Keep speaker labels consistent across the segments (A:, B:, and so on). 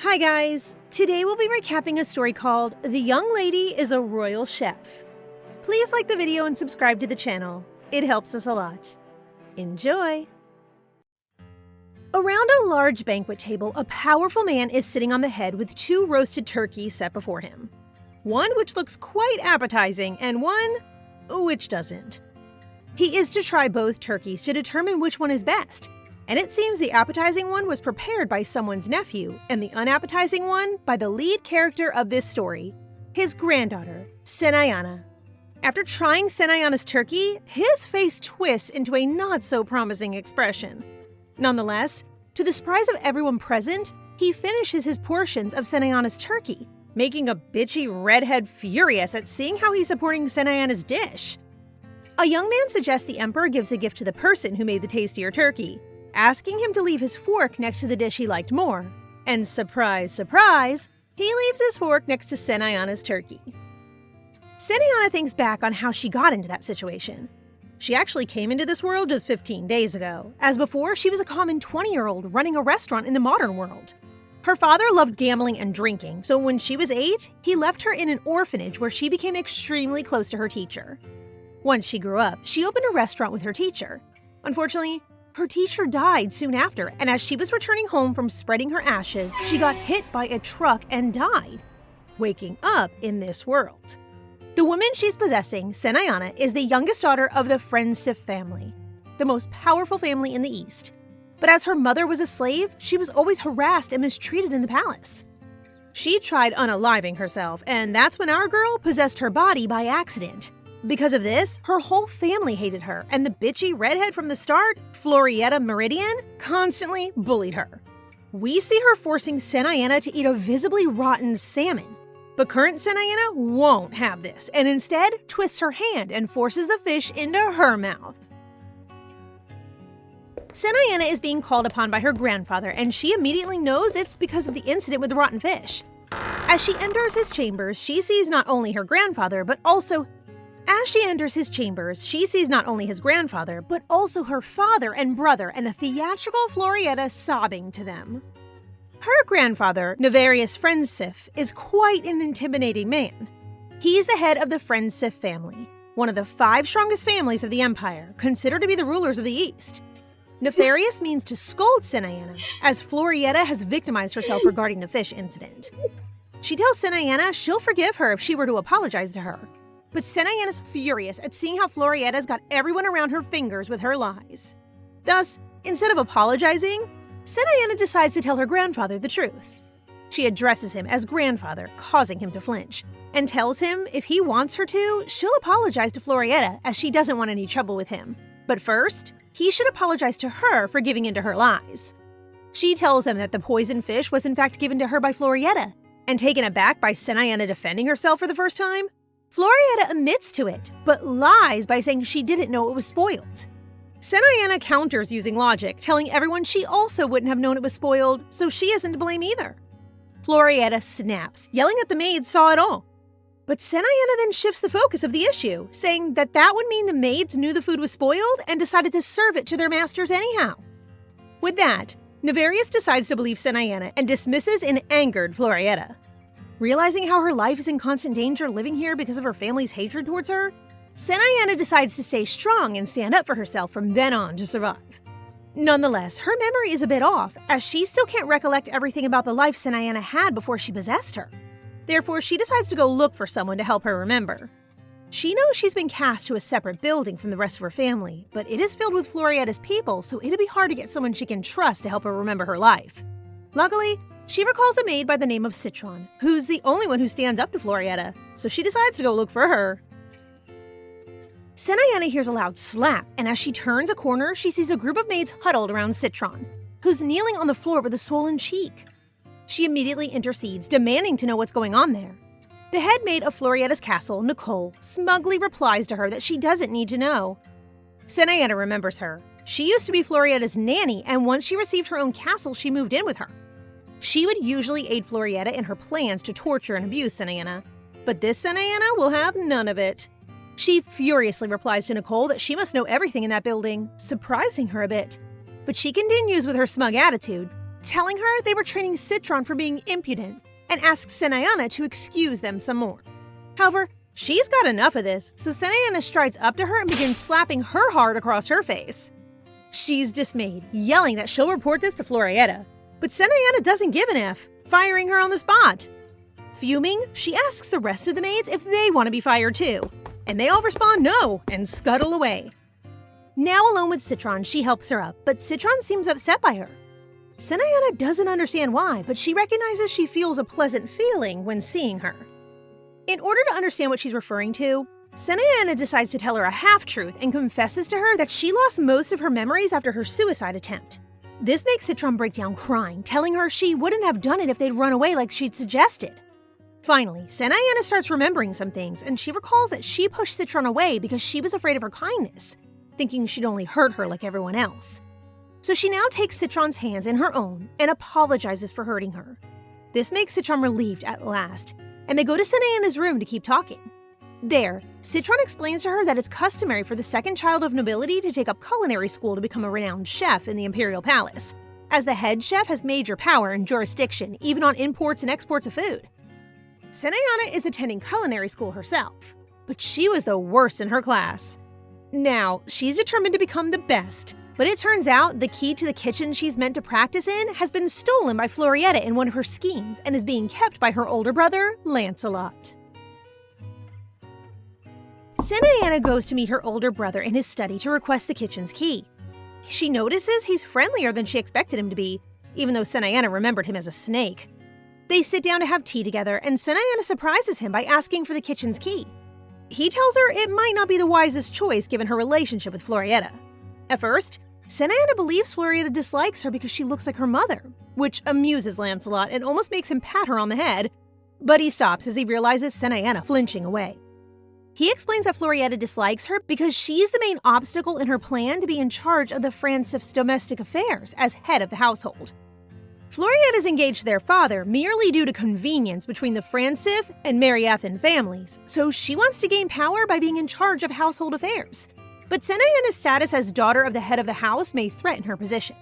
A: Hi guys! Today we'll be recapping a story called The Young Lady is a Royal Chef. Please like the video and subscribe to the channel. It helps us a lot. Enjoy! Around a large banquet table, a powerful man is sitting on the head with 2 roasted turkeys set before him. One which looks quite appetizing and one which doesn't. He is to try both turkeys to determine which one is best. And it seems the appetizing one was prepared by someone's nephew, and the unappetizing one by the lead character of this story, his granddaughter, Senianna. After trying Senianna's turkey, his face twists into a not-so-promising expression. Nonetheless, to the surprise of everyone present, he finishes his portions of Senianna's turkey, making a bitchy redhead furious at seeing how he's supporting Senianna's dish. A young man suggests the emperor gives a gift to the person who made the tastier turkey, asking him to leave his fork next to the dish he liked more. And surprise, surprise, he leaves his fork next to Senianna's turkey. Senianna thinks back on how she got into that situation. She actually came into this world just 15 days ago, as before she was a common 20-year-old running a restaurant in the modern world. Her father loved gambling and drinking, so when she was 8, he left her in an orphanage where she became extremely close to her teacher. Once she grew up, she opened a restaurant with her teacher. Unfortunately, her teacher died soon after, and as she was returning home from spreading her ashes, she got hit by a truck and died, waking up in this world. The woman she's possessing, Senianna, is the youngest daughter of the Friendsif family, the most powerful family in the East. But as her mother was a slave, she was always harassed and mistreated in the palace. She tried unaliving herself, and that's when our girl possessed her body by accident. Because of this, her whole family hated her, and the bitchy redhead from the start, Florietta Meridian, constantly bullied her. We see her forcing Senianna to eat a visibly rotten salmon. But current Senianna won't have this, and instead twists her hand and forces the fish into her mouth. Senianna is being called upon by her grandfather, and she immediately knows it's because of the incident with the rotten fish. As she enters his chambers, she sees not only her grandfather, but also her father and brother and a theatrical Florietta sobbing to them. Her grandfather, Navarius Friendsif, is quite an intimidating man. He's the head of the Friendsif family, one of the 5 strongest families of the empire, considered to be the rulers of the East. Nefarious means to scold Senianna, as Florietta has victimized herself regarding the fish incident. She tells Senianna she'll forgive her if she were to apologize to her. But Senianna's furious at seeing how Florietta's got everyone around her fingers with her lies. Thus, instead of apologizing, Senianna decides to tell her grandfather the truth. She addresses him as grandfather, causing him to flinch, and tells him if he wants her to, she'll apologize to Florietta as she doesn't want any trouble with him. But first, he should apologize to her for giving in to her lies. She tells them that the poisoned fish was in fact given to her by Florietta, and taken aback by Senianna defending herself for the first time, Florietta admits to it, but lies by saying she didn't know it was spoiled. Senianna counters using logic, telling everyone she also wouldn't have known it was spoiled, so she isn't to blame either. Florietta snaps, yelling that the maids saw it all. But Senianna then shifts the focus of the issue, saying that would mean the maids knew the food was spoiled and decided to serve it to their masters anyhow. With that, Navarius decides to believe Senianna and dismisses an angered Florietta. Realizing how her life is in constant danger living here because of her family's hatred towards her, Senianna decides to stay strong and stand up for herself from then on to survive. Nonetheless, her memory is a bit off, as she still can't recollect everything about the life Senianna had before she possessed her. Therefore, she decides to go look for someone to help her remember. She knows she's been cast to a separate building from the rest of her family, but it is filled with Florietta's people, so it'd be hard to get someone she can trust to help her remember her life. Luckily, she recalls a maid by the name of Citron, who's the only one who stands up to Florietta, so she decides to go look for her. Senianna hears a loud slap, and as she turns a corner, she sees a group of maids huddled around Citron, who's kneeling on the floor with a swollen cheek. She immediately intercedes, demanding to know what's going on there. The head maid of Florietta's castle, Nicole, smugly replies to her that she doesn't need to know. Senianna remembers her. She used to be Florietta's nanny, and once she received her own castle, she moved in with her. She would usually aid Florietta in her plans to torture and abuse Senianna, but this Senianna will have none of it. She furiously replies to Nicole that she must know everything in that building, surprising her a bit. But she continues with her smug attitude, telling her they were training Citron for being impudent and asked Senianna to excuse them some more. However, she's got enough of this, so Senianna strides up to her and begins slapping her hard across her face. She's dismayed, yelling that she'll report this to Florietta, but Senianna doesn't give an F, firing her on the spot. Fuming, she asks the rest of the maids if they want to be fired too, and they all respond no and scuttle away. Now alone with Citron, she helps her up, but Citron seems upset by her. Senianna doesn't understand why, but she recognizes she feels a pleasant feeling when seeing her. In order to understand what she's referring to, Senianna decides to tell her a half-truth and confesses to her that she lost most of her memories after her suicide attempt. This makes Citron break down crying, telling her she wouldn't have done it if they'd run away like she'd suggested. Finally, Senianna starts remembering some things, and she recalls that she pushed Citron away because she was afraid of her kindness, thinking she'd only hurt her like everyone else. So she now takes Citron's hands in her own and apologizes for hurting her. This makes Citron relieved at last, and they go to Senianna's room to keep talking. There, Citron explains to her that it's customary for the second child of nobility to take up culinary school to become a renowned chef in the Imperial Palace, as the head chef has major power and jurisdiction even on imports and exports of food. Senianna is attending culinary school herself, but she was the worst in her class. Now, she's determined to become the best, but it turns out the key to the kitchen she's meant to practice in has been stolen by Florietta in one of her schemes and is being kept by her older brother, Lancelot. Senianna goes to meet her older brother in his study to request the kitchen's key. She notices he's friendlier than she expected him to be, even though Senianna remembered him as a snake. They sit down to have tea together, and Senianna surprises him by asking for the kitchen's key. He tells her it might not be the wisest choice given her relationship with Florietta. At first, Senianna believes Florietta dislikes her because she looks like her mother, which amuses Lancelot and almost makes him pat her on the head, but he stops as he realizes Senianna flinching away. He explains that Florietta dislikes her because she's the main obstacle in her plan to be in charge of the Francif's domestic affairs as head of the household. Florietta is engaged to their father merely due to convenience between the Francif and Mariathan families, so she wants to gain power by being in charge of household affairs. But Senianna's status as daughter of the head of the house may threaten her position.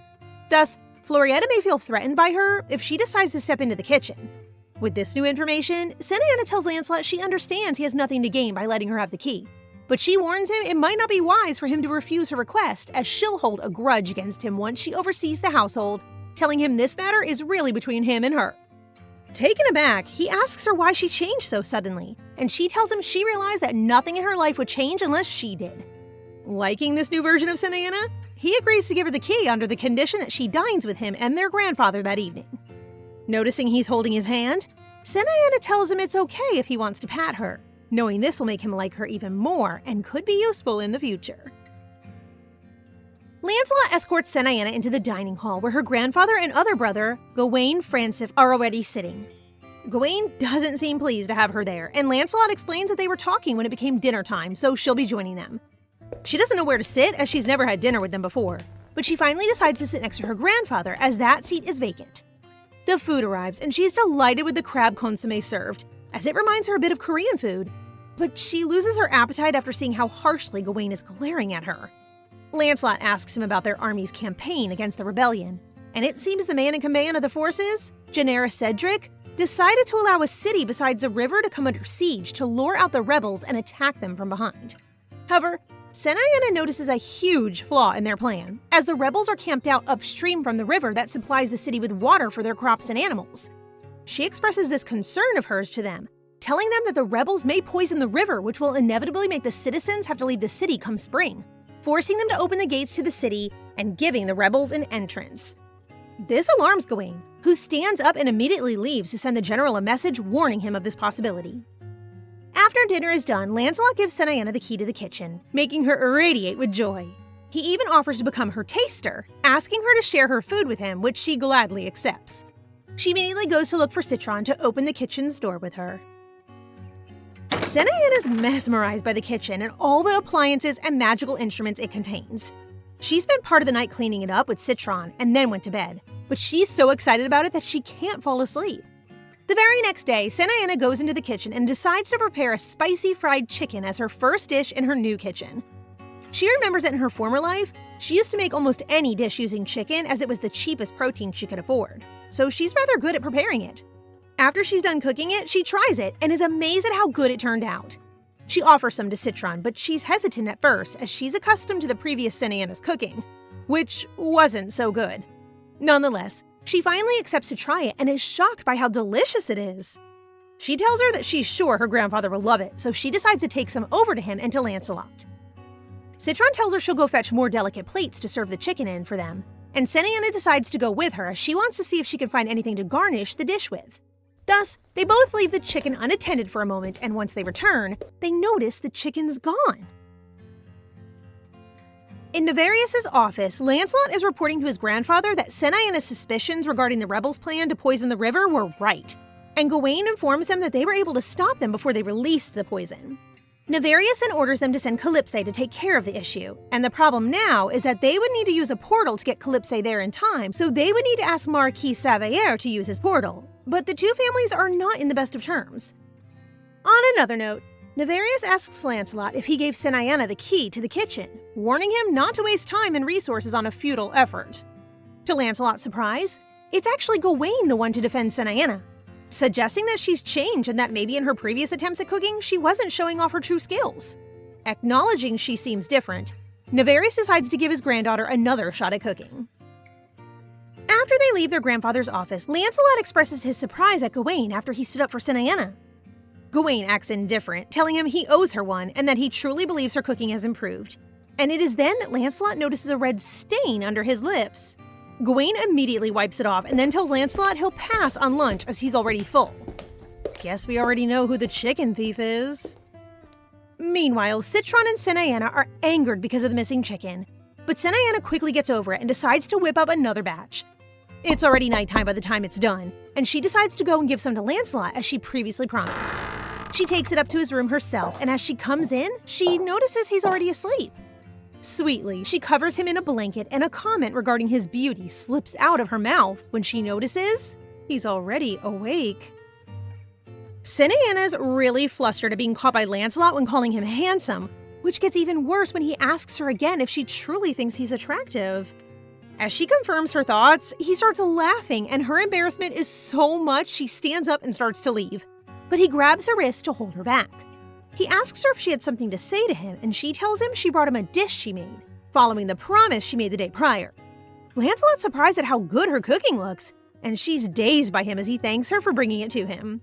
A: Thus, Florietta may feel threatened by her if she decides to step into the kitchen. With this new information, Senianna tells Lancelot she understands he has nothing to gain by letting her have the key, but she warns him it might not be wise for him to refuse her request, as she'll hold a grudge against him once she oversees the household, telling him this matter is really between him and her. Taken aback, he asks her why she changed so suddenly, and she tells him she realized that nothing in her life would change unless she did. Liking this new version of Senianna, he agrees to give her the key under the condition that she dines with him and their grandfather that evening. Noticing he's holding his hand, Senianna tells him it's okay if he wants to pat her, knowing this will make him like her even more and could be useful in the future. Lancelot escorts Senianna into the dining hall where her grandfather and other brother, Gawain Francif, are already sitting. Gawain doesn't seem pleased to have her there, and Lancelot explains that they were talking when it became dinner time, so she'll be joining them. She doesn't know where to sit as she's never had dinner with them before, but she finally decides to sit next to her grandfather as that seat is vacant. The food arrives and she's delighted with the crab consommé served, as it reminds her a bit of Korean food, but she loses her appetite after seeing how harshly Gawain is glaring at her. Lancelot asks him about their army's campaign against the rebellion, and it seems the man in command of the forces, General Cedric, decided to allow a city besides a river to come under siege to lure out the rebels and attack them from behind. However, Senianna notices a huge flaw in their plan, as the rebels are camped out upstream from the river that supplies the city with water for their crops and animals. She expresses this concern of hers to them, telling them that the rebels may poison the river, which will inevitably make the citizens have to leave the city come spring, forcing them to open the gates to the city and giving the rebels an entrance. This alarms Gawain, who stands up and immediately leaves to send the general a message warning him of this possibility. After dinner is done, Lancelot gives Senianna the key to the kitchen, making her radiate with joy. He even offers to become her taster, asking her to share her food with him, which she gladly accepts. She immediately goes to look for Citron to open the kitchen's door with her. Senianna is mesmerized by the kitchen and all the appliances and magical instruments it contains. She spent part of the night cleaning it up with Citron and then went to bed, but she's so excited about it that she can't fall asleep. The very next day, Senianna goes into the kitchen and decides to prepare a spicy fried chicken as her first dish in her new kitchen. She remembers that in her former life, she used to make almost any dish using chicken as it was the cheapest protein she could afford. So she's rather good at preparing it. After she's done cooking it, she tries it and is amazed at how good it turned out. She offers some to Citron, but she's hesitant at first as she's accustomed to the previous Senianna's cooking, which wasn't so good. Nonetheless, she finally accepts to try it and is shocked by how delicious it is. She tells her that she's sure her grandfather will love it, so she decides to take some over to him and to Lancelot. Citron tells her she'll go fetch more delicate plates to serve the chicken in for them, and Senniana decides to go with her as she wants to see if she can find anything to garnish the dish with. Thus, they both leave the chicken unattended for a moment, and once they return, they notice the chicken's gone. In Nevarius's office, Lancelot is reporting to his grandfather that Senniana's suspicions regarding the rebels' plan to poison the river were right, and Gawain informs them that they were able to stop them before they released the poison. Nevarius then orders them to send Calypso to take care of the issue, and the problem now is that they would need to use a portal to get Calypso there in time, so they would need to ask Marquis Savayer to use his portal, but the two families are not in the best of terms. On another note, Nevarius asks Lancelot if he gave Senianna the key to the kitchen, warning him not to waste time and resources on a futile effort. To Lancelot's surprise, it's actually Gawain the one to defend Senianna, suggesting that she's changed and that maybe in her previous attempts at cooking, she wasn't showing off her true skills. Acknowledging she seems different, Nevarius decides to give his granddaughter another shot at cooking. After they leave their grandfather's office, Lancelot expresses his surprise at Gawain after he stood up for Senianna. Gawain acts indifferent, telling him he owes her one and that he truly believes her cooking has improved. And it is then that Lancelot notices a red stain under his lips. Gawain immediately wipes it off and then tells Lancelot he'll pass on lunch as he's already full. Guess we already know who the chicken thief is. Meanwhile, Citron and Senianna are angered because of the missing chicken, but Senianna quickly gets over it and decides to whip up another batch. It's already nighttime by the time it's done, and she decides to go and give some to Lancelot as she previously promised. She takes it up to his room herself, and as she comes in, she notices he's already asleep. Sweetly, she covers him in a blanket, and a comment regarding his beauty slips out of her mouth when she notices he's already awake. Senianna's really flustered at being caught by Lancelot when calling him handsome, which gets even worse when he asks her again if she truly thinks he's attractive. As she confirms her thoughts, he starts laughing, and her embarrassment is so much she stands up and starts to leave. But he grabs her wrist to hold her back. He asks her if she had something to say to him, and she tells him she brought him a dish she made, following the promise she made the day prior. Lancelot's surprised at how good her cooking looks, and she's dazed by him as he thanks her for bringing it to him.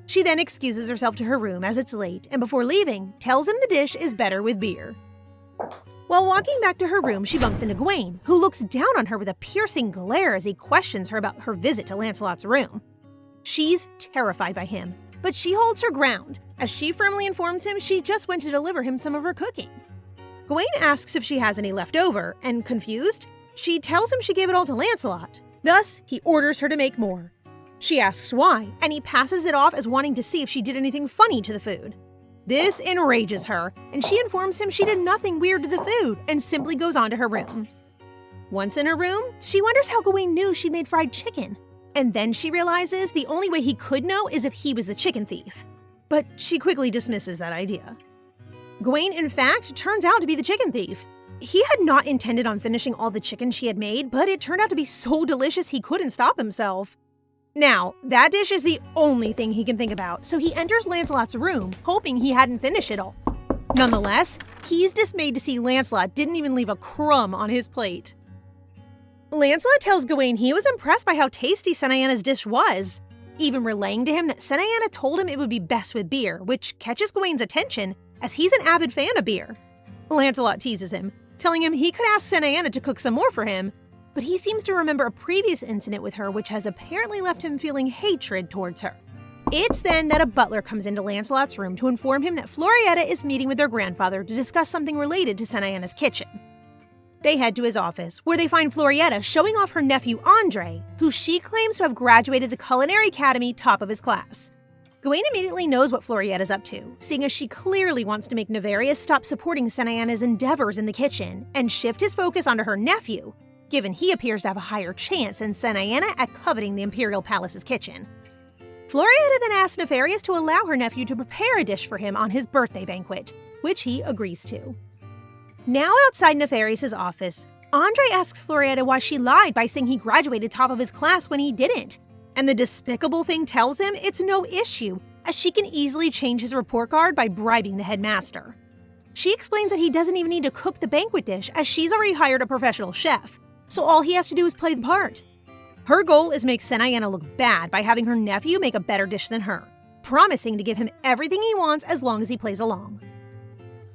A: She then excuses herself to her room as it's late, and before leaving, tells him the dish is better with beer. While walking back to her room, she bumps into Gawain, who looks down on her with a piercing glare as he questions her about her visit to Lancelot's room. She's terrified by him, but she holds her ground, as she firmly informs him she just went to deliver him some of her cooking. Gawain asks if she has any left over, and confused, she tells him she gave it all to Lancelot. Thus, he orders her to make more. She asks why, and he passes it off as wanting to see if she did anything funny to the food. This enrages her, and she informs him she did nothing weird to the food and simply goes on to her room. Once in her room, she wonders how Gawain knew she made fried chicken, and then she realizes the only way he could know is if he was the chicken thief. But she quickly dismisses that idea. Gawain, in fact, turns out to be the chicken thief. He had not intended on finishing all the chicken she had made, but it turned out to be so delicious he couldn't stop himself. Now, that dish is the only thing he can think about, so he enters Lancelot's room, hoping he hadn't finished it all. Nonetheless, he's dismayed to see Lancelot didn't even leave a crumb on his plate. Lancelot tells Gawain he was impressed by how tasty Senianna's dish was, even relaying to him that Senianna told him it would be best with beer, which catches Gawain's attention, as he's an avid fan of beer. Lancelot teases him, telling him he could ask Senianna to cook some more for him, but he seems to remember a previous incident with her which has apparently left him feeling hatred towards her. It's then that a butler comes into Lancelot's room to inform him that Florietta is meeting with their grandfather to discuss something related to Senianna's kitchen. They head to his office, where they find Florietta showing off her nephew Andre, who she claims to have graduated the Culinary Academy top of his class. Gawain immediately knows what Florietta's up to, seeing as she clearly wants to make Nevarius stop supporting Senianna's endeavors in the kitchen and shift his focus onto her nephew, given he appears to have a higher chance than Senianna at coveting the Imperial Palace's kitchen. Florietta then asks Nefarious to allow her nephew to prepare a dish for him on his birthday banquet, which he agrees to. Now outside Nefarious' office, Andre asks Florietta why she lied by saying he graduated top of his class when he didn't. And the despicable thing tells him it's no issue, as she can easily change his report card by bribing the headmaster. She explains that he doesn't even need to cook the banquet dish, as she's already hired a professional chef, so all he has to do is play the part. Her goal is to make Senianna look bad by having her nephew make a better dish than her, promising to give him everything he wants as long as he plays along.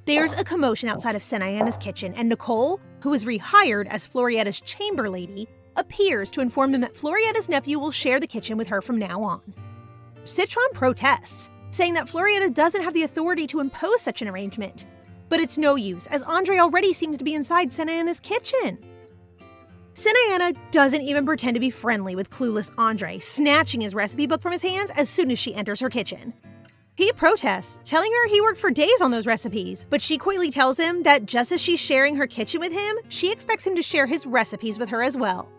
A: There's a commotion outside of Senianna's kitchen, and Nicole, who is rehired as Florietta's chamber lady, appears to inform them that Florietta's nephew will share the kitchen with her from now on. Citron protests, saying that Florietta doesn't have the authority to impose such an arrangement. But it's no use, as Andre already seems to be inside Senianna's kitchen. Senianna doesn't even pretend to be friendly with clueless Andre, snatching his recipe book from his hands as soon as she enters her kitchen. He protests, telling her he worked for days on those recipes, but she coyly tells him that just as she's sharing her kitchen with him, she expects him to share his recipes with her as well.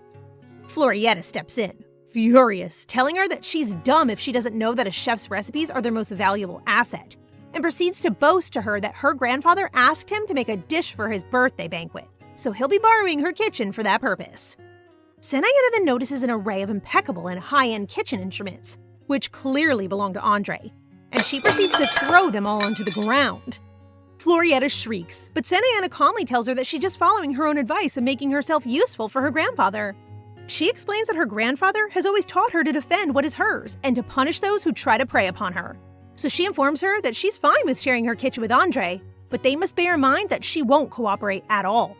A: Florietta steps in, furious, telling her that she's dumb if she doesn't know that a chef's recipes are their most valuable asset, and proceeds to boast to her that her grandfather asked him to make a dish for his birthday banquet, so he'll be borrowing her kitchen for that purpose. Senianna then notices an array of impeccable and high-end kitchen instruments, which clearly belong to Andre, and she proceeds to throw them all onto the ground. Florietta shrieks, but Senianna calmly tells her that she's just following her own advice and making herself useful for her grandfather. She explains that her grandfather has always taught her to defend what is hers and to punish those who try to prey upon her. So she informs her that she's fine with sharing her kitchen with Andre, but they must bear in mind that she won't cooperate at all.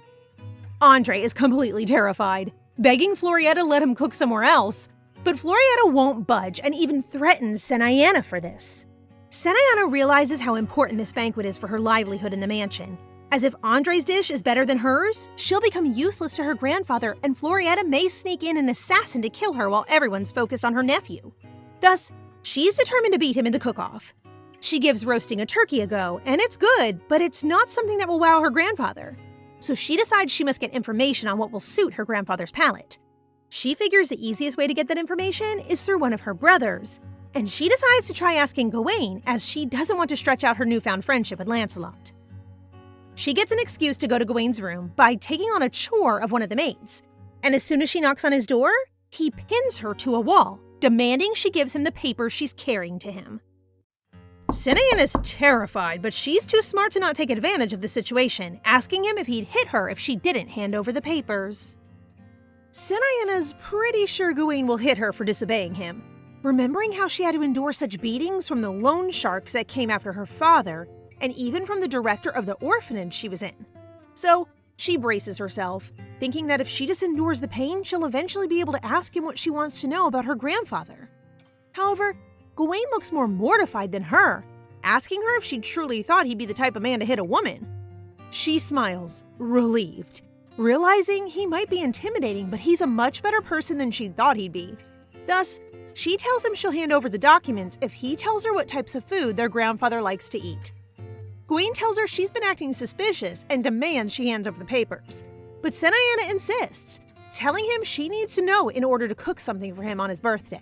A: Andre is completely terrified, begging Florietta to let him cook somewhere else, but Florietta won't budge and even threatens Senianna for this. Senianna realizes how important this banquet is for her livelihood in the mansion, as if Andre's dish is better than hers, she'll become useless to her grandfather and Florietta may sneak in an assassin to kill her while everyone's focused on her nephew. Thus, she's determined to beat him in the cook-off. She gives roasting a turkey a go, and it's good, but it's not something that will wow her grandfather. So she decides she must get information on what will suit her grandfather's palate. She figures the easiest way to get that information is through one of her brothers, and she decides to try asking Gawain, as she doesn't want to stretch out her newfound friendship with Lancelot. She gets an excuse to go to Gawain's room by taking on a chore of one of the maids, and as soon as she knocks on his door, he pins her to a wall, demanding she gives him the papers she's carrying to him. Senianna's terrified, but she's too smart to not take advantage of the situation, asking him if he'd hit her if she didn't hand over the papers. Senianna's pretty sure Gawain will hit her for disobeying him, remembering how she had to endure such beatings from the loan sharks that came after her father, and even from the director of the orphanage she was in. So she braces herself, thinking that if she just endures the pain, she'll eventually be able to ask him what she wants to know about her grandfather. However, Gawain looks more mortified than her, asking her if she truly thought he'd be the type of man to hit a woman. She smiles, relieved, realizing he might be intimidating, but he's a much better person than she thought he'd be. Thus, she tells him she'll hand over the documents if he tells her what types of food their grandfather likes to eat. Gawain tells her she's been acting suspicious and demands she hands over the papers, but Senianna insists, telling him she needs to know in order to cook something for him on his birthday.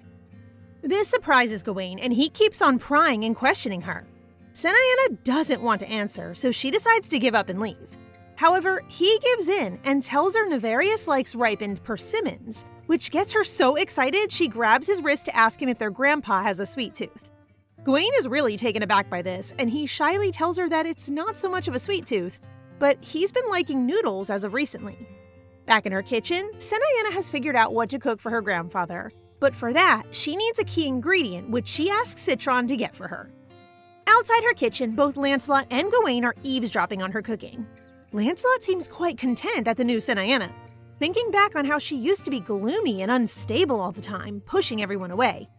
A: This surprises Gawain, and he keeps on prying and questioning her. Senianna doesn't want to answer, so she decides to give up and leave. However, he gives in and tells her Nefarious likes ripened persimmons, which gets her so excited she grabs his wrist to ask him if their grandpa has a sweet tooth. Gawain is really taken aback by this, and he shyly tells her that it's not so much of a sweet tooth, but he's been liking noodles as of recently. Back in her kitchen, Senianna has figured out what to cook for her grandfather, but for that, she needs a key ingredient, which she asks Citron to get for her. Outside her kitchen, both Lancelot and Gawain are eavesdropping on her cooking. Lancelot seems quite content at the new Senianna, thinking back on how she used to be gloomy and unstable all the time, pushing everyone away.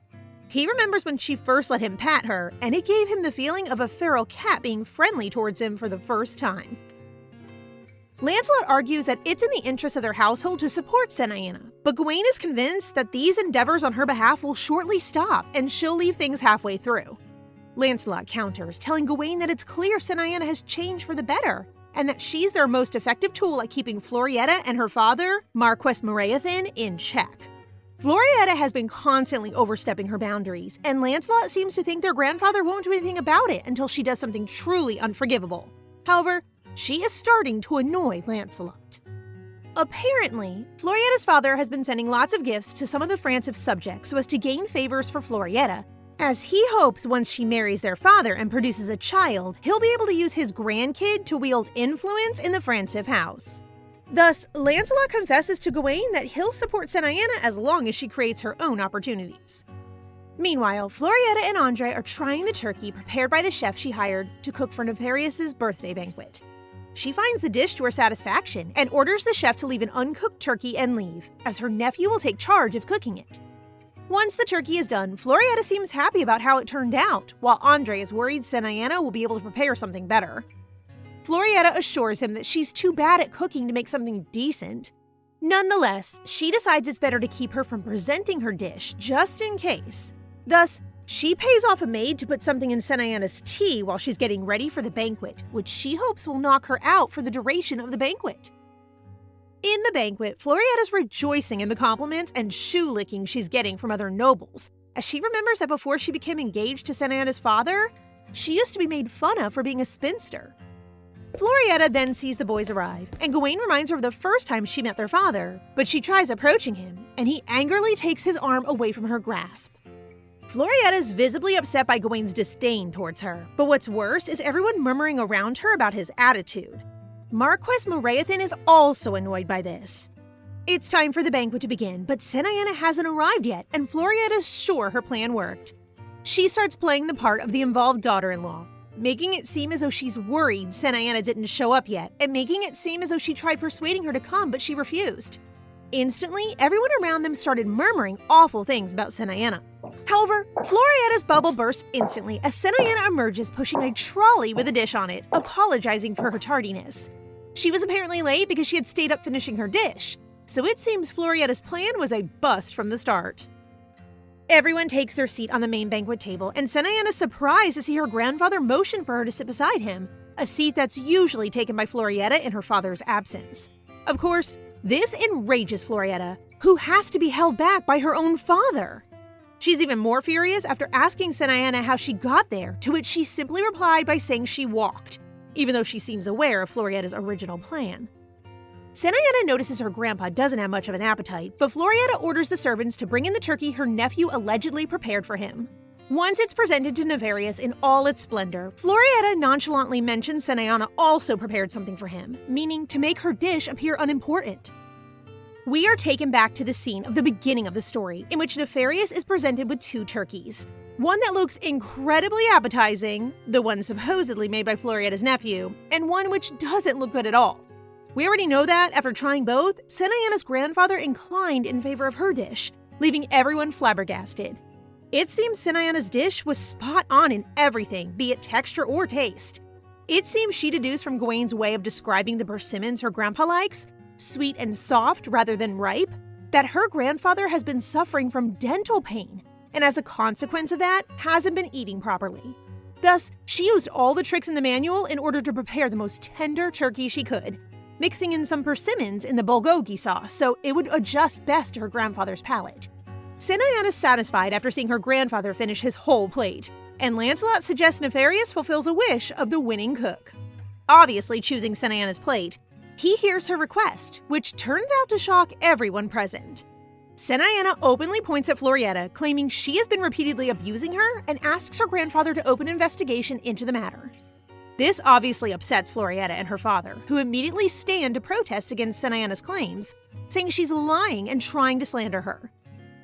A: He remembers when she first let him pat her, and it gave him the feeling of a feral cat being friendly towards him for the first time. Lancelot argues that it's in the interest of their household to support Senianna, but Gawain is convinced that these endeavors on her behalf will shortly stop, and she'll leave things halfway through. Lancelot counters, telling Gawain that it's clear Senianna has changed for the better, and that she's their most effective tool at keeping Florietta and her father, Marquess Maraethan, in check. Florietta has been constantly overstepping her boundaries, and Lancelot seems to think their grandfather won't do anything about it until she does something truly unforgivable. However, she is starting to annoy Lancelot. Apparently, Florietta's father has been sending lots of gifts to some of the France's subjects so as to gain favors for Florietta, as he hopes once she marries their father and produces a child, he'll be able to use his grandkid to wield influence in the France's house. Thus, Lancelot confesses to Gawain that he'll support Senianna as long as she creates her own opportunities. Meanwhile, Florietta and Andre are trying the turkey prepared by the chef she hired to cook for Nefarious' birthday banquet. She finds the dish to her satisfaction and orders the chef to leave an uncooked turkey and leave, as her nephew will take charge of cooking it. Once the turkey is done, Florietta seems happy about how it turned out, while Andre is worried Senianna will be able to prepare something better. Florietta assures him that she's too bad at cooking to make something decent. Nonetheless, she decides it's better to keep her from presenting her dish just in case. Thus, she pays off a maid to put something in Senianna's tea while she's getting ready for the banquet, which she hopes will knock her out for the duration of the banquet. In the banquet, Florietta's rejoicing in the compliments and shoe-licking she's getting from other nobles, as she remembers that before she became engaged to Senianna's father, she used to be made fun of for being a spinster. Florietta then sees the boys arrive, and Gawain reminds her of the first time she met their father, but she tries approaching him, and he angrily takes his arm away from her grasp. Florietta is visibly upset by Gawain's disdain towards her, but what's worse is everyone murmuring around her about his attitude. Marquess Marathon is also annoyed by this. It's time for the banquet to begin, but Senianna hasn't arrived yet, and Florietta's sure her plan worked. She starts playing the part of the involved daughter-in-law, making it seem as though she's worried Senianna didn't show up yet, and making it seem as though she tried persuading her to come, but she refused. Instantly, everyone around them started murmuring awful things about Senianna. However, Florietta's bubble bursts instantly as Senianna emerges pushing a trolley with a dish on it, apologizing for her tardiness. She was apparently late because she had stayed up finishing her dish, so it seems Florietta's plan was a bust from the start. Everyone takes their seat on the main banquet table, and Senianna is surprised to see her grandfather motion for her to sit beside him, a seat that's usually taken by Florietta in her father's absence. Of course, this enrages Florietta, who has to be held back by her own father. She's even more furious after asking Senianna how she got there, to which she simply replied by saying she walked, even though she seems aware of Florietta's original plan. Senianna notices her grandpa doesn't have much of an appetite, but Florietta orders the servants to bring in the turkey her nephew allegedly prepared for him. Once it's presented to Nefarious in all its splendor, Florietta nonchalantly mentions Senianna also prepared something for him, meaning to make her dish appear unimportant. We are taken back to the scene of the beginning of the story, in which Nefarious is presented with two turkeys. One that looks incredibly appetizing, the one supposedly made by Florietta's nephew, and one which doesn't look good at all. We already know that, after trying both, Senianna's grandfather inclined in favor of her dish, leaving everyone flabbergasted. It seems Senianna's dish was spot on in everything, be it texture or taste. It seems she deduced from Gawain's way of describing the persimmons her grandpa likes, sweet and soft rather than ripe, that her grandfather has been suffering from dental pain, and as a consequence of that, hasn't been eating properly. Thus, she used all the tricks in the manual in order to prepare the most tender turkey she could, mixing in some persimmons in the bulgogi sauce so it would adjust best to her grandfather's palate. Senianna is satisfied after seeing her grandfather finish his whole plate, and Lancelot suggests Nefarious fulfills a wish of the winning cook. Obviously choosing Senianna's plate, he hears her request, which turns out to shock everyone present. Senianna openly points at Florietta, claiming she has been repeatedly abusing her, and asks her grandfather to open an investigation into the matter. This obviously upsets Florietta and her father, who immediately stand to protest against Senianna's claims, saying she's lying and trying to slander her.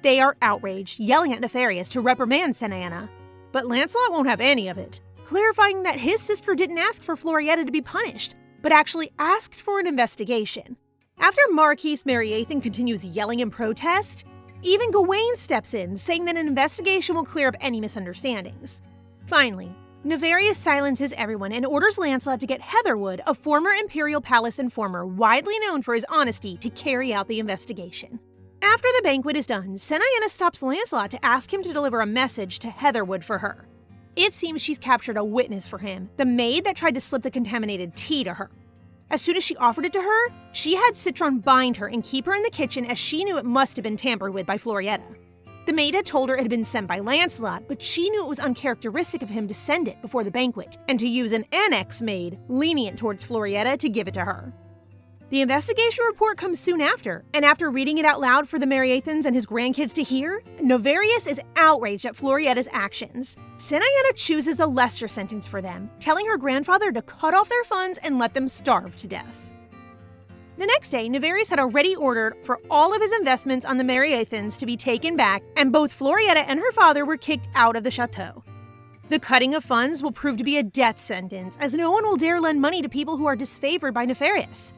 A: They are outraged, yelling at Nefarious to reprimand Senianna, but Lancelot won't have any of it, clarifying that his sister didn't ask for Florietta to be punished, but actually asked for an investigation. After Marquis Marathon continues yelling in protest, even Gawain steps in, saying that an investigation will clear up any misunderstandings. Finally, Nefarious silences everyone and orders Lancelot to get Heatherwood, a former Imperial palace informer widely known for his honesty, to carry out the investigation. After the banquet is done, Senianna stops Lancelot to ask him to deliver a message to Heatherwood for her. It seems she's captured a witness for him, the maid that tried to slip the contaminated tea to her. As soon as she offered it to her, she had Citron bind her and keep her in the kitchen as she knew it must have been tampered with by Florietta. The maid had told her it had been sent by Lancelot, but she knew it was uncharacteristic of him to send it before the banquet, and to use an annex maid, lenient towards Florietta, to give it to her. The investigation report comes soon after, and after reading it out loud for the Mariathans and his grandkids to hear, Nevarius is outraged at Florietta's actions. Senianna chooses the lesser sentence for them, telling her grandfather to cut off their funds and let them starve to death. The next day, Nevarius had already ordered for all of his investments on the Mariathans to be taken back, and both Florietta and her father were kicked out of the chateau. The cutting of funds will prove to be a death sentence, as no one will dare lend money to people who are disfavored by Nevarius.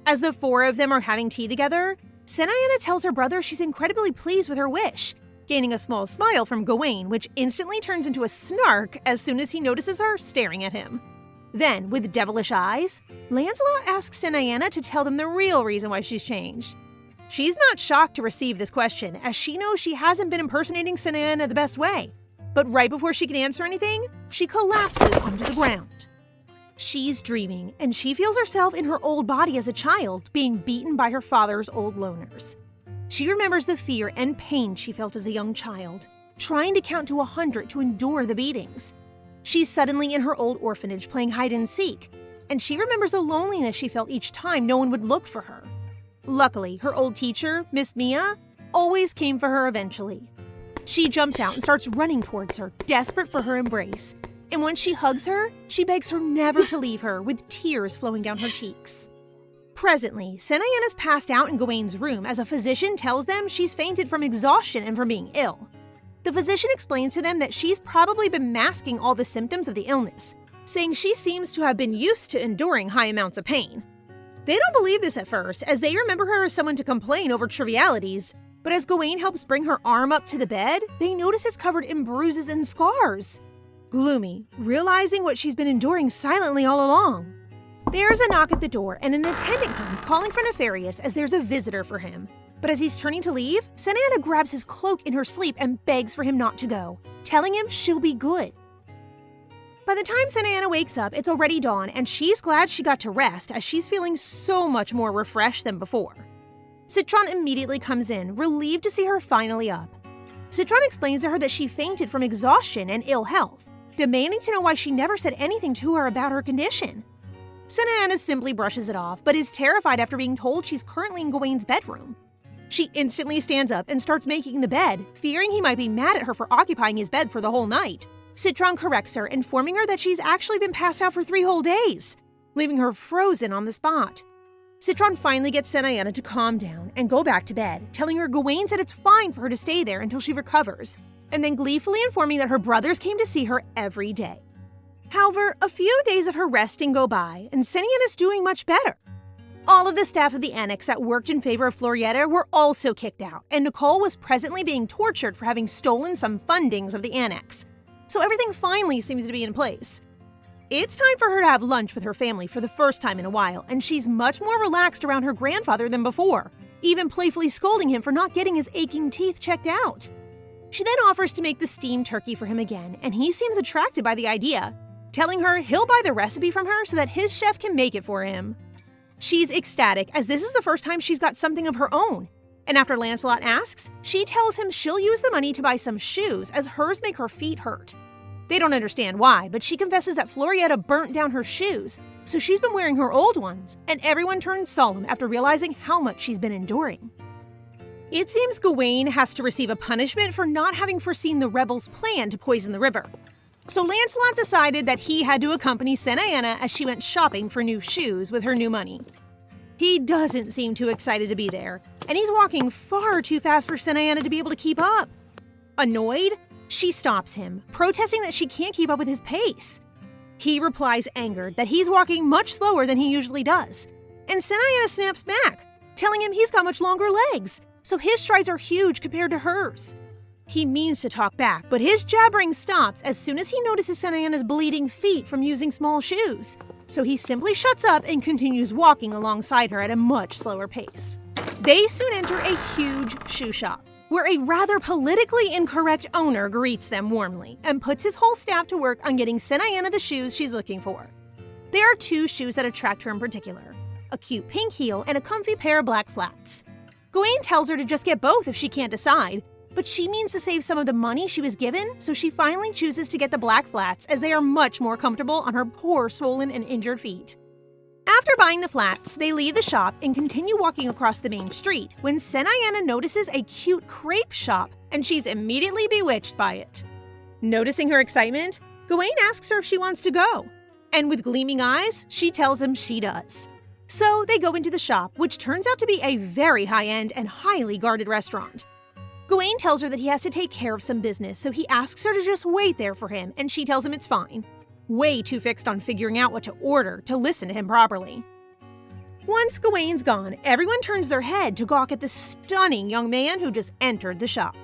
A: As the four of them are having tea together, Senianna tells her brother she's incredibly pleased with her wish, gaining a small smile from Gawain, which instantly turns into a snark as soon as he notices her staring at him. Then, with devilish eyes, Lancelot asks Senianna to tell them the real reason why she's changed. She's not shocked to receive this question, as she knows she hasn't been impersonating Senianna the best way. But right before she can answer anything, she collapses onto the ground. She's dreaming, and she feels herself in her old body as a child, being beaten by her father's old loners. She remembers the fear and pain she felt as a young child, trying to count to 100 to endure the beatings. She's suddenly in her old orphanage playing hide-and-seek, and she remembers the loneliness she felt each time no one would look for her. Luckily, her old teacher, Miss Mia, always came for her eventually. She jumps out and starts running towards her, desperate for her embrace. And when she hugs her, she begs her never to leave her, with tears flowing down her cheeks. Presently, Senianna's passed out in Gawain's room as a physician tells them she's fainted from exhaustion and from being ill. The physician explains to them that she's probably been masking all the symptoms of the illness, saying she seems to have been used to enduring high amounts of pain. They don't believe this at first, as they remember her as someone to complain over trivialities, but as Gawain helps bring her arm up to the bed, they notice it's covered in bruises and scars. Gloomy, realizing what she's been enduring silently all along. There's a knock at the door, and an attendant comes calling for Nefarious as there's a visitor for him. But as he's turning to leave, Senianna grabs his cloak in her sleep and begs for him not to go, telling him she'll be good. By the time Senianna wakes up, it's already dawn, and she's glad she got to rest as she's feeling so much more refreshed than before. Citron immediately comes in, relieved to see her finally up. Citron explains to her that she fainted from exhaustion and ill health, demanding to know why she never said anything to her about her condition. Senianna simply brushes it off, but is terrified after being told she's currently in Gawain's bedroom. She instantly stands up and starts making the bed, fearing he might be mad at her for occupying his bed for the whole night. Citron corrects her, informing her that she's actually been passed out for 3 whole days, leaving her frozen on the spot. Citron finally gets Senianna to calm down and go back to bed, telling her Gawain said it's fine for her to stay there until she recovers, and then gleefully informing that her brothers came to see her every day. However, a few days of her resting go by, and Senianna's doing much better. All of the staff of the annex that worked in favor of Florietta were also kicked out, and Nicole was presently being tortured for having stolen some fundings of the annex. So everything finally seems to be in place. It's time for her to have lunch with her family for the first time in a while, and she's much more relaxed around her grandfather than before, even playfully scolding him for not getting his aching teeth checked out. She then offers to make the steamed turkey for him again, and he seems attracted by the idea, telling her he'll buy the recipe from her so that his chef can make it for him. She's ecstatic, as this is the first time she's got something of her own, and after Lancelot asks, she tells him she'll use the money to buy some shoes as hers make her feet hurt. They don't understand why, but she confesses that Florietta burnt down her shoes, so she's been wearing her old ones, and everyone turns solemn after realizing how much she's been enduring. It seems Gawain has to receive a punishment for not having foreseen the rebels' plan to poison the river. So Lancelot decided that he had to accompany Senianna as she went shopping for new shoes with her new money. He doesn't seem too excited to be there, and he's walking far too fast for Senianna to be able to keep up. Annoyed, she stops him, protesting that she can't keep up with his pace. He replies angered that he's walking much slower than he usually does, and Senianna snaps back, telling him he's got much longer legs, so his strides are huge compared to hers. He means to talk back, but his jabbering stops as soon as he notices Senianna's bleeding feet from using small shoes. So he simply shuts up and continues walking alongside her at a much slower pace. They soon enter a huge shoe shop, where a rather politically incorrect owner greets them warmly and puts his whole staff to work on getting Senianna the shoes she's looking for. There are 2 shoes that attract her in particular, a cute pink heel and a comfy pair of black flats. Gawain tells her to just get both if she can't decide, but she means to save some of the money she was given, so she finally chooses to get the black flats as they are much more comfortable on her poor swollen and injured feet. After buying the flats, they leave the shop and continue walking across the main street when Senianna notices a cute crepe shop, and she's immediately bewitched by it. Noticing her excitement, Gawain asks her if she wants to go, and with gleaming eyes, she tells him she does. So they go into the shop, which turns out to be a very high-end and highly guarded restaurant. Gawain tells her that he has to take care of some business, so he asks her to just wait there for him, and she tells him it's fine. Way too fixed on figuring out what to order to listen to him properly. Once Gawain's gone, everyone turns their head to gawk at the stunning young man who just entered the shop.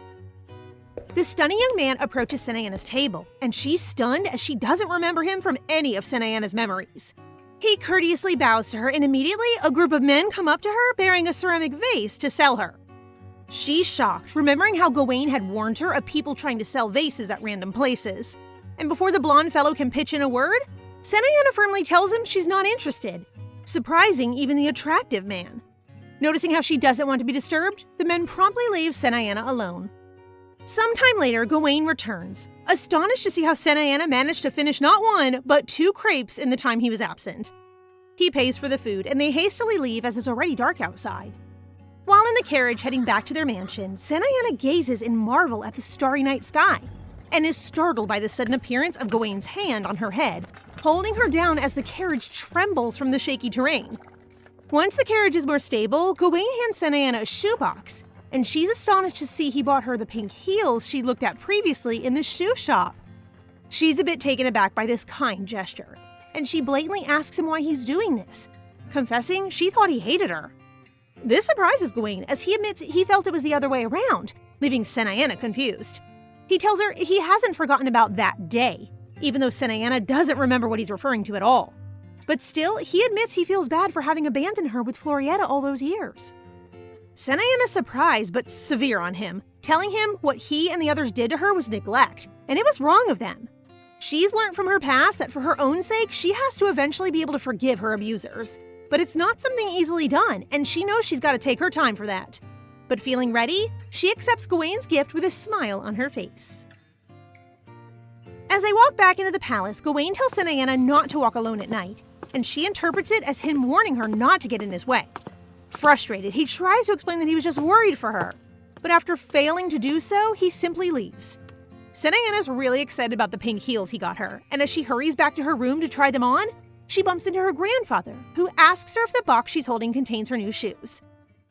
A: The stunning young man approaches Senianna's table, and she's stunned as she doesn't remember him from any of Senianna's memories. He courteously bows to her, and immediately a group of men come up to her bearing a ceramic vase to sell her. She's shocked, remembering how Gawain had warned her of people trying to sell vases at random places. And before the blonde fellow can pitch in a word, Senianna firmly tells him she's not interested, surprising even the attractive man. Noticing how she doesn't want to be disturbed, the men promptly leave Senianna alone. Sometime later, Gawain returns, astonished to see how Senianna managed to finish not one, but 2 crepes in the time he was absent. He pays for the food, and they hastily leave as it's already dark outside. While in the carriage heading back to their mansion, Senianna gazes in marvel at the starry night sky, and is startled by the sudden appearance of Gawain's hand on her head, holding her down as the carriage trembles from the shaky terrain. Once the carriage is more stable, Gawain hands Senianna a shoebox, and she's astonished to see he bought her the pink heels she looked at previously in the shoe shop. She's a bit taken aback by this kind gesture, and she blatantly asks him why he's doing this, confessing she thought he hated her. This surprises Gawain, as he admits he felt it was the other way around, leaving Senianna confused. He tells her he hasn't forgotten about that day, even though Senianna doesn't remember what he's referring to at all. But still, he admits he feels bad for having abandoned her with Florietta all those years. Senianna's surprised but severe on him, telling him what he and the others did to her was neglect, and it was wrong of them. She's learned from her past that for her own sake, she has to eventually be able to forgive her abusers. But it's not something easily done, and she knows she's got to take her time for that. But feeling ready, she accepts Gawain's gift with a smile on her face. As they walk back into the palace, Gawain tells Senianna not to walk alone at night, and she interprets it as him warning her not to get in his way. Frustrated, he tries to explain that he was just worried for her, but after failing to do so, he simply leaves. Senianna's really excited about the pink heels he got her, and as she hurries back to her room to try them on, she bumps into her grandfather, who asks her if the box she's holding contains her new shoes.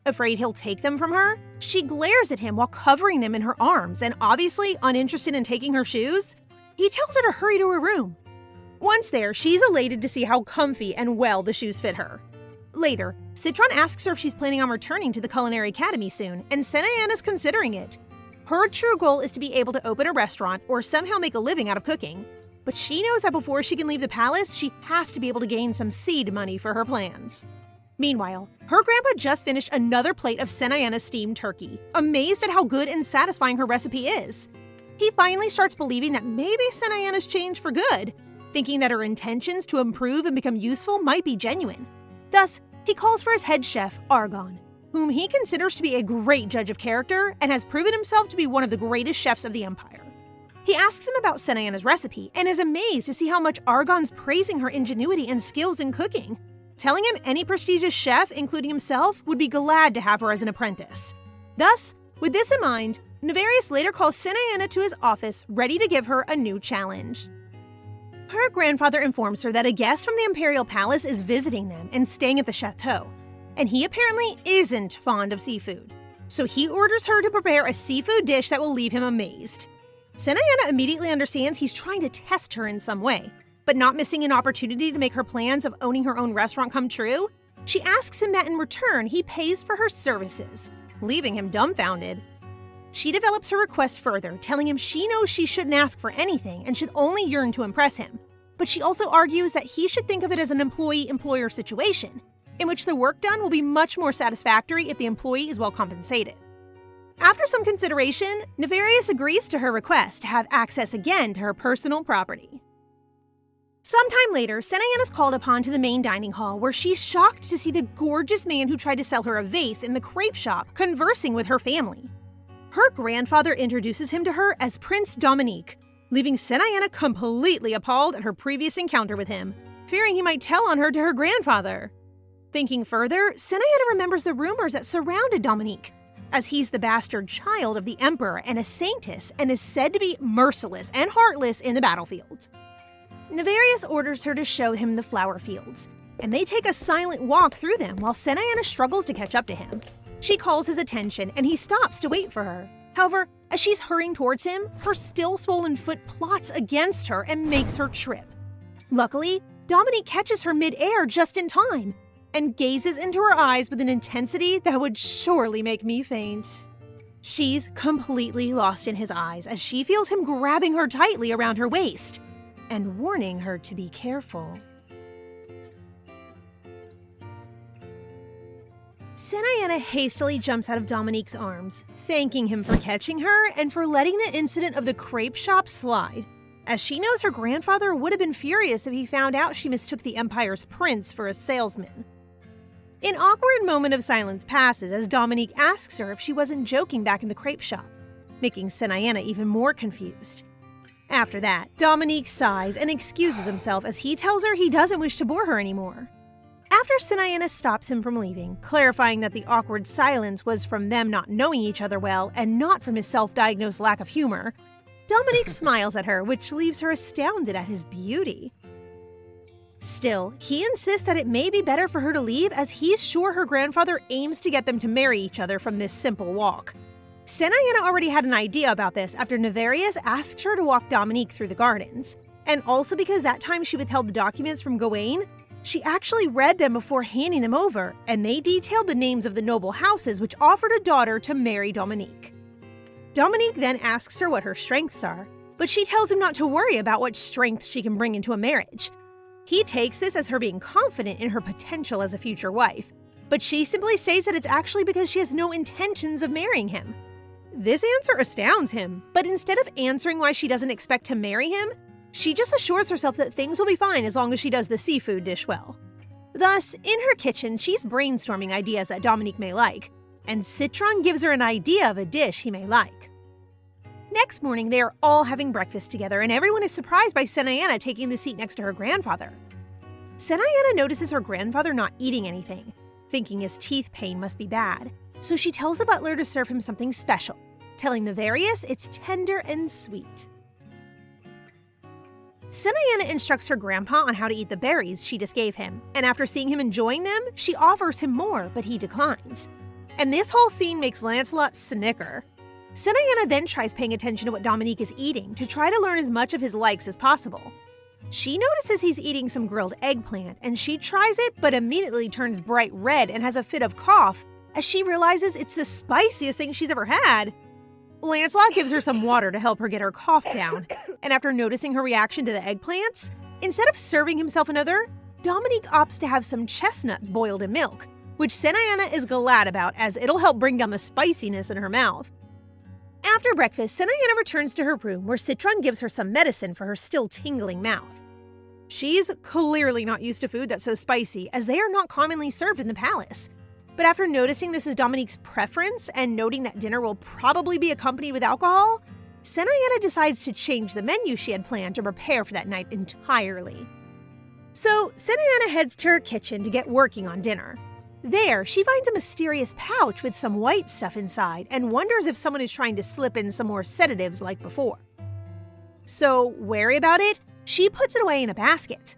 A: Afraid he'll take them from her, she glares at him while covering them in her arms, and obviously uninterested in taking her shoes, he tells her to hurry to her room. Once there, she's elated to see how comfy and well the shoes fit her. Later, Citron asks her if she's planning on returning to the Culinary Academy soon, and Senianna's considering it. Her true goal is to be able to open a restaurant or somehow make a living out of cooking. But she knows that before she can leave the palace, she has to be able to gain some seed money for her plans. Meanwhile, her grandpa just finished another plate of Senianna's steamed turkey, amazed at how good and satisfying her recipe is. He finally starts believing that maybe Senianna's changed for good, thinking that her intentions to improve and become useful might be genuine. Thus, he calls for his head chef, Argon, whom he considers to be a great judge of character and has proven himself to be one of the greatest chefs of the Empire. He asks him about Senianna's recipe and is amazed to see how much Argon's praising her ingenuity and skills in cooking, telling him any prestigious chef, including himself, would be glad to have her as an apprentice. Thus, with this in mind, Nefarious later calls Senianna to his office, ready to give her a new challenge. Her grandfather informs her that a guest from the Imperial Palace is visiting them and staying at the chateau, and he apparently isn't fond of seafood. So he orders her to prepare a seafood dish that will leave him amazed. Senianna immediately understands he's trying to test her in some way, but not missing an opportunity to make her plans of owning her own restaurant come true, she asks him that in return he pays for her services, leaving him dumbfounded. She develops her request further, telling him she knows she shouldn't ask for anything and should only yearn to impress him, but she also argues that he should think of it as an employee-employer situation, in which the work done will be much more satisfactory if the employee is well compensated. After some consideration, Nefarious agrees to her request to have access again to her personal property. Sometime later, Senianna is called upon to the main dining hall, where she's shocked to see the gorgeous man who tried to sell her a vase in the crepe shop conversing with her family. Her grandfather introduces him to her as Prince Dominique, leaving Senianna completely appalled at her previous encounter with him, fearing he might tell on her to her grandfather. Thinking further, Senianna remembers the rumors that surrounded Dominique, as he's the bastard child of the Emperor and a saintess and is said to be merciless and heartless in the battlefield. Nevarius orders her to show him the flower fields, and they take a silent walk through them while Senianna struggles to catch up to him. She calls his attention and he stops to wait for her. However, as she's hurrying towards him, her still swollen foot plots against her and makes her trip. Luckily, Dominique catches her mid-air just in time and gazes into her eyes with an intensity that would surely make me faint. She's completely lost in his eyes as she feels him grabbing her tightly around her waist and warning her to be careful. Senianna hastily jumps out of Dominique's arms, thanking him for catching her and for letting the incident of the crepe shop slide, as she knows her grandfather would have been furious if he found out she mistook the Empire's prince for a salesman. An awkward moment of silence passes as Dominique asks her if she wasn't joking back in the crepe shop, making Senianna even more confused. After that, Dominique sighs and excuses himself as he tells her he doesn't wish to bore her anymore. After Senianna stops him from leaving, clarifying that the awkward silence was from them not knowing each other well and not from his self-diagnosed lack of humor, Dominique smiles at her, which leaves her astounded at his beauty. Still, he insists that it may be better for her to leave as he's sure her grandfather aims to get them to marry each other from this simple walk. Senianna already had an idea about this after Nevarius asked her to walk Dominique through the gardens, and also because that time she withheld the documents from Gawain, she actually read them before handing them over, and they detailed the names of the noble houses which offered a daughter to marry Dominique. Dominique then asks her what her strengths are, but she tells him not to worry about what strengths she can bring into a marriage. He takes this as her being confident in her potential as a future wife, but she simply states that it's actually because she has no intentions of marrying him. This answer astounds him, but instead of answering why she doesn't expect to marry him, she just assures herself that things will be fine as long as she does the seafood dish well. Thus, in her kitchen, she's brainstorming ideas that Dominique may like, and Citron gives her an idea of a dish he may like. Next morning, they are all having breakfast together, and everyone is surprised by Senianna taking the seat next to her grandfather. Senianna notices her grandfather not eating anything, thinking his teeth pain must be bad, so she tells the butler to serve him something special, telling Nevarius it's tender and sweet. Senianna instructs her grandpa on how to eat the berries she just gave him, and after seeing him enjoying them, she offers him more, but he declines. And this whole scene makes Lancelot snicker. Senianna then tries paying attention to what Dominique is eating to try to learn as much of his likes as possible. She notices he's eating some grilled eggplant, and she tries it but immediately turns bright red and has a fit of cough as she realizes it's the spiciest thing she's ever had. Lancelot gives her some water to help her get her cough down, and after noticing her reaction to the eggplants, instead of serving himself another, Dominique opts to have some chestnuts boiled in milk, which Senianna is glad about as it'll help bring down the spiciness in her mouth. After breakfast, Senianna returns to her room where Citron gives her some medicine for her still tingling mouth. She's clearly not used to food that's so spicy, as they are not commonly served in the palace. But after noticing this is Dominique's preference and noting that dinner will probably be accompanied with alcohol, Senianna decides to change the menu she had planned to prepare for that night entirely. So, Senianna heads to her kitchen to get working on dinner. There, she finds a mysterious pouch with some white stuff inside and wonders if someone is trying to slip in some more sedatives like before. So, wary about it, she puts it away in a basket.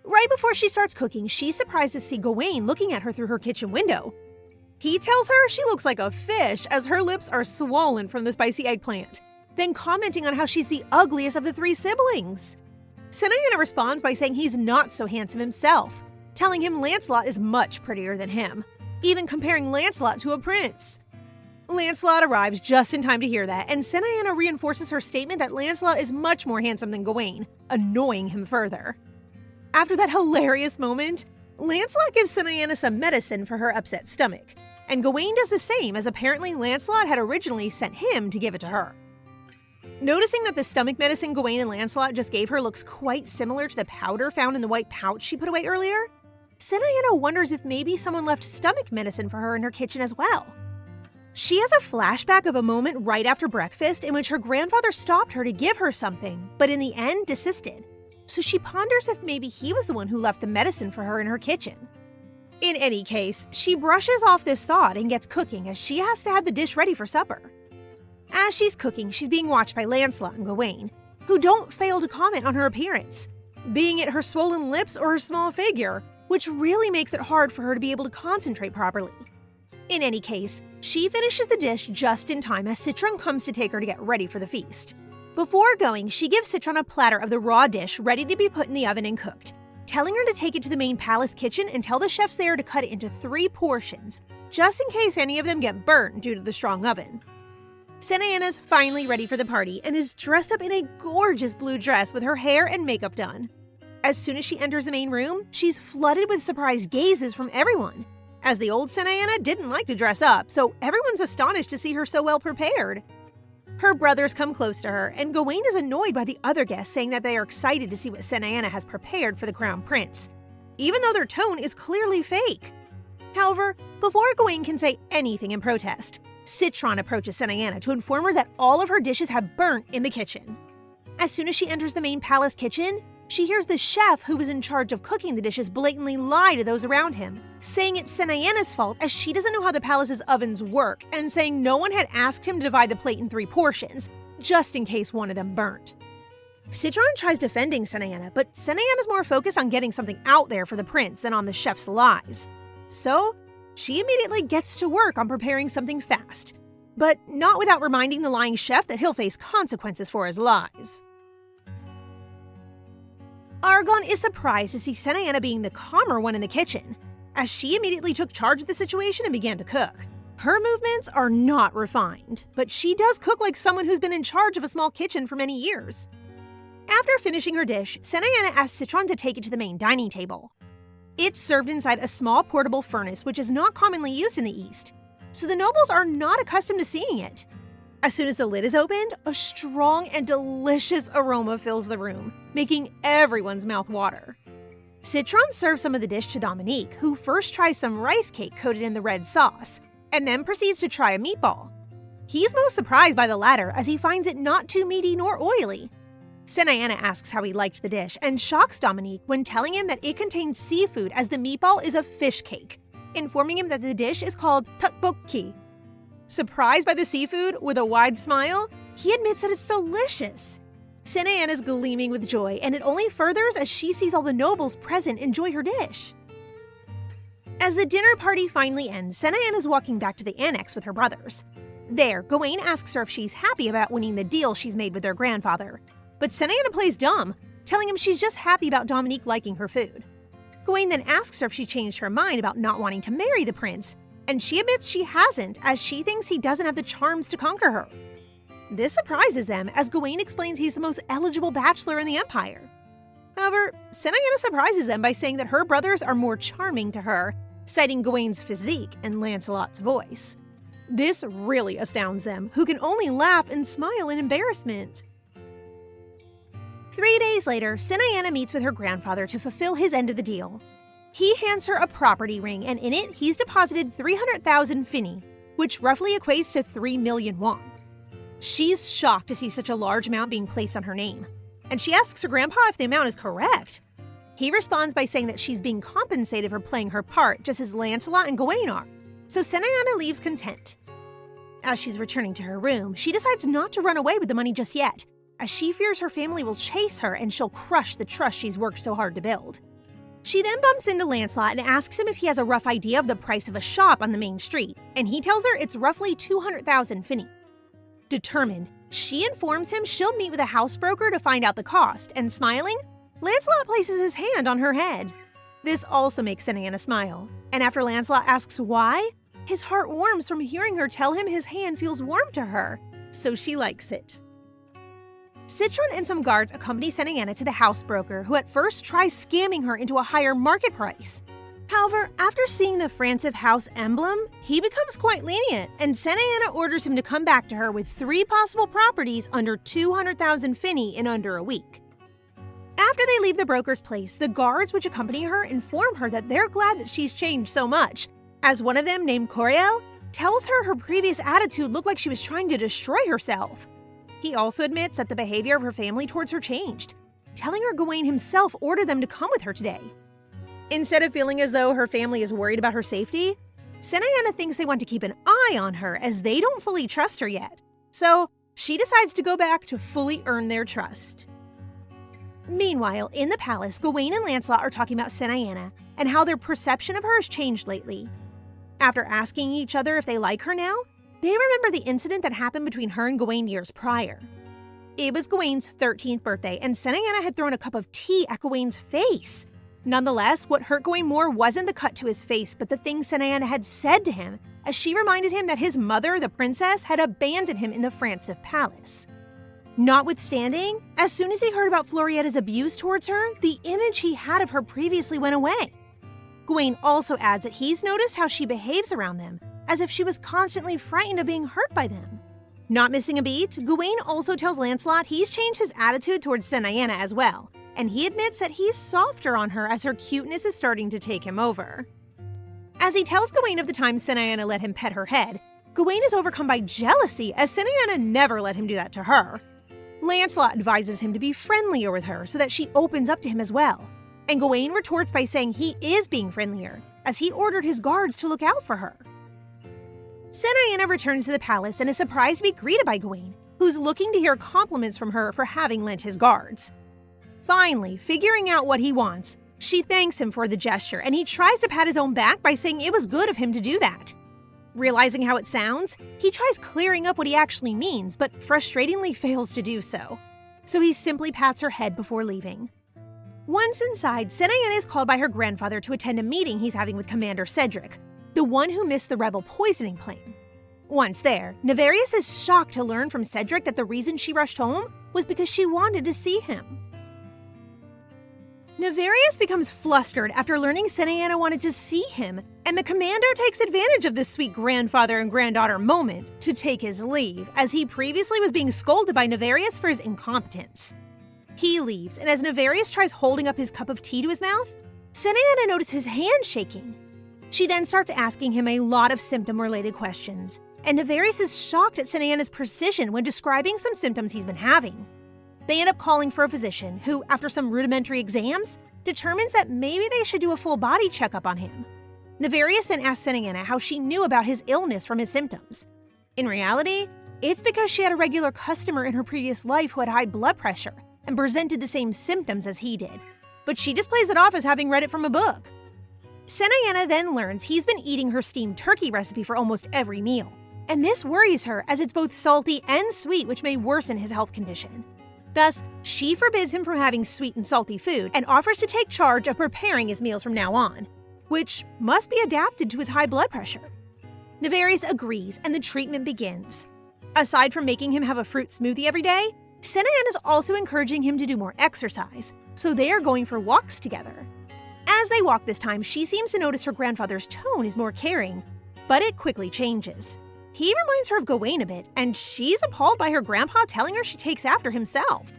A: Right before she starts cooking, she's surprised to see Gawain looking at her through her kitchen window. He tells her she looks like a fish as her lips are swollen from the spicy eggplant, then commenting on how she's the ugliest of the three siblings. Senianna responds by saying he's not so handsome himself, telling him Lancelot is much prettier than him, even comparing Lancelot to a prince. Lancelot arrives just in time to hear that, and Senianna reinforces her statement that Lancelot is much more handsome than Gawain, annoying him further. After that hilarious moment, Lancelot gives Senianna some medicine for her upset stomach, and Gawain does the same as apparently Lancelot had originally sent him to give it to her. Noticing that the stomach medicine Gawain and Lancelot just gave her looks quite similar to the powder found in the white pouch she put away earlier, Senianna wonders if maybe someone left stomach medicine for her in her kitchen as well. She has a flashback of a moment right after breakfast in which her grandfather stopped her to give her something, but in the end desisted. So she ponders if maybe he was the one who left the medicine for her in her kitchen. In any case, she brushes off this thought and gets cooking as she has to have the dish ready for supper. As she's cooking, she's being watched by Lancelot and Gawain, who don't fail to comment on her appearance, being it her swollen lips or her small figure, which really makes it hard for her to be able to concentrate properly. In any case, she finishes the dish just in time as Citron comes to take her to get ready for the feast. Before going, she gives Citron a platter of the raw dish ready to be put in the oven and cooked, telling her to take it to the main palace kitchen and tell the chefs there to cut it into 3 portions, just in case any of them get burnt due to the strong oven. Senianna's finally ready for the party and is dressed up in a gorgeous blue dress with her hair and makeup done. As soon as she enters the main room, she's flooded with surprised gazes from everyone, as the old Senianna didn't like to dress up, so everyone's astonished to see her so well prepared. Her brothers come close to her, and Gawain is annoyed by the other guests saying that they are excited to see what Senianna has prepared for the crown prince, even though their tone is clearly fake. However, before Gawain can say anything in protest, Citron approaches Senianna to inform her that all of her dishes have burnt in the kitchen. As soon as she enters the main palace kitchen, she hears the chef who was in charge of cooking the dishes blatantly lie to those around him, saying it's Senianna's fault as she doesn't know how the palace's ovens work, and saying no one had asked him to divide the plate in 3 portions, just in case one of them burnt. Citron tries defending Senianna, but Senianna's more focused on getting something out there for the prince than on the chef's lies. So, she immediately gets to work on preparing something fast, but not without reminding the lying chef that he'll face consequences for his lies. Argon is surprised to see Senianna being the calmer one in the kitchen, as she immediately took charge of the situation and began to cook. Her movements are not refined, but she does cook like someone who's been in charge of a small kitchen for many years. After finishing her dish, Senianna asks Citron to take it to the main dining table. It's served inside a small portable furnace which is not commonly used in the East, so the nobles are not accustomed to seeing it. As soon as the lid is opened, a strong and delicious aroma fills the room, making everyone's mouth water. Citron serves some of the dish to Dominique, who first tries some rice cake coated in the red sauce, and then proceeds to try a meatball. He's most surprised by the latter as he finds it not too meaty nor oily. Senianna asks how he liked the dish and shocks Dominique when telling him that it contains seafood as the meatball is a fish cake, informing him that the dish is called tteokbokki. Surprised by the seafood with a wide smile, he admits that it's delicious. Senianna is gleaming with joy, and it only furthers as she sees all the nobles present enjoy her dish. As the dinner party finally ends, Senianna is walking back to the annex with her brothers. There, Gawain asks her if she's happy about winning the deal she's made with their grandfather, but Senianna plays dumb, telling him she's just happy about Dominique liking her food. Gawain then asks her if she changed her mind about not wanting to marry the prince, and she admits she hasn't, as she thinks he doesn't have the charms to conquer her. This surprises them, as Gawain explains he's the most eligible bachelor in the Empire. However, Senianna surprises them by saying that her brothers are more charming to her, citing Gawain's physique and Lancelot's voice. This really astounds them, who can only laugh and smile in embarrassment. 3 days later, Senianna meets with her grandfather to fulfill his end of the deal. He hands her a property ring, and in it, he's deposited 300,000 finny, which roughly equates to 3 million won. She's shocked to see such a large amount being placed on her name, and she asks her grandpa if the amount is correct. He responds by saying that she's being compensated for playing her part just as Lancelot and Gawain are, so Senianna leaves content. As she's returning to her room, she decides not to run away with the money just yet, as she fears her family will chase her and she'll crush the trust she's worked so hard to build. She then bumps into Lancelot and asks him if he has a rough idea of the price of a shop on the main street, and he tells her it's roughly 200,000 finny. Determined, she informs him she'll meet with a housebroker to find out the cost, and smiling, Lancelot places his hand on her head. This also makes Senianna smile, and after Lancelot asks why, his heart warms from hearing her tell him his hand feels warm to her, so she likes it. Citron and some guards accompany Senianna to the housebroker, who at first tries scamming her into a higher market price. However, after seeing the Francev house emblem, he becomes quite lenient, and Senianna orders him to come back to her with 3 possible properties under 200,000 finny in under a week. After they leave the broker's place, the guards which accompany her inform her that they're glad that she's changed so much, as one of them, named Coriel, tells her previous attitude looked like she was trying to destroy herself. He also admits that the behavior of her family towards her changed, telling her Gawain himself ordered them to come with her today. Instead of feeling as though her family is worried about her safety, Senianna thinks they want to keep an eye on her as they don't fully trust her yet. So she decides to go back to fully earn their trust. Meanwhile, in the palace, Gawain and Lancelot are talking about Senianna and how their perception of her has changed lately. After asking each other if they like her now, they remember the incident that happened between her and Gawain years prior. It was Gawain's 13th birthday, and Senianna had thrown a cup of tea at Gawain's face. Nonetheless, what hurt Gawain more wasn't the cut to his face, but the things Senianna had said to him, as she reminded him that his mother, the princess, had abandoned him in the Franciff palace. Notwithstanding, as soon as he heard about Florietta's abuse towards her, the image he had of her previously went away. Gawain also adds that he's noticed how she behaves around them, as if she was constantly frightened of being hurt by them. Not missing a beat, Gawain also tells Lancelot he's changed his attitude towards Senianna as well, and he admits that he's softer on her as her cuteness is starting to take him over. As he tells Gawain of the time Senianna let him pet her head, Gawain is overcome by jealousy as Senianna never let him do that to her. Lancelot advises him to be friendlier with her so that she opens up to him as well, and Gawain retorts by saying he is being friendlier, as he ordered his guards to look out for her. Senianna returns to the palace and is surprised to be greeted by Gawain, who's looking to hear compliments from her for having lent his guards. Finally, figuring out what he wants, she thanks him for the gesture, and he tries to pat his own back by saying it was good of him to do that. Realizing how it sounds, he tries clearing up what he actually means, but frustratingly fails to do so. So he simply pats her head before leaving. Once inside, Senianna is called by her grandfather to attend a meeting he's having with Commander Cedric, the one who missed the rebel poisoning plan. Once there, Navarius is shocked to learn from Cedric that the reason she rushed home was because she wanted to see him. Navarius becomes flustered after learning Senianna wanted to see him, and the commander takes advantage of this sweet grandfather and granddaughter moment to take his leave, as he previously was being scolded by Navarius for his incompetence. He leaves, and as Navarius tries holding up his cup of tea to his mouth, Senianna notices his hand shaking. She then starts asking him a lot of symptom-related questions, and Navarius is shocked at Senianna's precision when describing some symptoms he's been having. They end up calling for a physician who, after some rudimentary exams, determines that maybe they should do a full body checkup on him. Navarius then asks Senianna how she knew about his illness from his symptoms. In reality, it's because she had a regular customer in her previous life who had high blood pressure and presented the same symptoms as he did, but she just plays it off as having read it from a book. Senianna then learns he's been eating her steamed turkey recipe for almost every meal, and this worries her as it's both salty and sweet, which may worsen his health condition. Thus, she forbids him from having sweet and salty food and offers to take charge of preparing his meals from now on, which must be adapted to his high blood pressure. Navarius agrees, and the treatment begins. Aside from making him have a fruit smoothie every day, Senianna is also encouraging him to do more exercise, so they are going for walks together. As they walk this time, she seems to notice her grandfather's tone is more caring, but it quickly changes. He reminds her of Gawain a bit, and she's appalled by her grandpa telling her she takes after himself.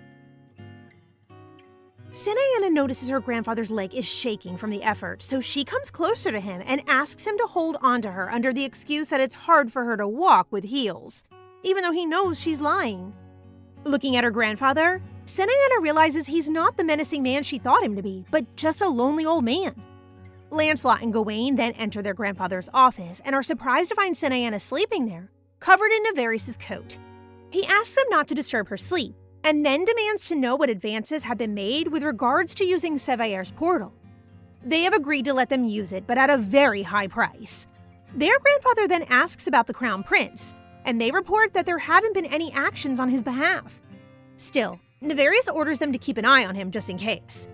A: Senianna notices her grandfather's leg is shaking from the effort, so she comes closer to him and asks him to hold onto her under the excuse that it's hard for her to walk with heels, even though he knows she's lying. Looking at her grandfather, Senianna realizes he's not the menacing man she thought him to be, but just a lonely old man. Lancelot and Gawain then enter their grandfather's office and are surprised to find Senianna sleeping there, covered in Navarius' coat. He asks them not to disturb her sleep, and then demands to know what advances have been made with regards to using Sevaire's portal. They have agreed to let them use it, but at a very high price. Their grandfather then asks about the Crown Prince, and they report that there haven't been any actions on his behalf. Still, Navarius orders them to keep an eye on him just in case.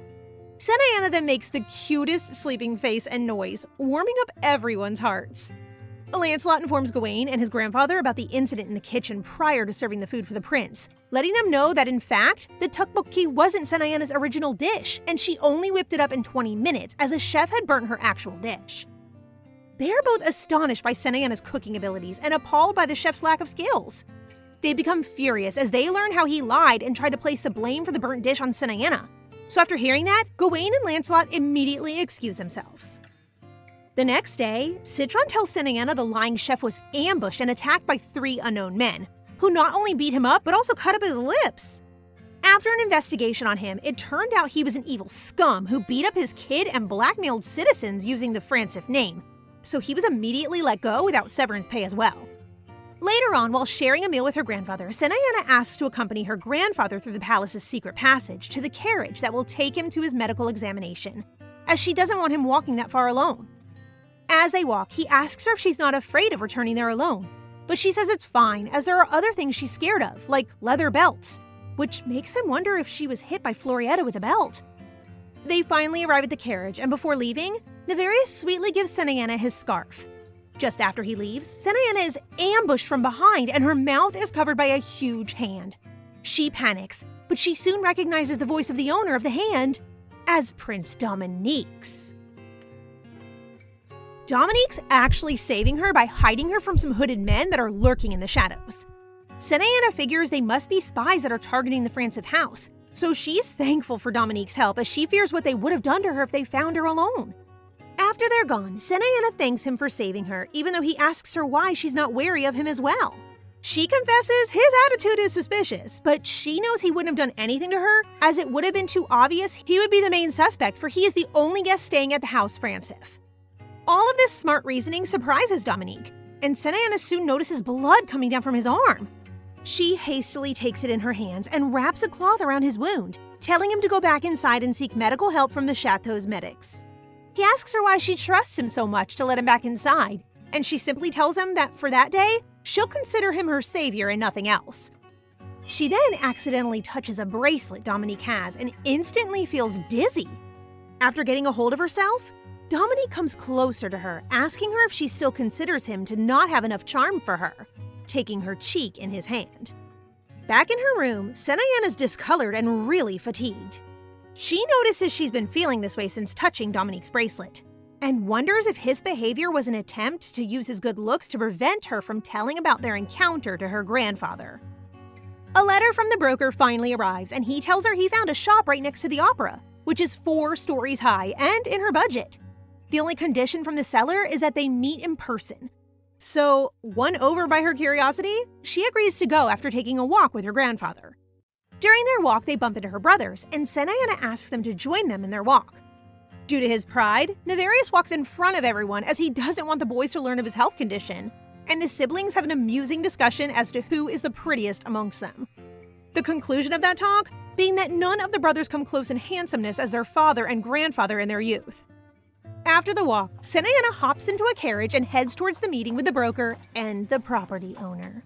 A: Senianna then makes the cutest sleeping face and noise, warming up everyone's hearts. Lancelot informs Gawain and his grandfather about the incident in the kitchen prior to serving the food for the prince, letting them know that in fact, the tteokbokki wasn't Senianna's original dish, and she only whipped it up in 20 minutes as a chef had burnt her actual dish. They are both astonished by Senianna's cooking abilities and appalled by the chef's lack of skills. They become furious as they learn how he lied and tried to place the blame for the burnt dish on Senianna. So after hearing that, Gawain and Lancelot immediately excuse themselves. The next day, Citron tells Senianna the lying chef was ambushed and attacked by 3 unknown men, who not only beat him up, but also cut up his lips. After an investigation on him, it turned out he was an evil scum who beat up his kid and blackmailed citizens using the Francif name, so he was immediately let go without severance pay as well. Later on, while sharing a meal with her grandfather, Senianna asks to accompany her grandfather through the palace's secret passage to the carriage that will take him to his medical examination, as she doesn't want him walking that far alone. As they walk, he asks her if she's not afraid of returning there alone, but she says it's fine, as there are other things she's scared of, like leather belts, which makes him wonder if she was hit by Florietta with a belt. They finally arrive at the carriage, and before leaving, Nevarius sweetly gives Senianna his scarf. Just after he leaves, Senianna is ambushed from behind and her mouth is covered by a huge hand. She panics, but she soon recognizes the voice of the owner of the hand as Prince Dominique's. Dominique's actually saving her by hiding her from some hooded men that are lurking in the shadows. Senianna figures they must be spies that are targeting the Francif house, so she's thankful for Dominique's help as she fears what they would have done to her if they found her alone. After they're gone, Senianna thanks him for saving her, even though he asks her why she's not wary of him as well. She confesses his attitude is suspicious, but she knows he wouldn't have done anything to her, as it would have been too obvious he would be the main suspect, for he is the only guest staying at the house Francif. All of this smart reasoning surprises Dominique, and Senianna soon notices blood coming down from his arm. She hastily takes it in her hands and wraps a cloth around his wound, telling him to go back inside and seek medical help from the chateau's medics. He asks her why she trusts him so much to let him back inside, and she simply tells him that for that day, she'll consider him her savior and nothing else. She then accidentally touches a bracelet Dominique has and instantly feels dizzy. After getting a hold of herself, Dominique comes closer to her, asking her if she still considers him to not have enough charm for her, taking her cheek in his hand. Back in her room, Senianna's discolored and really fatigued. She notices she's been feeling this way since touching Dominique's bracelet, and wonders if his behavior was an attempt to use his good looks to prevent her from telling about their encounter to her grandfather. A letter from the broker finally arrives, and he tells her he found a shop right next to the opera, which is 4 stories high and in her budget. The only condition from the seller is that they meet in person. So, won over by her curiosity, she agrees to go after taking a walk with her grandfather. During their walk, they bump into her brothers, and Senianna asks them to join them in their walk. Due to his pride, Nevarius walks in front of everyone as he doesn't want the boys to learn of his health condition, and the siblings have an amusing discussion as to who is the prettiest amongst them. The conclusion of that talk being that none of the brothers come close in handsomeness as their father and grandfather in their youth. After the walk, Senianna hops into a carriage and heads towards the meeting with the broker and the property owner.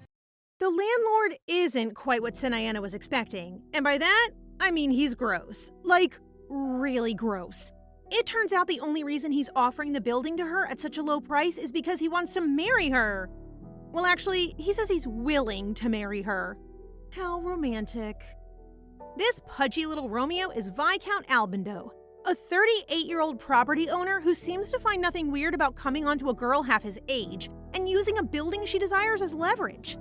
A: The landlord isn't quite what Senianna was expecting, and by that, I mean he's gross. Like, really gross. It turns out the only reason he's offering the building to her at such a low price is because he wants to marry her. Well, actually, he says he's willing to marry her. How romantic. This pudgy little Romeo is Viscount Albindo, a 38-year-old property owner who seems to find nothing weird about coming onto a girl half his age and using a building she desires as leverage.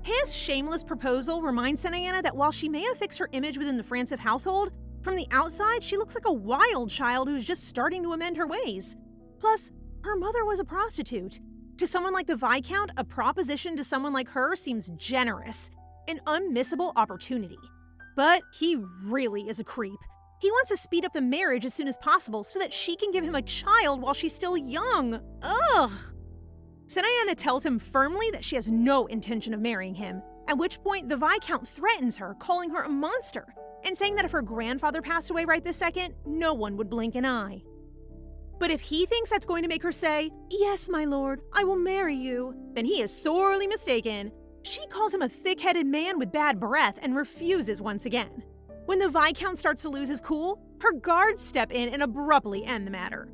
A: His shameless proposal reminds Senianna that while she may have fixed her image within the Francif household, from the outside she looks like a wild child who's just starting to amend her ways. Plus, her mother was a prostitute. To someone like the Viscount, a proposition to someone like her seems generous, an unmissable opportunity. But he really is a creep. He wants to speed up the marriage as soon as possible so that she can give him a child while she's still young. Ugh! Senianna tells him firmly that she has no intention of marrying him, at which point the Viscount threatens her, calling her a monster, and saying that if her grandfather passed away right this second, no one would blink an eye. But if he thinks that's going to make her say, "Yes, my lord, I will marry you," then he is sorely mistaken. She calls him a thick-headed man with bad breath and refuses once again. When the Viscount starts to lose his cool, her guards step in and abruptly end the matter.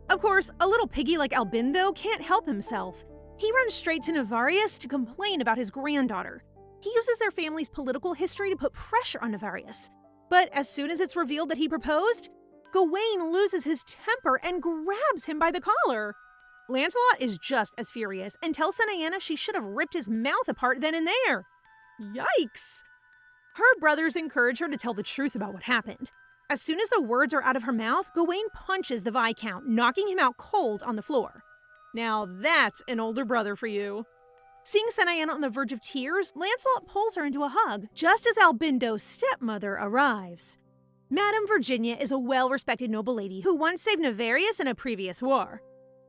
A: Of course, a little piggy like Albindo can't help himself. He runs straight to Nevarius to complain about his granddaughter. He uses their family's political history to put pressure on Nevarius. But as soon as it's revealed that he proposed, Gawain loses his temper and grabs him by the collar. Lancelot is just as furious and tells Senianna she should have ripped his mouth apart then and there. Yikes! Her brothers encourage her to tell the truth about what happened. As soon as the words are out of her mouth, Gawain punches the Viscount, knocking him out cold on the floor. Now that's an older brother for you. Seeing Senianna on the verge of tears, Lancelot pulls her into a hug, just as Albindo's stepmother arrives. Madame Virginia is a well-respected noble lady who once saved Nevarius in a previous war.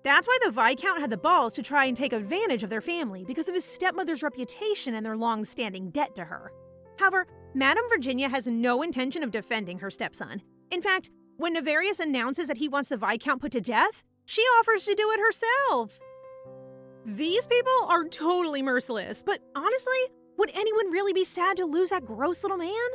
A: That's why the Viscount had the balls to try and take advantage of their family because of his stepmother's reputation and their long-standing debt to her. However, Madame Virginia has no intention of defending her stepson. In fact, when Nevarius announces that he wants the Viscount put to death, she offers to do it herself. These people are totally merciless, but honestly, would anyone really be sad to lose that gross little man?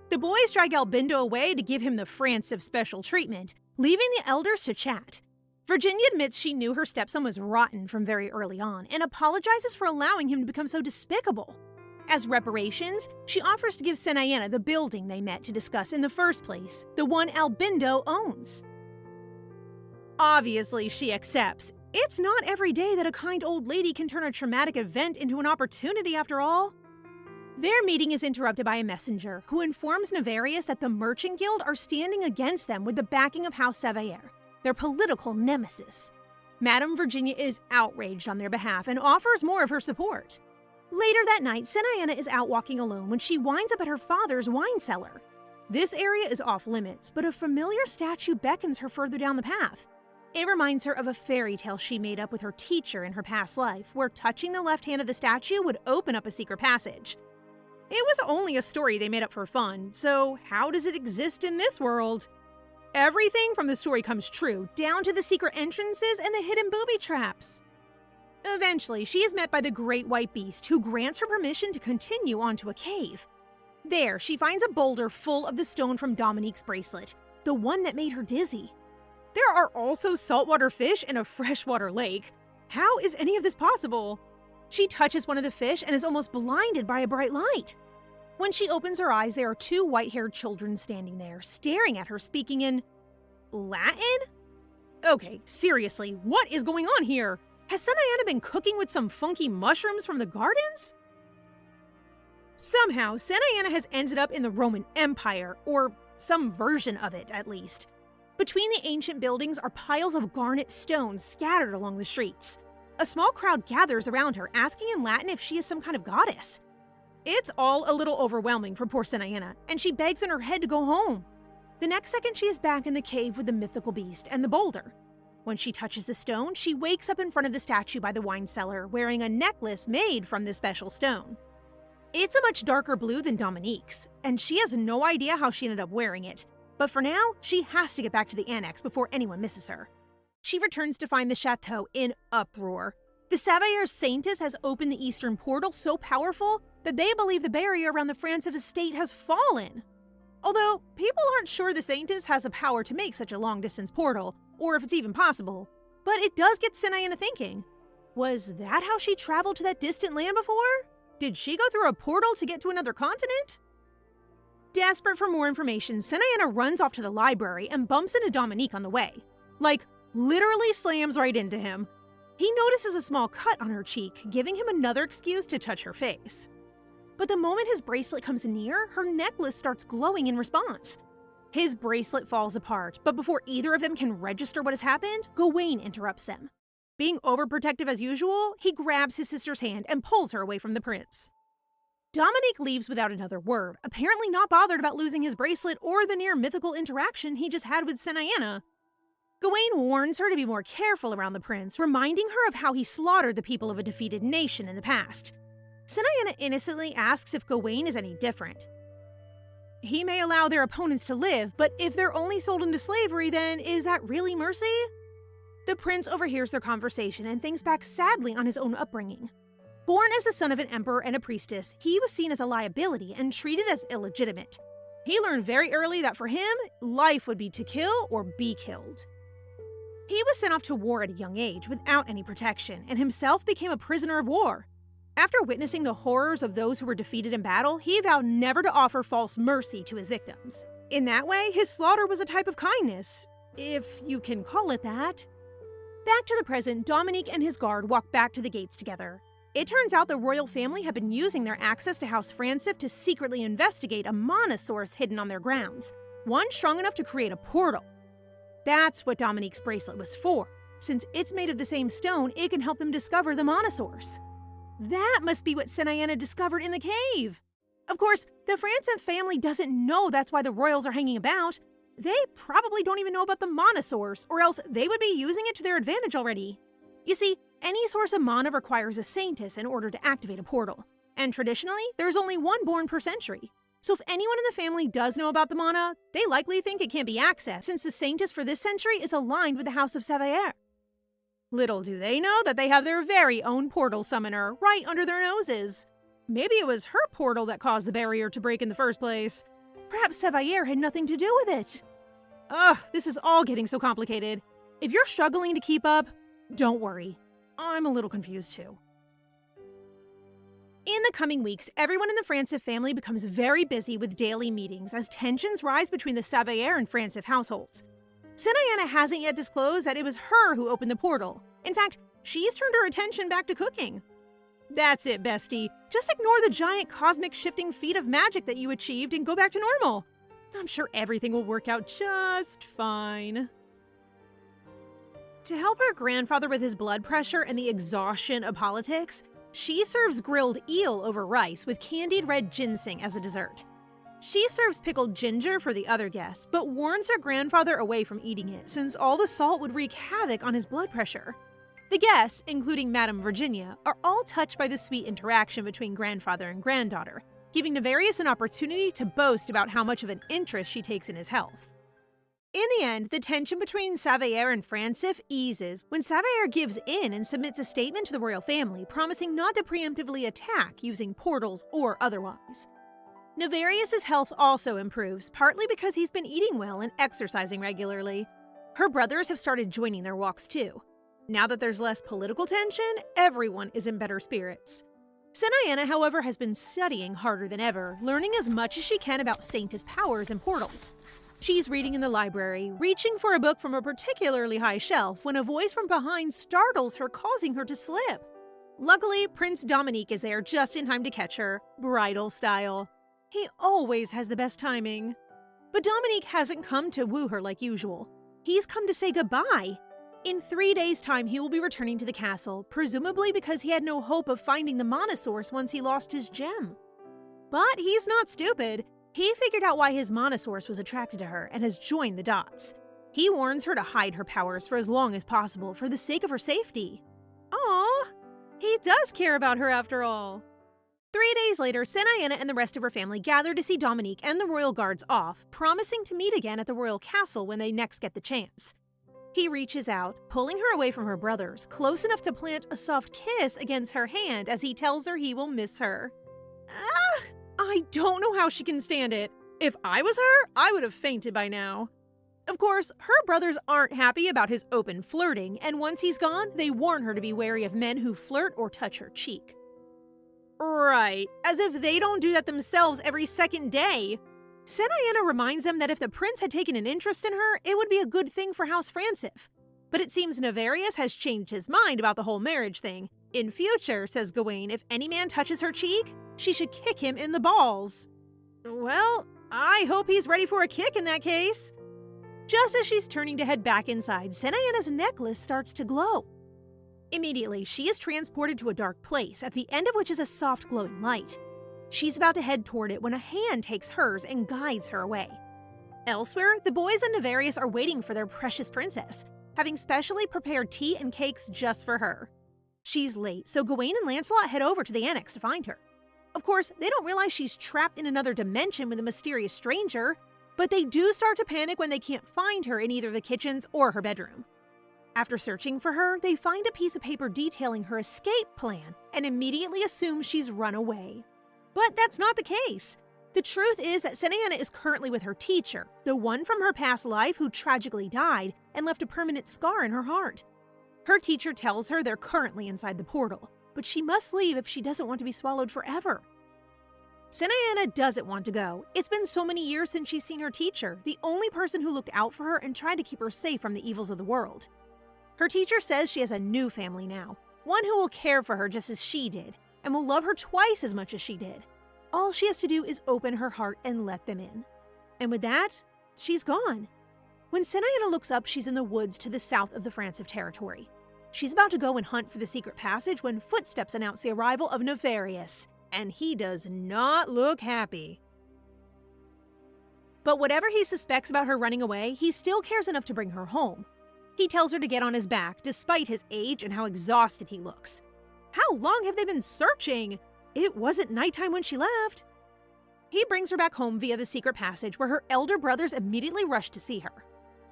A: The boys drag Albindo away to give him the France of special treatment, leaving the elders to chat. Virginia admits she knew her stepson was rotten from very early on and apologizes for allowing him to become so despicable. As reparations, she offers to give Senianna the building they met to discuss in the first place, the one Albindo owns. Obviously, she accepts. It's not every day that a kind old lady can turn a traumatic event into an opportunity after all. Their meeting is interrupted by a messenger who informs Nevarius that the Merchant Guild are standing against them with the backing of House Savayer, their political nemesis. Madame Virginia is outraged on their behalf and offers more of her support. Later that night, Senianna is out walking alone when she winds up at her father's wine cellar. This area is off limits, but a familiar statue beckons her further down the path. It reminds her of a fairy tale she made up with her teacher in her past life, where touching the left hand of the statue would open up a secret passage. It was only a story they made up for fun, so how does it exist in this world? Everything from the story comes true, down to the secret entrances and the hidden booby traps. Eventually, she is met by the Great White Beast, who grants her permission to continue onto a cave. There, she finds a boulder full of the stone from Dominique's bracelet, the one that made her dizzy. There are also saltwater fish in a freshwater lake. How is any of this possible? She touches one of the fish and is almost blinded by a bright light. When she opens her eyes, there are two white-haired children standing there, staring at her, speaking in Latin? Okay, seriously, what is going on here? Has Senianna been cooking with some funky mushrooms from the gardens? Somehow, Senianna has ended up in the Roman Empire, or some version of it, at least. Between the ancient buildings are piles of garnet stones scattered along the streets. A small crowd gathers around her, asking in Latin if she is some kind of goddess. It's all a little overwhelming for poor Senianna, and she begs in her head to go home. The next second, she is back in the cave with the mythical beast and the boulder. When she touches the stone, she wakes up in front of the statue by the wine cellar, wearing a necklace made from this special stone. It's a much darker blue than Dominique's, and she has no idea how she ended up wearing it. But for now, she has to get back to the annex before anyone misses her. She returns to find the chateau in uproar. The Savayer Saintess has opened the eastern portal so powerful that they believe the barrier around the France of estate has fallen. Although, people aren't sure the Saintess has the power to make such a long-distance portal, or if it's even possible. But it does get Senianna thinking. Was that how she traveled to that distant land before? Did she go through a portal to get to another continent? Desperate for more information, Senianna runs off to the library and bumps into Dominique on the way. Like, literally slams right into him. He notices a small cut on her cheek, giving him another excuse to touch her face. But the moment his bracelet comes near, her necklace starts glowing in response. His bracelet falls apart, but before either of them can register what has happened, Gawain interrupts them. Being overprotective as usual, he grabs his sister's hand and pulls her away from the prince. Dominique leaves without another word, apparently not bothered about losing his bracelet or the near mythical interaction he just had with Senianna. Gawain warns her to be more careful around the prince, reminding her of how he slaughtered the people of a defeated nation in the past. Senianna innocently asks if Gawain is any different. He may allow their opponents to live, but if they're only sold into slavery, then is that really mercy? The prince overhears their conversation and thinks back sadly on his own upbringing. Born as the son of an emperor and a priestess, he was seen as a liability and treated as illegitimate. He learned very early that for him, life would be to kill or be killed. He was sent off to war at a young age without any protection, and himself became a prisoner of war. After witnessing the horrors of those who were defeated in battle, he vowed never to offer false mercy to his victims. In that way, his slaughter was a type of kindness, if you can call it that. Back to the present, Dominique and his guard walk back to the gates together. It turns out the royal family had been using their access to House Francif to secretly investigate a monosaurus hidden on their grounds. one strong enough to create a portal. That's what Dominique's bracelet was for. Since it's made of the same stone, it can help them discover the mana source. That must be what Senianna discovered in the cave. Of course, the Francis family doesn't know that's why the royals are hanging about. They probably don't even know about the mana source, or else they would be using it to their advantage already. You see, any source of mana requires a saintess in order to activate a portal. And traditionally, there's only one born per century. So if anyone in the family does know about the mana, they likely think it can't be accessed, since the saintess for this century is aligned with the House of Savayer. Little do they know that they have their very own portal summoner right under their noses. Maybe it was her portal that caused the barrier to break in the first place. Perhaps Savayer had nothing to do with it. Ugh, this is all getting so complicated. If you're struggling to keep up, don't worry. I'm a little confused too. In the coming weeks, everyone in the Francis family becomes very busy with daily meetings as tensions rise between the Savayer and Francis households. Senianna hasn't yet disclosed that it was her who opened the portal. In fact, she's turned her attention back to cooking. That's it, bestie. Just ignore the giant cosmic shifting feat of magic that you achieved and go back to normal. I'm sure everything will work out just fine. To help her grandfather with his blood pressure and the exhaustion of politics, she serves grilled eel over rice with candied red ginseng as a dessert. She serves pickled ginger for the other guests, but warns her grandfather away from eating it since all the salt would wreak havoc on his blood pressure. The guests, including Madame Virginia, are all touched by the sweet interaction between grandfather and granddaughter, giving Nevarius an opportunity to boast about how much of an interest she takes in his health. In the end, the tension between Savayer and Francis eases when Savayer gives in and submits a statement to the royal family promising not to preemptively attack using portals or otherwise. Nevarius' health also improves, partly because he's been eating well and exercising regularly. Her brothers have started joining their walks too. Now that there's less political tension, everyone is in better spirits. Senianna, however, has been studying harder than ever, learning as much as she can about Saintess powers and portals. She's reading in the library, reaching for a book from a particularly high shelf when a voice from behind startles her, causing her to slip. Luckily, Prince Dominique is there just in time to catch her, bridal style. He always has the best timing. But Dominique hasn't come to woo her like usual. He's come to say goodbye. In 3 days' time, he will be returning to the castle, presumably because he had no hope of finding the mana source once he lost his gem. But he's not stupid. He figured out why his mana source was attracted to her and has joined the dots. He warns her to hide her powers for as long as possible for the sake of her safety. Aww, he does care about her after all. 3 days later, Senianna and the rest of her family gather to see Dominique and the royal guards off, promising to meet again at the royal castle when they next get the chance. He reaches out, pulling her away from her brothers, close enough to plant a soft kiss against her hand as he tells her he will miss her. I don't know how she can stand it. If I was her, I would have fainted by now. Of course, her brothers aren't happy about his open flirting, and once he's gone, they warn her to be wary of men who flirt or touch her cheek. Right, as if they don't do that themselves every second day. Senianna reminds them that if the prince had taken an interest in her, it would be a good thing for House Francis. But it seems Nevarius has changed his mind about the whole marriage thing. In future, says Gawain, if any man touches her cheek, she should kick him in the balls. Well, I hope he's ready for a kick in that case. Just as she's turning to head back inside, Senianna's necklace starts to glow. Immediately, she is transported to a dark place, at the end of which is a soft glowing light. She's about to head toward it when a hand takes hers and guides her away. Elsewhere, the boys and Nevarius are waiting for their precious princess, having specially prepared tea and cakes just for her. She's late, so Gawain and Lancelot head over to the annex to find her. Of course, they don't realize she's trapped in another dimension with a mysterious stranger, but they do start to panic when they can't find her in either the kitchens or her bedroom. After searching for her, they find a piece of paper detailing her escape plan and immediately assume she's run away. But that's not the case. The truth is that Senianna is currently with her teacher, the one from her past life who tragically died and left a permanent scar in her heart. Her teacher tells her they're currently inside the portal, but she must leave if she doesn't want to be swallowed forever. Senianna doesn't want to go. It's been so many years since she's seen her teacher, the only person who looked out for her and tried to keep her safe from the evils of the world. Her teacher says she has a new family now, one who will care for her just as she did, and will love her twice as much as she did. All she has to do is open her heart and let them in. And with that, she's gone. When Senianna looks up, she's in the woods to the south of the Francev territory. She's about to go and hunt for the secret passage when footsteps announce the arrival of Nefarious, and he does not look happy. But whatever he suspects about her running away, he still cares enough to bring her home. He tells her to get on his back, despite his age and how exhausted he looks. How long have they been searching? It wasn't nighttime when she left. He brings her back home via the secret passage, where her elder brothers immediately rush to see her.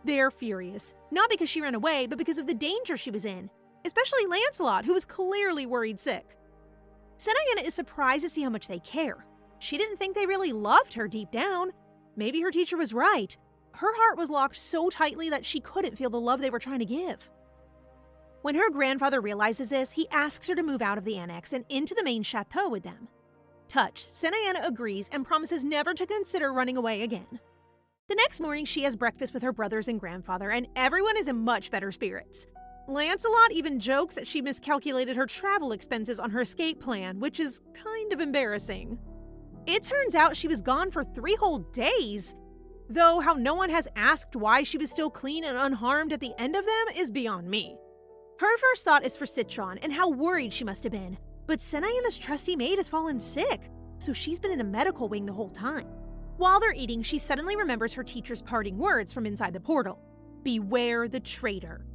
A: They're furious, not because she ran away, but because of the danger she was in, especially Lancelot, who was clearly worried sick. Senianna is surprised to see how much they care. She didn't think they really loved her deep down. Maybe her teacher was right. Her heart was locked so tightly that she couldn't feel the love they were trying to give. When her grandfather realizes this, he asks her to move out of the annex and into the main chateau with them. Touched, Senianna agrees and promises never to consider running away again. The next morning, she has breakfast with her brothers and grandfather, and everyone is in much better spirits. Lancelot even jokes that she miscalculated her travel expenses on her escape plan, which is kind of embarrassing. It turns out she was gone for 3 whole days, though how no one has asked why she was still clean and unharmed at the end of them is beyond me. Her first thought is for Citron and how worried she must have been, but Senianna's trusty maid has fallen sick, so she's been in the medical wing the whole time. While they're eating, she suddenly remembers her teacher's parting words from inside the portal. Beware the traitor.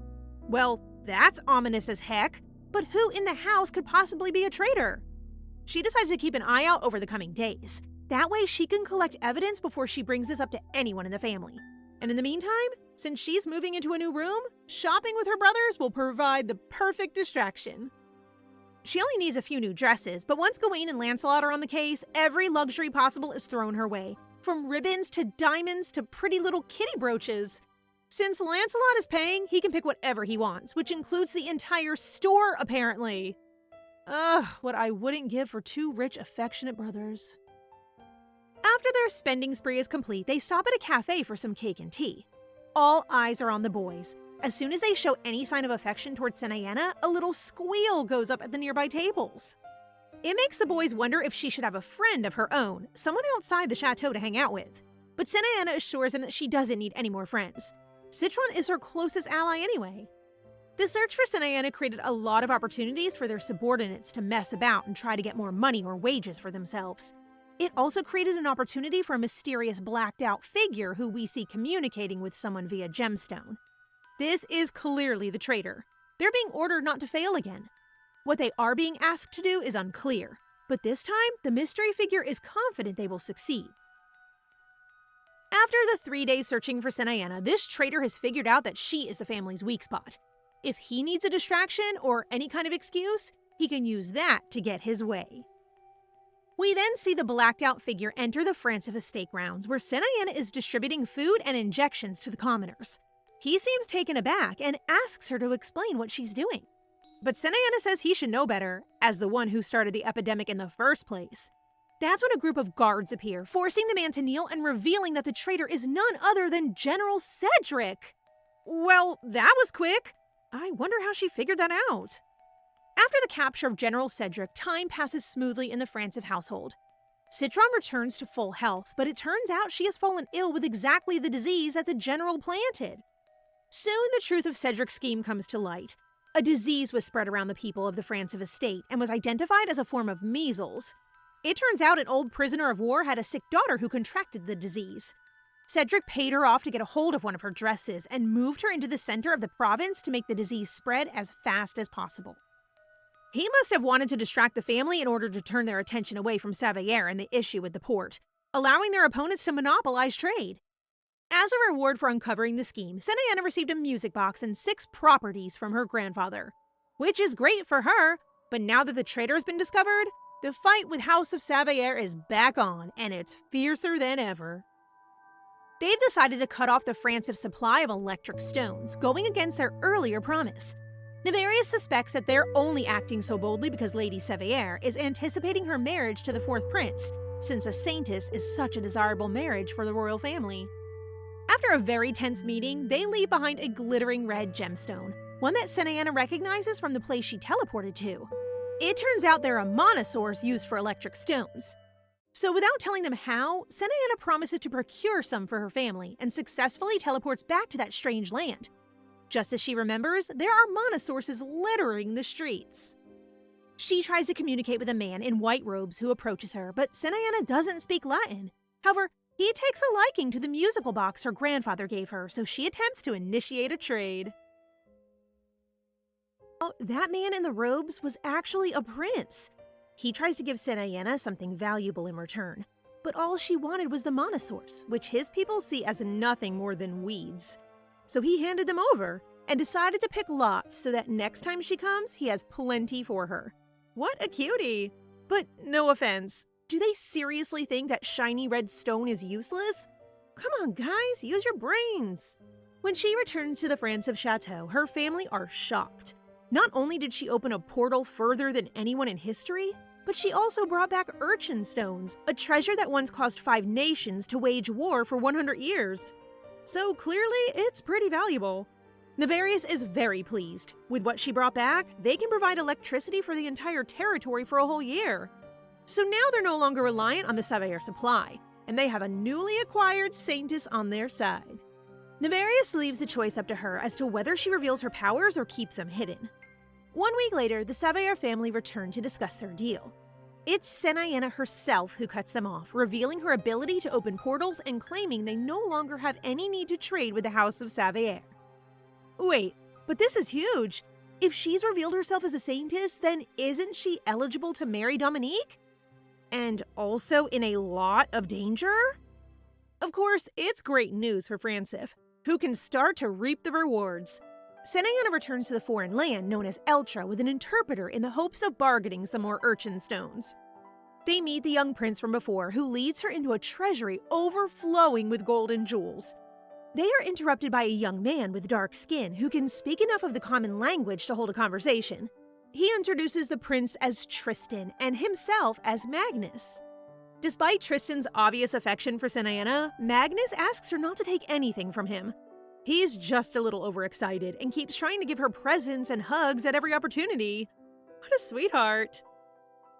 A: Well, that's ominous as heck, but who in the house could possibly be a traitor? She decides to keep an eye out over the coming days. That way she can collect evidence before she brings this up to anyone in the family. And in the meantime, since she's moving into a new room, shopping with her brothers will provide the perfect distraction. She only needs a few new dresses, but once Gawain and Lancelot are on the case, every luxury possible is thrown her way. From ribbons to diamonds to pretty little kitty brooches. Since Lancelot is paying, he can pick whatever he wants, which includes the entire store, apparently. Ugh, what I wouldn't give for 2 rich, affectionate brothers. After their spending spree is complete, they stop at a cafe for some cake and tea. All eyes are on the boys. As soon as they show any sign of affection towards Senianna, a little squeal goes up at the nearby tables. It makes the boys wonder if she should have a friend of her own, someone outside the chateau to hang out with. But Senianna assures them that she doesn't need any more friends. Citron is her closest ally anyway. The search for Senianna created a lot of opportunities for their subordinates to mess about and try to get more money or wages for themselves. It also created an opportunity for a mysterious blacked-out figure who we see communicating with someone via gemstone. This is clearly the traitor. They're being ordered not to fail again. What they are being asked to do is unclear, but this time, the mystery figure is confident they will succeed. After the 3 days searching for Senianna, this traitor has figured out that she is the family's weak spot. If he needs a distraction or any kind of excuse, he can use that to get his way. We then see the blacked-out figure enter the Francev estate grounds, where Senianna is distributing food and injections to the commoners. He seems taken aback and asks her to explain what she's doing. But Senianna says he should know better, as the one who started the epidemic in the first place. That's when a group of guards appear, forcing the man to kneel and revealing that the traitor is none other than General Cedric. Well, that was quick. I wonder how she figured that out. After the capture of General Cedric, time passes smoothly in the Francev household. Citron returns to full health, but it turns out she has fallen ill with exactly the disease that the general planted. Soon, the truth of Cedric's scheme comes to light. A disease was spread around the people of the Francev estate and was identified as a form of measles. It turns out an old prisoner of war had a sick daughter who contracted the disease. Cedric paid her off to get a hold of one of her dresses and moved her into the center of the province to make the disease spread as fast as possible. He must have wanted to distract the family in order to turn their attention away from Savayer and the issue with the port, allowing their opponents to monopolize trade. As a reward for uncovering the scheme, Senianna received a music box and 6 properties from her grandfather. Which is great for her, but now that the traitor has been discovered, the fight with House of Savayer is back on, and it's fiercer than ever. They've decided to cut off the Francev's supply of electric stones, going against their earlier promise. Nefarious suspects that they're only acting so boldly because Lady Savayer is anticipating her marriage to the 4th prince, since a saintess is such a desirable marriage for the royal family. After a very tense meeting, they leave behind a glittering red gemstone, one that Senianna recognizes from the place she teleported to. It turns out they're a monosaurs used for electric stones. So without telling them how, Senianna promises to procure some for her family and successfully teleports back to that strange land. Just as she remembers, there are monosaurses littering the streets. She tries to communicate with a man in white robes who approaches her, but Senianna doesn't speak Latin. However, he takes a liking to the musical box her grandfather gave her, so she attempts to initiate a trade. That man in the robes was actually a prince. He tries to give Senianna something valuable in return, but all she wanted was the monosaurs, which his people see as nothing more than weeds. So he handed them over and decided to pick lots so that next time she comes, he has plenty for her. What a cutie! But no offense, do they seriously think that shiny red stone is useless? Come on, guys, use your brains! When she returns to the Francev Chateau, her family are shocked. Not only did she open a portal further than anyone in history, but she also brought back urchin stones, a treasure that once caused 5 nations to wage war for 100 years. So clearly, it's pretty valuable. Navarius is very pleased. With what she brought back, they can provide electricity for the entire territory for a whole year. So now they're no longer reliant on the Savayer supply, and they have a newly acquired Saintess on their side. Navarius leaves the choice up to her as to whether she reveals her powers or keeps them hidden. 1 week later, the Savayer family return to discuss their deal. It's Senianna herself who cuts them off, revealing her ability to open portals and claiming they no longer have any need to trade with the House of Savayer. Wait, but this is huge! If she's revealed herself as a Saintess, then isn't she eligible to marry Dominique? And also in a lot of danger? Of course, it's great news for Francev, who can start to reap the rewards. Senianna returns to the foreign land known as Eltra with an interpreter in the hopes of bargaining some more urchin stones. They meet the young prince from before, who leads her into a treasury overflowing with gold and jewels. They are interrupted by a young man with dark skin who can speak enough of the common language to hold a conversation. He introduces the prince as Tristan and himself as Magnus. Despite Tristan's obvious affection for Senianna, Magnus asks her not to take anything from him. He's just a little overexcited and keeps trying to give her presents and hugs at every opportunity. What a sweetheart.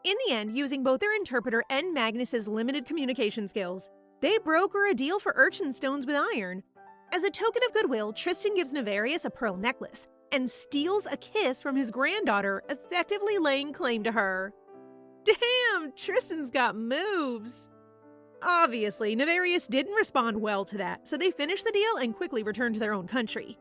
A: In the end, using both their interpreter and Magnus's limited communication skills, they broker a deal for urchin stones with iron. As a token of goodwill, Tristan gives Navarius a pearl necklace and steals a kiss from his granddaughter, effectively laying claim to her. Damn, Tristan's got moves! Obviously, Navarius didn't respond well to that, so they finish the deal and quickly return to their own country.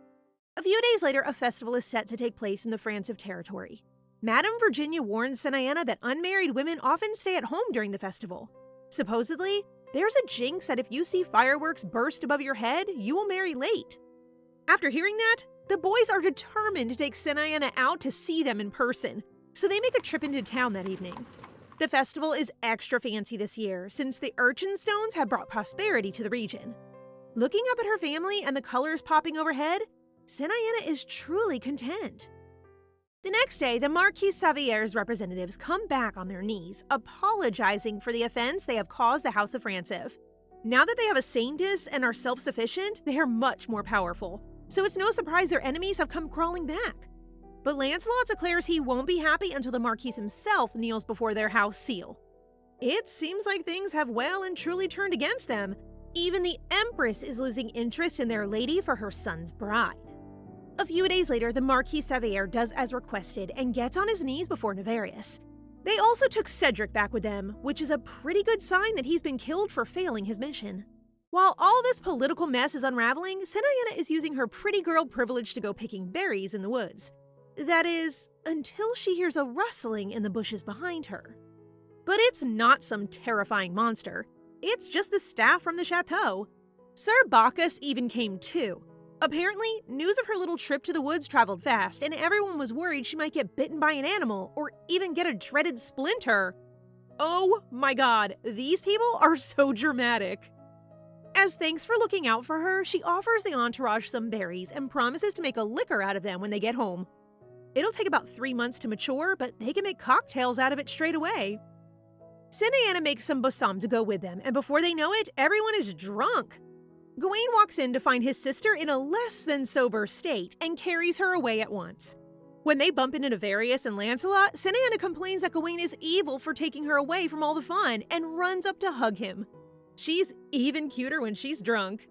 A: A few days later, a festival is set to take place in the Francev territory. Madame Virginia warns Senianna that unmarried women often stay at home during the festival. Supposedly, there's a jinx that if you see fireworks burst above your head, you will marry late. After hearing that, the boys are determined to take Senianna out to see them in person, so they make a trip into town that evening. The festival is extra fancy this year, since the urchin stones have brought prosperity to the region. Looking up at her family and the colors popping overhead, Senianna is truly content. The next day, the Marquis Savier's representatives come back on their knees, apologizing for the offense they have caused the House of Francev. Now that they have a Saintess and are self-sufficient, they are much more powerful, so it's no surprise their enemies have come crawling back. But Lancelot declares he won't be happy until the Marquis himself kneels before their house seal. It seems like things have well and truly turned against them. Even the Empress is losing interest in their lady for her son's bride. A few days later, the Marquis Savier does as requested and gets on his knees before Navarius. They also took Cedric back with them, which is a pretty good sign that he's been killed for failing his mission. While all this political mess is unraveling, Senianna is using her pretty girl privilege to go picking berries in the woods. That is, until she hears a rustling in the bushes behind her. But it's not some terrifying monster. It's just the staff from the chateau. Sir Bacchus even came too. Apparently, news of her little trip to the woods traveled fast, and everyone was worried she might get bitten by an animal or even get a dreaded splinter. Oh my god, these people are so dramatic. As thanks for looking out for her, she offers the entourage some berries and promises to make a liquor out of them when they get home. It'll take about 3 months to mature, but they can make cocktails out of it straight away. Senianna makes some bossam to go with them, and before they know it, everyone is drunk. Gawain walks in to find his sister in a less than sober state and carries her away at once. When they bump into Various and Lancelot, Senianna complains that Gawain is evil for taking her away from all the fun and runs up to hug him. She's even cuter when she's drunk.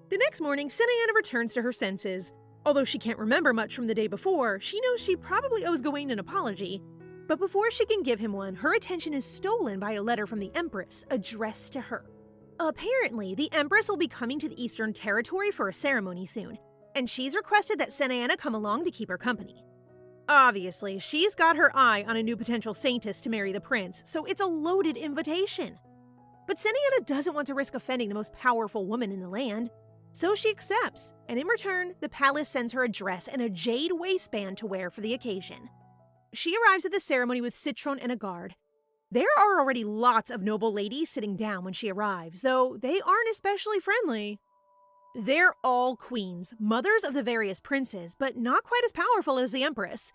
A: The next morning, Senianna returns to her senses. Although she can't remember much from the day before, she knows she probably owes Gawain an apology. But before she can give him one, her attention is stolen by a letter from the Empress addressed to her. Apparently, the Empress will be coming to the Eastern Territory for a ceremony soon, and she's requested that Senianna come along to keep her company. Obviously, she's got her eye on a new potential saintess to marry the prince, so it's a loaded invitation. But Senianna doesn't want to risk offending the most powerful woman in the land, so she accepts, and in return, the palace sends her a dress and a jade waistband to wear for the occasion. She arrives at the ceremony with Citron and a guard. There are already lots of noble ladies sitting down when she arrives, though they aren't especially friendly. They're all queens, mothers of the various princes, but not quite as powerful as the Empress.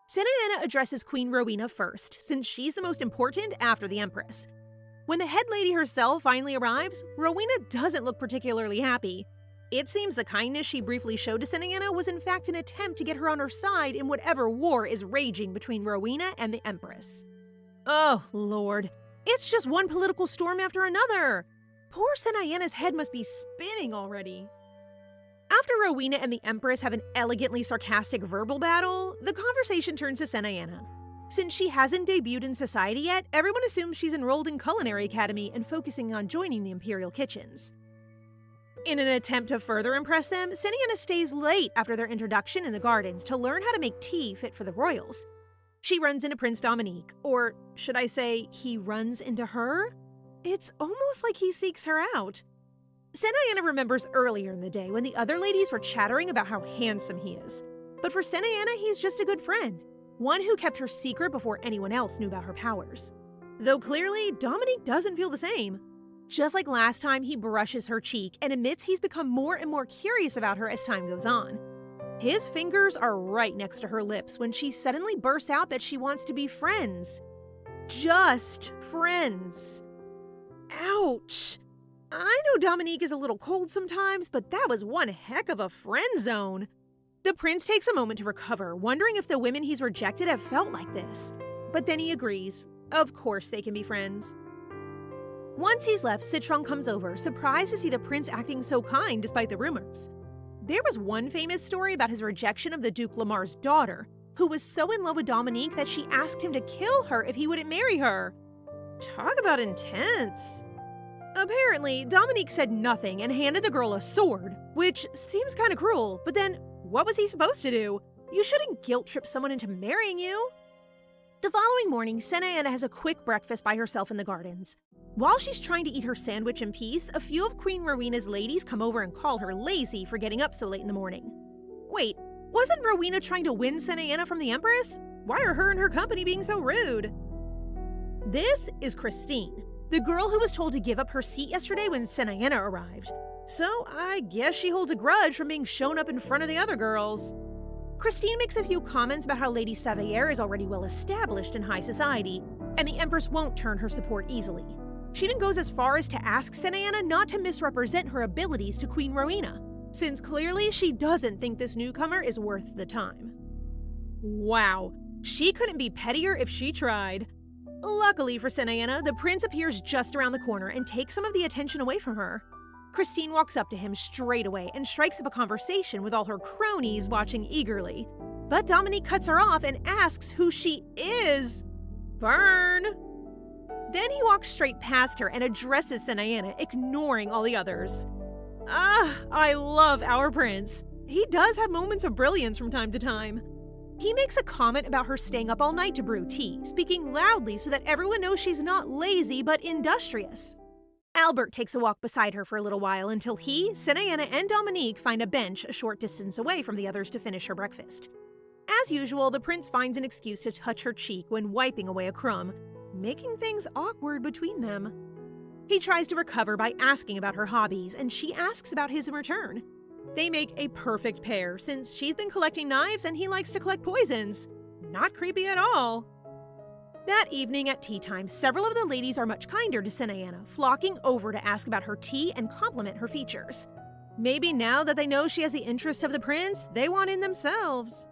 A: Senianna addresses Queen Rowena first, since she's the most important after the Empress. When the head lady herself finally arrives, Rowena doesn't look particularly happy. It seems the kindness she briefly showed to Senianna was in fact an attempt to get her on her side in whatever war is raging between Rowena and the Empress. Oh, Lord. It's just one political storm after another. Poor Senianna's head must be spinning already. After Rowena and the Empress have an elegantly sarcastic verbal battle, the conversation turns to Senianna. Since she hasn't debuted in society yet, everyone assumes she's enrolled in Culinary Academy and focusing on joining the Imperial kitchens. In an attempt to further impress them, Senianna stays late after their introduction in the gardens to learn how to make tea fit for the royals. She runs into Prince Dominique, or should I say, he runs into her? It's almost like he seeks her out. Senianna remembers earlier in the day when the other ladies were chattering about how handsome he is. But for Senianna, he's just a good friend, one who kept her secret before anyone else knew about her powers. Though clearly, Dominique doesn't feel the same. Just like last time, he brushes her cheek and admits he's become more and more curious about her as time goes on. His fingers are right next to her lips when she suddenly bursts out that she wants to be friends. Just friends. Ouch. I know Dominique is a little cold sometimes, but that was one heck of a friend zone. The prince takes a moment to recover, wondering if the women he's rejected have felt like this. But then he agrees. Of course they can be friends. Once he's left, Citron comes over, surprised to see the prince acting so kind despite the rumors. There was one famous story about his rejection of the Duke Lamar's daughter, who was so in love with Dominique that she asked him to kill her if he wouldn't marry her. Talk about intense. Apparently, Dominique said nothing and handed the girl a sword, which seems kind of cruel, but then what was he supposed to do? You shouldn't guilt-trip someone into marrying you. The following morning, Senianna has a quick breakfast by herself in the gardens. While she's trying to eat her sandwich in peace, a few of Queen Rowena's ladies come over and call her lazy for getting up so late in the morning. Wait, wasn't Rowena trying to win Senianna from the Empress? Why are her and her company being so rude? This is Christine, the girl who was told to give up her seat yesterday when Senianna arrived. So I guess she holds a grudge from being shown up in front of the other girls. Christine makes a few comments about how Lady Savayer is already well established in high society, and the Empress won't turn her support easily. She even goes as far as to ask Senianna not to misrepresent her abilities to Queen Rowena, since clearly she doesn't think this newcomer is worth the time. Wow, she couldn't be pettier if she tried. Luckily for Senianna, the prince appears just around the corner and takes some of the attention away from her. Christine walks up to him straight away and strikes up a conversation with all her cronies watching eagerly. But Dominique cuts her off and asks who she is. Burn! Then he walks straight past her and addresses Senianna, ignoring all the others. I love our prince. He does have moments of brilliance from time to time. He makes a comment about her staying up all night to brew tea, speaking loudly so that everyone knows she's not lazy but industrious. Albert takes a walk beside her for a little while until he, Senianna, and Dominique find a bench a short distance away from the others to finish her breakfast. As usual, the prince finds an excuse to touch her cheek when wiping away a crumb, making things awkward between them. He tries to recover by asking about her hobbies, and she asks about his in return. They make a perfect pair, since she's been collecting knives and he likes to collect poisons. Not creepy at all. That evening at tea time, several of the ladies are much kinder to Senianna, flocking over to ask about her tea and compliment her features. Maybe now that they know she has the interest of the prince, they want in themselves.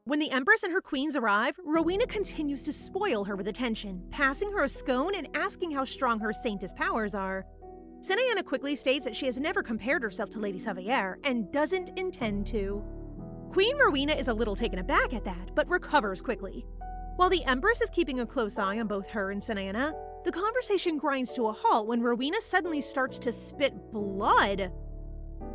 A: When the Empress and her queens arrive, Rowena continues to spoil her with attention, passing her a scone and asking how strong her saintess powers are. Senianna quickly states that she has never compared herself to Lady Savayer and doesn't intend to. Queen Rowena is a little taken aback at that, but recovers quickly. While the Empress is keeping a close eye on both her and Senianna, the conversation grinds to a halt when Rowena suddenly starts to spit blood.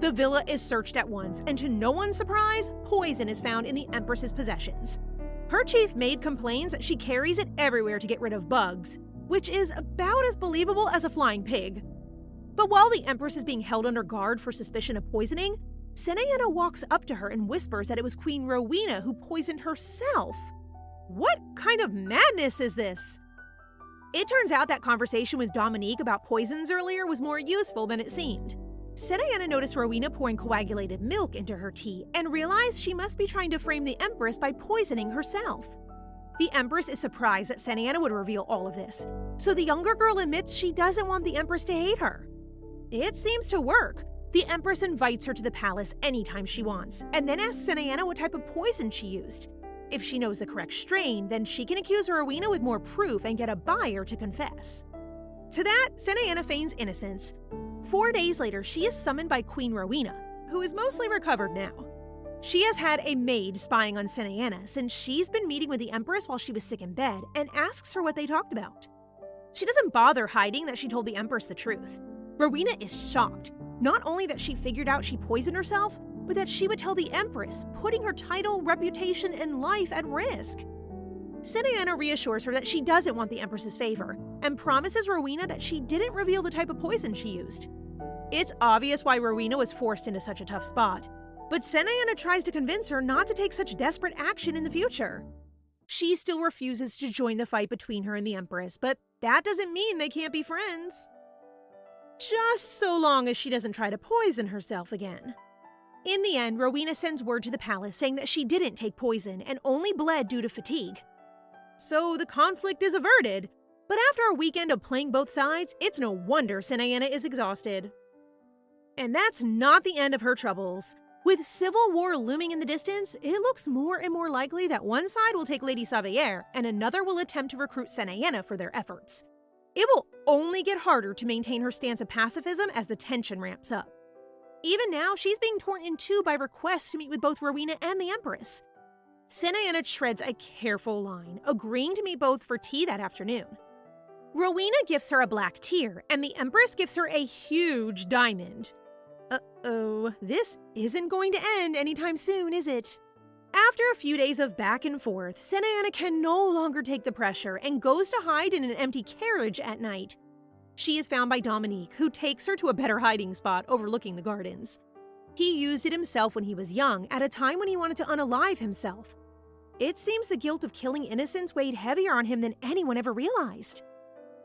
A: The villa is searched at once, and to no one's surprise, poison is found in the Empress's possessions. Her chief maid complains that she carries it everywhere to get rid of bugs, which is about as believable as a flying pig. But while the Empress is being held under guard for suspicion of poisoning, Senianna walks up to her and whispers that it was Queen Rowena who poisoned herself. What kind of madness is this? It turns out that conversation with Dominique about poisons earlier was more useful than it seemed. Senianna noticed Rowena pouring coagulated milk into her tea and realized she must be trying to frame the Empress by poisoning herself. The Empress is surprised that Senianna would reveal all of this, so the younger girl admits she doesn't want the Empress to hate her. It seems to work. The Empress invites her to the palace anytime she wants, and then asks Senianna what type of poison she used. If she knows the correct strain, then she can accuse Rowena with more proof and get a buyer to confess. To that, Senianna feigns innocence. 4 days later, she is summoned by Queen Rowena, who is mostly recovered now. She has had a maid spying on Senianna since she's been meeting with the Empress while she was sick in bed and asks her what they talked about. She doesn't bother hiding that she told the Empress the truth. Rowena is shocked, not only that she figured out she poisoned herself, but that she would tell the Empress, putting her title, reputation, and life at risk. Senianna reassures her that she doesn't want the Empress's favor and promises Rowena that she didn't reveal the type of poison she used. It's obvious why Rowena was forced into such a tough spot, but Senianna tries to convince her not to take such desperate action in the future. She still refuses to join the fight between her and the Empress, but that doesn't mean they can't be friends. Just so long as she doesn't try to poison herself again. In the end, Rowena sends word to the palace saying that she didn't take poison and only bled due to fatigue. So the conflict is averted, but after a weekend of playing both sides, it's no wonder Senianna is exhausted. And that's not the end of her troubles. With civil war looming in the distance, it looks more and more likely that one side will take Lady Savayer and another will attempt to recruit Senianna for their efforts. It will only get harder to maintain her stance of pacifism as the tension ramps up. Even now, she's being torn in two by requests to meet with both Rowena and the Empress. Senianna treads a careful line, agreeing to meet both for tea that afternoon. Rowena gives her a black tear, and the Empress gives her a huge diamond. Uh-oh, this isn't going to end anytime soon, is it? After a few days of back and forth, Senianna can no longer take the pressure and goes to hide in an empty carriage at night. She is found by Dominique, who takes her to a better hiding spot overlooking the gardens. He used it himself when he was young, at a time when he wanted to unalive himself. It seems the guilt of killing innocents weighed heavier on him than anyone ever realized.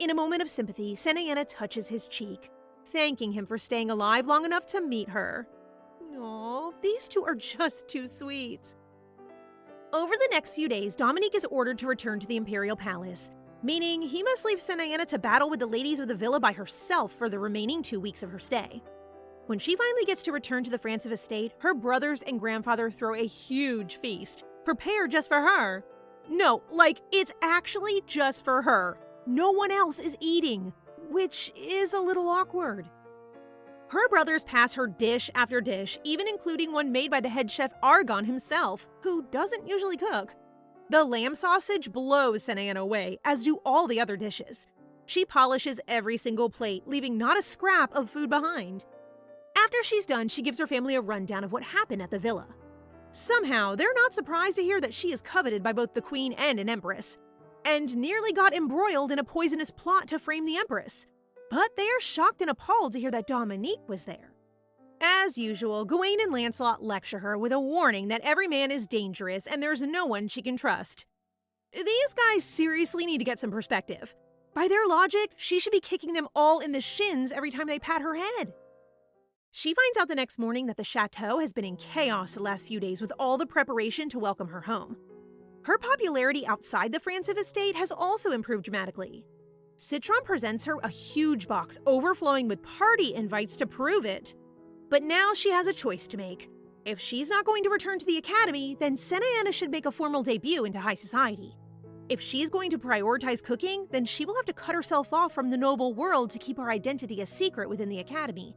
A: In a moment of sympathy, Senianna touches his cheek, thanking him for staying alive long enough to meet her. Aww, these two are just too sweet. Over the next few days, Dominique is ordered to return to the Imperial Palace, meaning he must leave Senianna to battle with the ladies of the villa by herself for the remaining 2 weeks of her stay. When she finally gets to return to the Francis estate, her brothers and grandfather throw a huge feast, prepared just for her. No, it's actually just for her. No one else is eating, which is a little awkward. Her brothers pass her dish after dish, even including one made by the head chef Argon himself, who doesn't usually cook. The lamb sausage blows Senianna away, as do all the other dishes. She polishes every single plate, leaving not a scrap of food behind. After she's done, she gives her family a rundown of what happened at the villa. Somehow, they're not surprised to hear that she is coveted by both the queen and an empress, and nearly got embroiled in a poisonous plot to frame the empress. But they are shocked and appalled to hear that Dominique was there. As usual, Gawain and Lancelot lecture her with a warning that every man is dangerous and there's no one she can trust. These guys seriously need to get some perspective. By their logic, she should be kicking them all in the shins every time they pat her head. She finds out the next morning that the chateau has been in chaos the last few days with all the preparation to welcome her home. Her popularity outside the Francis estate has also improved dramatically. Citron presents her a huge box overflowing with party invites to prove it. But now she has a choice to make. If she's not going to return to the academy, then Senianna should make a formal debut into high society. If she's going to prioritize cooking, then she will have to cut herself off from the noble world to keep her identity a secret within the academy,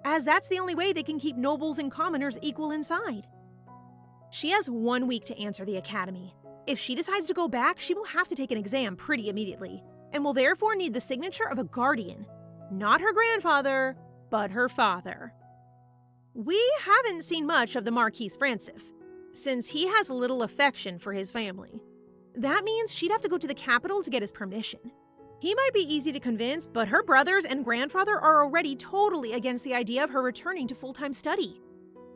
A: as that's the only way they can keep nobles and commoners equal inside. She has 1 week to answer the academy. If she decides to go back, she will have to take an exam pretty immediately, and will therefore need the signature of a guardian. Not her grandfather, but her father. We haven't seen much of the Marquis Francis, since he has little affection for his family. That means she'd have to go to the capital to get his permission. He might be easy to convince, but her brothers and grandfather are already totally against the idea of her returning to full-time study.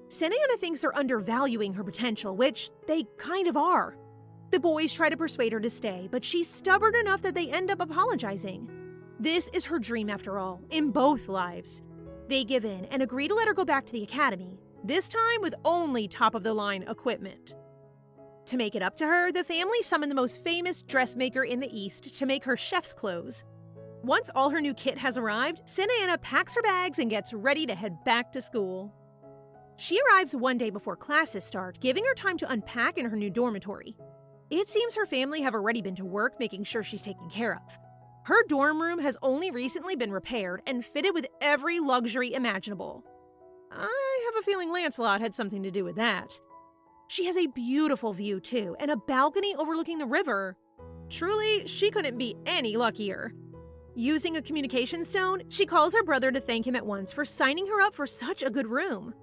A: Senianna thinks they're undervaluing her potential, which they kind of are. The boys try to persuade her to stay, but she's stubborn enough that they end up apologizing. This is her dream after all, in both lives. They give in and agree to let her go back to the academy, this time with only top-of-the-line equipment. To make it up to her, the family summoned the most famous dressmaker in the East to make her chef's clothes. Once all her new kit has arrived, Senianna packs her bags and gets ready to head back to school. She arrives 1 day before classes start, giving her time to unpack in her new dormitory. It seems her family have already been to work making sure she's taken care of. Her dorm room has only recently been repaired and fitted with every luxury imaginable. I have a feeling Lancelot had something to do with that. She has a beautiful view too, and a balcony overlooking the river. Truly, she couldn't be any luckier. Using a communication stone, she calls her brother to thank him at once for signing her up for such a good room.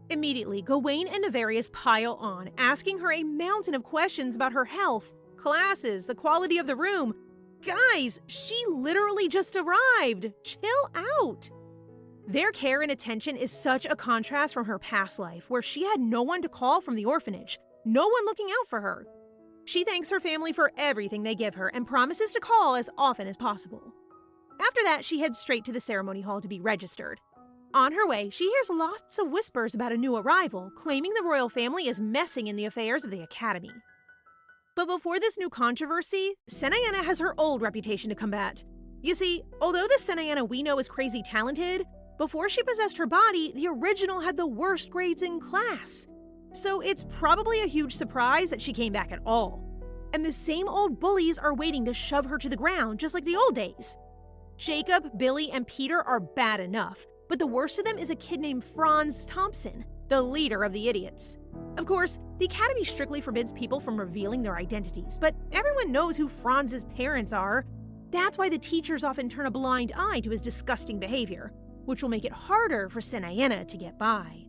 A: Immediately, Gawain and Navarius pile on, asking her a mountain of questions about her health, classes, the quality of the room. Guys, she literally just arrived! Chill out! Their care and attention is such a contrast from her past life, where she had no one to call from the orphanage, no one looking out for her. She thanks her family for everything they give her and promises to call as often as possible. After that, she heads straight to the ceremony hall to be registered. On her way, she hears lots of whispers about a new arrival, claiming the royal family is messing in the affairs of the academy. But before this new controversy, Senianna has her old reputation to combat. You see, although the Senianna we know is crazy talented, before she possessed her body, the original had the worst grades in class. So it's probably a huge surprise that she came back at all. And the same old bullies are waiting to shove her to the ground, just like the old days. Jacob, Billy, and Peter are bad enough, but the worst of them is a kid named Franz Thompson, the leader of the idiots. Of course, the academy strictly forbids people from revealing their identities, but everyone knows who Franz's parents are. That's why the teachers often turn a blind eye to his disgusting behavior, which will make it harder for Senianna to get by.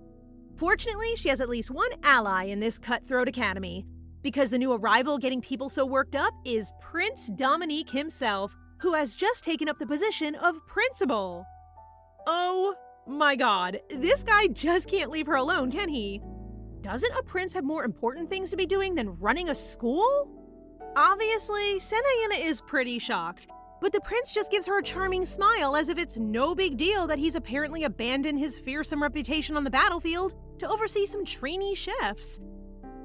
A: Fortunately, she has at least one ally in this cutthroat academy, because the new arrival getting people so worked up is Prince Dominique himself, who has just taken up the position of principal. Oh my god, this guy just can't leave her alone, can he? Doesn't a prince have more important things to be doing than running a school? Obviously, Senianna is pretty shocked, but the prince just gives her a charming smile as if it's no big deal that he's apparently abandoned his fearsome reputation on the battlefield to oversee some trainee chefs.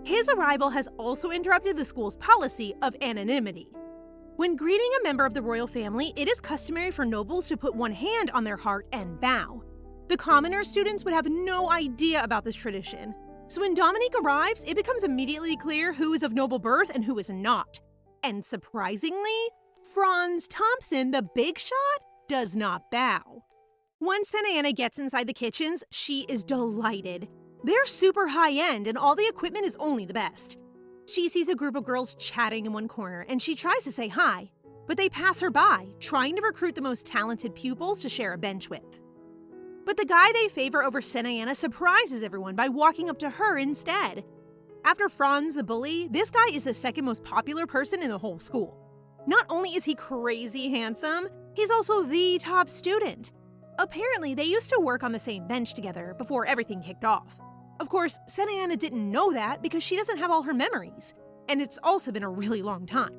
A: His arrival has also interrupted the school's policy of anonymity. When greeting a member of the royal family, it is customary for nobles to put one hand on their heart and bow. The commoner students would have no idea about this tradition. So when Dominique arrives, it becomes immediately clear who is of noble birth and who is not. And surprisingly, Franz Thompson, the big shot, does not bow. Once Senianna gets inside the kitchens, she is delighted. They're super high-end and all the equipment is only the best. She sees a group of girls chatting in one corner and she tries to say hi, but they pass her by, trying to recruit the most talented pupils to share a bench with. But the guy they favor over Senianna surprises everyone by walking up to her instead. After Franz the bully, this guy is the second most popular person in the whole school. Not only is he crazy handsome, he's also the top student. Apparently, they used to work on the same bench together before everything kicked off. Of course, Senianna didn't know that because she doesn't have all her memories, and it's also been a really long time.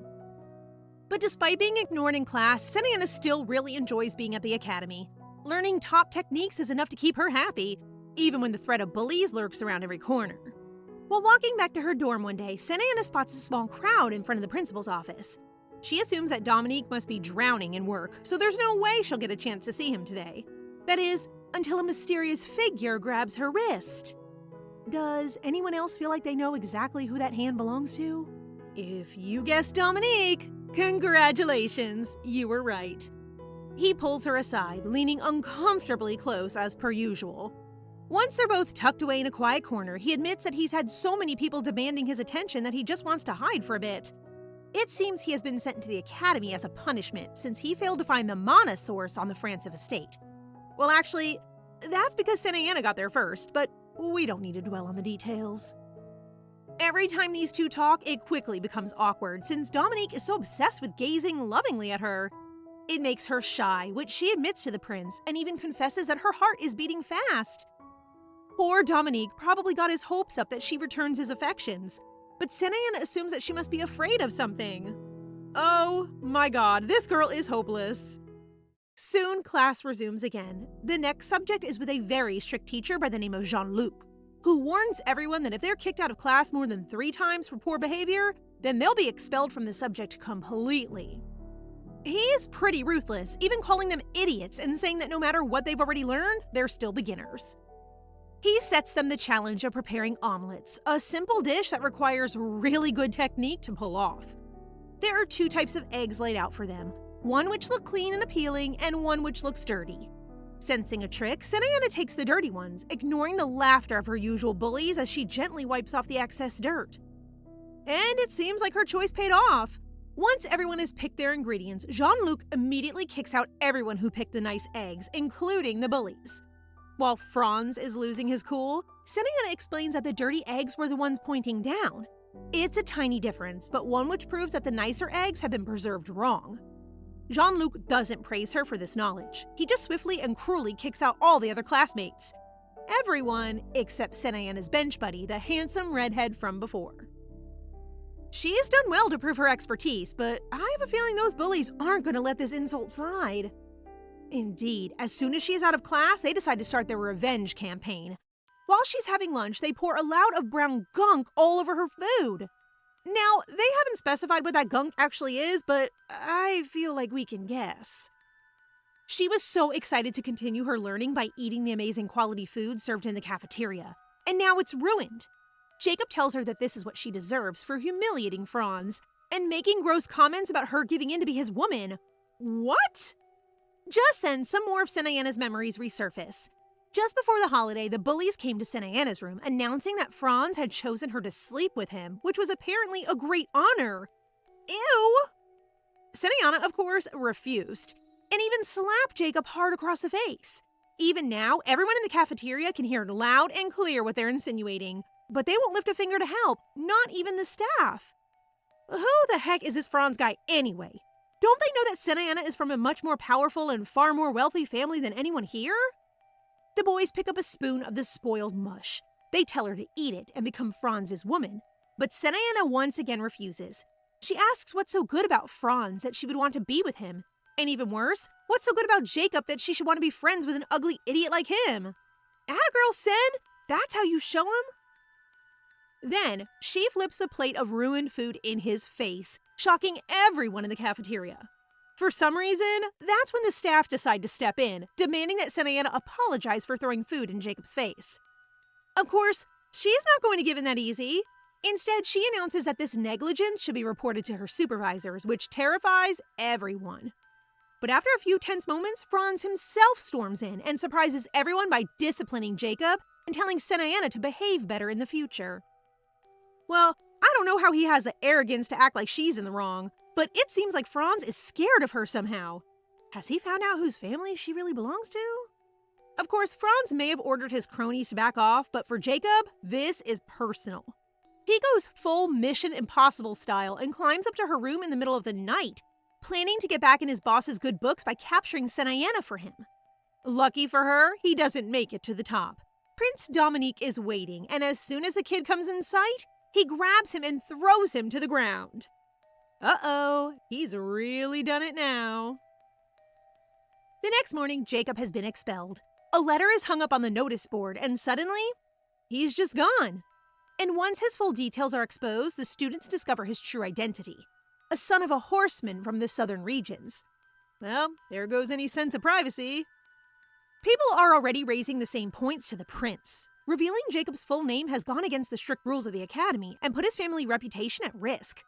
A: But despite being ignored in class, Senianna still really enjoys being at the academy. Learning top techniques is enough to keep her happy, even when the threat of bullies lurks around every corner. While walking back to her dorm one day, Senianna spots a small crowd in front of the principal's office. She assumes that Dominique must be drowning in work, so there's no way she'll get a chance to see him today. That is, until a mysterious figure grabs her wrist. Does anyone else feel like they know exactly who that hand belongs to? If you guessed Dominique, congratulations, you were right. He pulls her aside, leaning uncomfortably close as per usual. Once they're both tucked away in a quiet corner, he admits that he's had so many people demanding his attention that he just wants to hide for a bit. It seems he has been sent to the academy as a punishment since he failed to find the mana source on the Francis estate. Well, actually, that's because Senianna got there first, but we don't need to dwell on the details. Every time these two talk, it quickly becomes awkward since Dominique is so obsessed with gazing lovingly at her. It makes her shy, which she admits to the prince, and even confesses that her heart is beating fast. Poor Dominique probably got his hopes up that she returns his affections, but Senianna assumes that she must be afraid of something. Oh my god, this girl is hopeless. Soon, class resumes again. The next subject is with a very strict teacher by the name of Jean-Luc, who warns everyone that if they're kicked out of class more than 3 times for poor behavior, then they'll be expelled from the subject completely. He is pretty ruthless, even calling them idiots and saying that no matter what they've already learned, they're still beginners. He sets them the challenge of preparing omelets, a simple dish that requires really good technique to pull off. There are 2 types of eggs laid out for them, one which look clean and appealing and one which looks dirty. Sensing a trick, Senianna takes the dirty ones, ignoring the laughter of her usual bullies as she gently wipes off the excess dirt. And it seems like her choice paid off. Once everyone has picked their ingredients, Jean-Luc immediately kicks out everyone who picked the nice eggs, including the bullies. While Franz is losing his cool, Senianna explains that the dirty eggs were the ones pointing down. It's a tiny difference, but one which proves that the nicer eggs have been preserved wrong. Jean-Luc doesn't praise her for this knowledge. He just swiftly and cruelly kicks out all the other classmates. Everyone except Senianna's bench buddy, the handsome redhead from before. She has done well to prove her expertise, but I have a feeling those bullies aren't going to let this insult slide. Indeed, as soon as she is out of class, they decide to start their revenge campaign. While she's having lunch, they pour a load of brown gunk all over her food. Now, they haven't specified what that gunk actually is, but I feel like we can guess. She was so excited to continue her learning by eating the amazing quality food served in the cafeteria, and now it's ruined. Jacob tells her that this is what she deserves for humiliating Franz and making gross comments about her giving in to be his woman. What? Just then, some more of Senianna's memories resurface. Just before the holiday, the bullies came to Senianna's room, announcing that Franz had chosen her to sleep with him, which was apparently a great honor. Ew! Senianna, of course, refused, and even slapped Jacob hard across the face. Even now, everyone in the cafeteria can hear loud and clear what they're insinuating, but they won't lift a finger to help, not even the staff. Who the heck is this Franz guy anyway? Don't they know that Senianna is from a much more powerful and far more wealthy family than anyone here? The boys pick up a spoon of the spoiled mush. They tell her to eat it and become Franz's woman, but Senianna once again refuses. She asks what's so good about Franz that she would want to be with him, and even worse, what's so good about Jacob that she should want to be friends with an ugly idiot like him? Atta girl, Sen! That's how you show him? Then, she flips the plate of ruined food in his face, shocking everyone in the cafeteria. For some reason, that's when the staff decide to step in, demanding that Senianna apologize for throwing food in Jacob's face. Of course, she's not going to give in that easy. Instead, she announces that this negligence should be reported to her supervisors, which terrifies everyone. But after a few tense moments, Franz himself storms in and surprises everyone by disciplining Jacob and telling Senianna to behave better in the future. Well, I don't know how he has the arrogance to act like she's in the wrong, but it seems like Franz is scared of her somehow. Has he found out whose family she really belongs to? Of course, Franz may have ordered his cronies to back off, but for Jacob, this is personal. He goes full Mission Impossible style and climbs up to her room in the middle of the night, planning to get back in his boss's good books by capturing Senianna for him. Lucky for her, he doesn't make it to the top. Prince Dominique is waiting, and as soon as the kid comes in sight, he grabs him and throws him to the ground. Uh-oh, he's really done it now. The next morning, Jacob has been expelled. A letter is hung up on the notice board, and suddenly, he's just gone. And once his full details are exposed, the students discover his true identity. A son of a horseman from the southern regions. Well, there goes any sense of privacy. People are already raising the same points to the prince. Revealing Jacob's full name has gone against the strict rules of the Academy and put his family reputation at risk.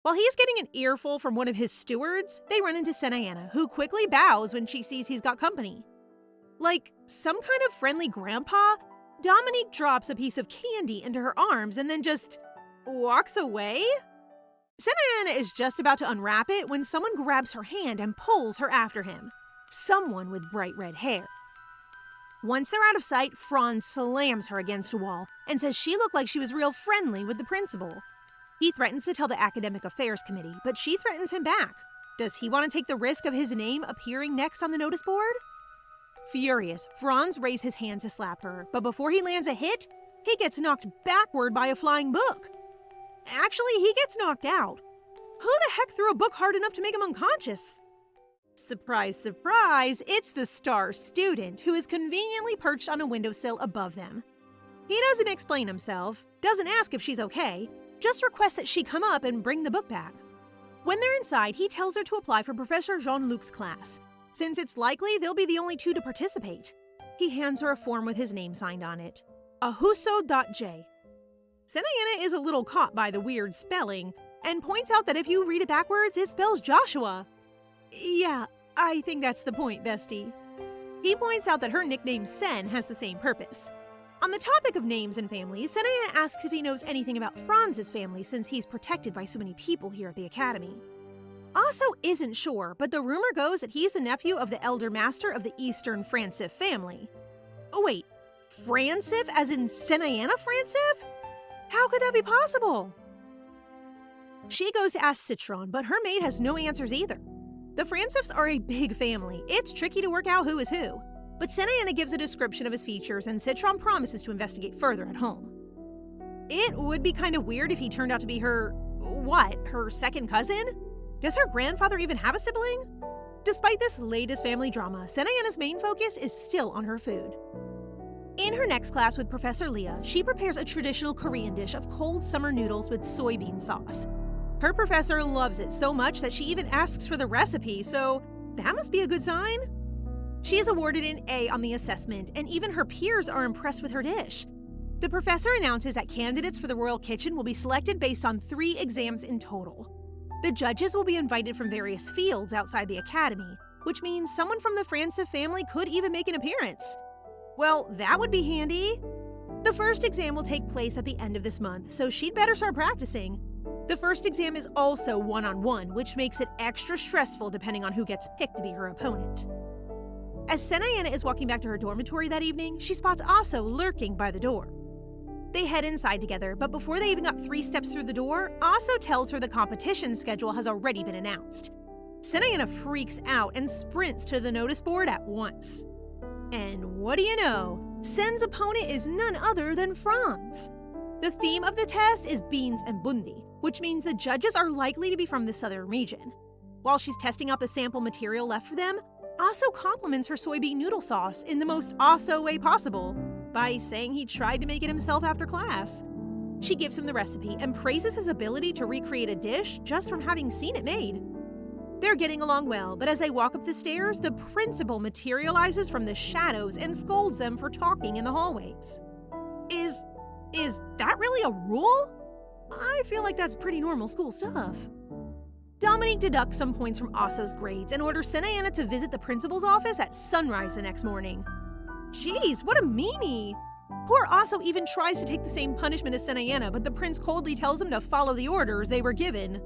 A: While he's getting an earful from one of his stewards, they run into Senianna, who quickly bows when she sees he's got company. Like some kind of friendly grandpa, Dominique drops a piece of candy into her arms and then just walks away? Senianna is just about to unwrap it when someone grabs her hand and pulls her after him. Someone with bright red hair. Once they're out of sight, Franz slams her against a wall and says she looked like she was real friendly with the principal. He threatens to tell the Academic Affairs Committee, but she threatens him back. Does he want to take the risk of his name appearing next on the notice board? Furious, Franz raises his hand to slap her, but before he lands a hit, he gets knocked backward by a flying book. Actually, he gets knocked out. Who the heck threw a book hard enough to make him unconscious? Surprise, surprise, it's the star student who is conveniently perched on a windowsill above them. He doesn't explain himself, doesn't ask if she's okay, just requests that she come up and bring the book back. When they're inside, he tells her to apply for Professor Jean-Luc's class, since it's likely they'll be the only two to participate. He hands her a form with his name signed on it, Ahuso.J. Senianna is a little caught by the weird spelling, and points out that if you read it backwards, it spells Joshua. Yeah, I think that's the point, bestie. He points out that her nickname Sen has the same purpose. On the topic of names and families, Senianna asks if he knows anything about Franz's family since he's protected by so many people here at the Academy. Also isn't sure, but the rumor goes that he's the nephew of the elder master of the Eastern Francif family. Oh wait, Francif as in Senianna Francif? How could that be possible? She goes to ask Citron, but her maid has no answers either. The Francifs are a big family. It's tricky to work out who is who. But Senianna gives a description of his features, and Citron promises to investigate further at home. It would be kind of weird if he turned out to be her second cousin? Does her grandfather even have a sibling? Despite this latest family drama, Senianna's main focus is still on her food. In her next class with Professor Leah, she prepares a traditional Korean dish of cold summer noodles with soybean sauce. Her professor loves it so much that she even asks for the recipe, so that must be a good sign. She is awarded an A on the assessment, and even her peers are impressed with her dish. The professor announces that candidates for the Royal Kitchen will be selected based on 3 exams in total. The judges will be invited from various fields outside the Academy, which means someone from the Francif family could even make an appearance. Well, that would be handy. The first exam will take place at the end of this month, so she'd better start practicing. The first exam is also one-on-one, which makes it extra stressful depending on who gets picked to be her opponent. As Senianna is walking back to her dormitory that evening, she spots Aso lurking by the door. They head inside together, but before they even got 3 steps through the door, Aso tells her the competition schedule has already been announced. Senianna freaks out and sprints to the notice board at once. And what do you know? Sen's opponent is none other than Franz. The theme of the test is beans and bundi, which means the judges are likely to be from the southern region. While she's testing out the sample material left for them, Aso compliments her soybean noodle sauce in the most Aso way possible by saying he tried to make it himself after class. She gives him the recipe and praises his ability to recreate a dish just from having seen it made. They're getting along well, but as they walk up the stairs, the principal materializes from the shadows and scolds them for talking in the hallways. Is that really a rule? I feel like that's pretty normal school stuff. Dominique deducts some points from Aso's grades and orders Senianna to visit the principal's office at sunrise the next morning. Jeez, what a meanie! Poor Aso even tries to take the same punishment as Senianna, but the prince coldly tells him to follow the orders they were given.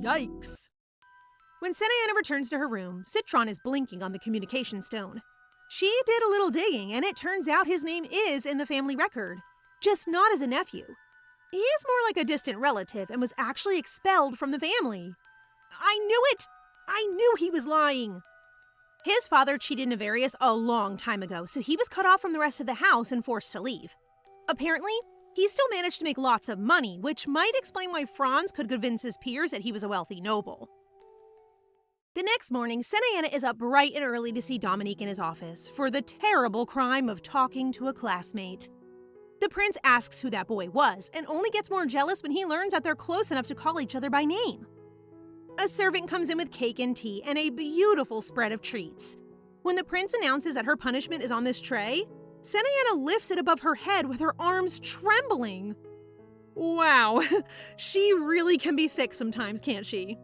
A: Yikes. When Senianna returns to her room, Citron is blinking on the communication stone. She did a little digging, and it turns out his name is in the family record, just not as a nephew. He is more like a distant relative and was actually expelled from the family. I knew it! I knew he was lying! His father cheated Navarius a long time ago, so he was cut off from the rest of the house and forced to leave. Apparently, he still managed to make lots of money, which might explain why Franz could convince his peers that he was a wealthy noble. The next morning, Senianna is up bright and early to see Dominique in his office for the terrible crime of talking to a classmate. The prince asks who that boy was, and only gets more jealous when he learns that they're close enough to call each other by name. A servant comes in with cake and tea and a beautiful spread of treats. When the prince announces that her punishment is on this tray, Senianna lifts it above her head with her arms trembling. Wow, she really can be thick sometimes, can't she?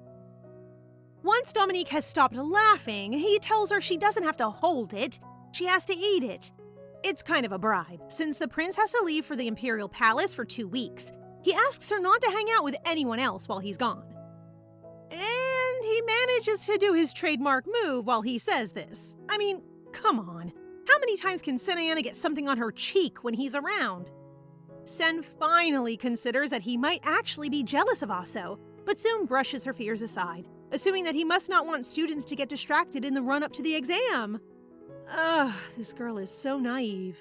A: Once Dominique has stopped laughing, he tells her she doesn't have to hold it, she has to eat it. It's kind of a bribe, since the prince has to leave for the Imperial Palace for 2 weeks. He asks her not to hang out with anyone else while he's gone. And he manages to do his trademark move while he says this. I mean, come on. How many times can Senianna get something on her cheek when he's around? Sen finally considers that he might actually be jealous of Aso, but soon brushes her fears aside, assuming that he must not want students to get distracted in the run-up to the exam. Ugh, this girl is so naive.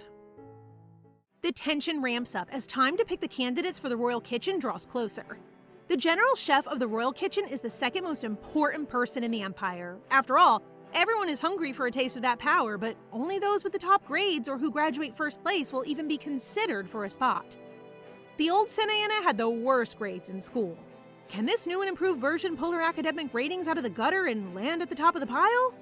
A: The tension ramps up as time to pick the candidates for the royal kitchen draws closer. The general chef of the royal kitchen is the second most important person in the empire. After all, everyone is hungry for a taste of that power, but only those with the top grades or who graduate first place will even be considered for a spot. The old Senianna had the worst grades in school. Can this new and improved version pull her academic ratings out of the gutter and land at the top of the pile?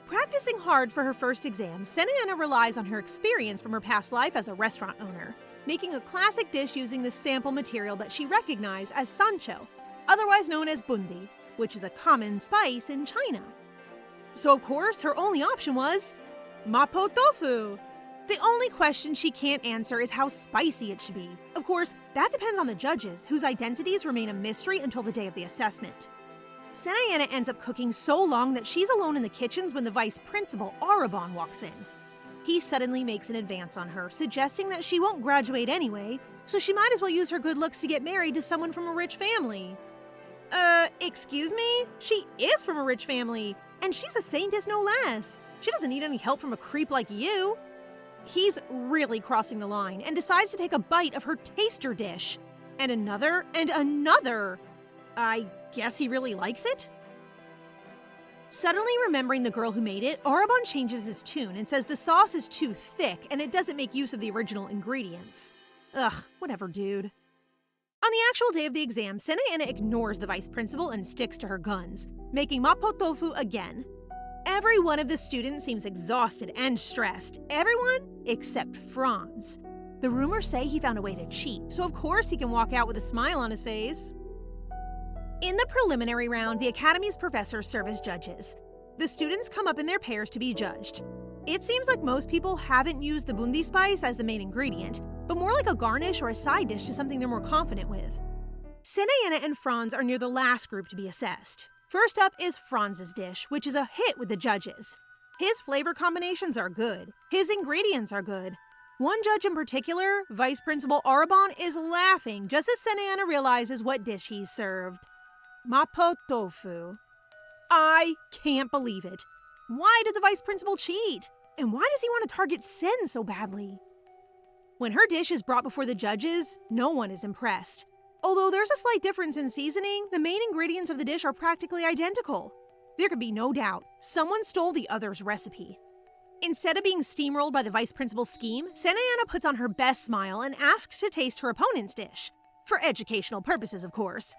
A: Practicing hard for her first exam, Senianna relies on her experience from her past life as a restaurant owner, making a classic dish using the sample material that she recognized as sancho, otherwise known as bundi, which is a common spice in China. So of course, her only option was mapo tofu. The only question she can't answer is how spicy it should be. Of course, that depends on the judges, whose identities remain a mystery until the day of the assessment. Senianna ends up cooking so long that she's alone in the kitchens when the vice principal, Arabon, walks in. He suddenly makes an advance on her, suggesting that she won't graduate anyway, so she might as well use her good looks to get married to someone from a rich family. Excuse me? She is from a rich family, and she's a saintess no less. She doesn't need any help from a creep like you. He's really crossing the line and decides to take a bite of her taster dish. And another, and another. I guess he really likes it? Suddenly remembering the girl who made it, Arabon changes his tune and says the sauce is too thick and it doesn't make use of the original ingredients. Ugh, whatever, dude. On the actual day of the exam, Senianna ignores the vice principal and sticks to her guns, making mapo tofu again. Every one of the students seems exhausted and stressed. Everyone except Franz. The rumors say he found a way to cheat, so of course he can walk out with a smile on his face. In the preliminary round, the Academy's professors serve as judges. The students come up in their pairs to be judged. It seems like most people haven't used the bundi spice as the main ingredient, but more like a garnish or a side dish to something they're more confident with. Senianna and Franz are near the last group to be assessed. First up is Franz's dish, which is a hit with the judges. His flavor combinations are good. His ingredients are good. One judge in particular, Vice Principal Arabon, is laughing just as Senianna realizes what dish he's served. Mapo tofu. I can't believe it. Why did the Vice Principal cheat? And why does he want to target Sen so badly? When her dish is brought before the judges, no one is impressed. Although there's a slight difference in seasoning, the main ingredients of the dish are practically identical. There could be no doubt, someone stole the other's recipe. Instead of being steamrolled by the vice principal's scheme, Senianna puts on her best smile and asks to taste her opponent's dish. For educational purposes, of course.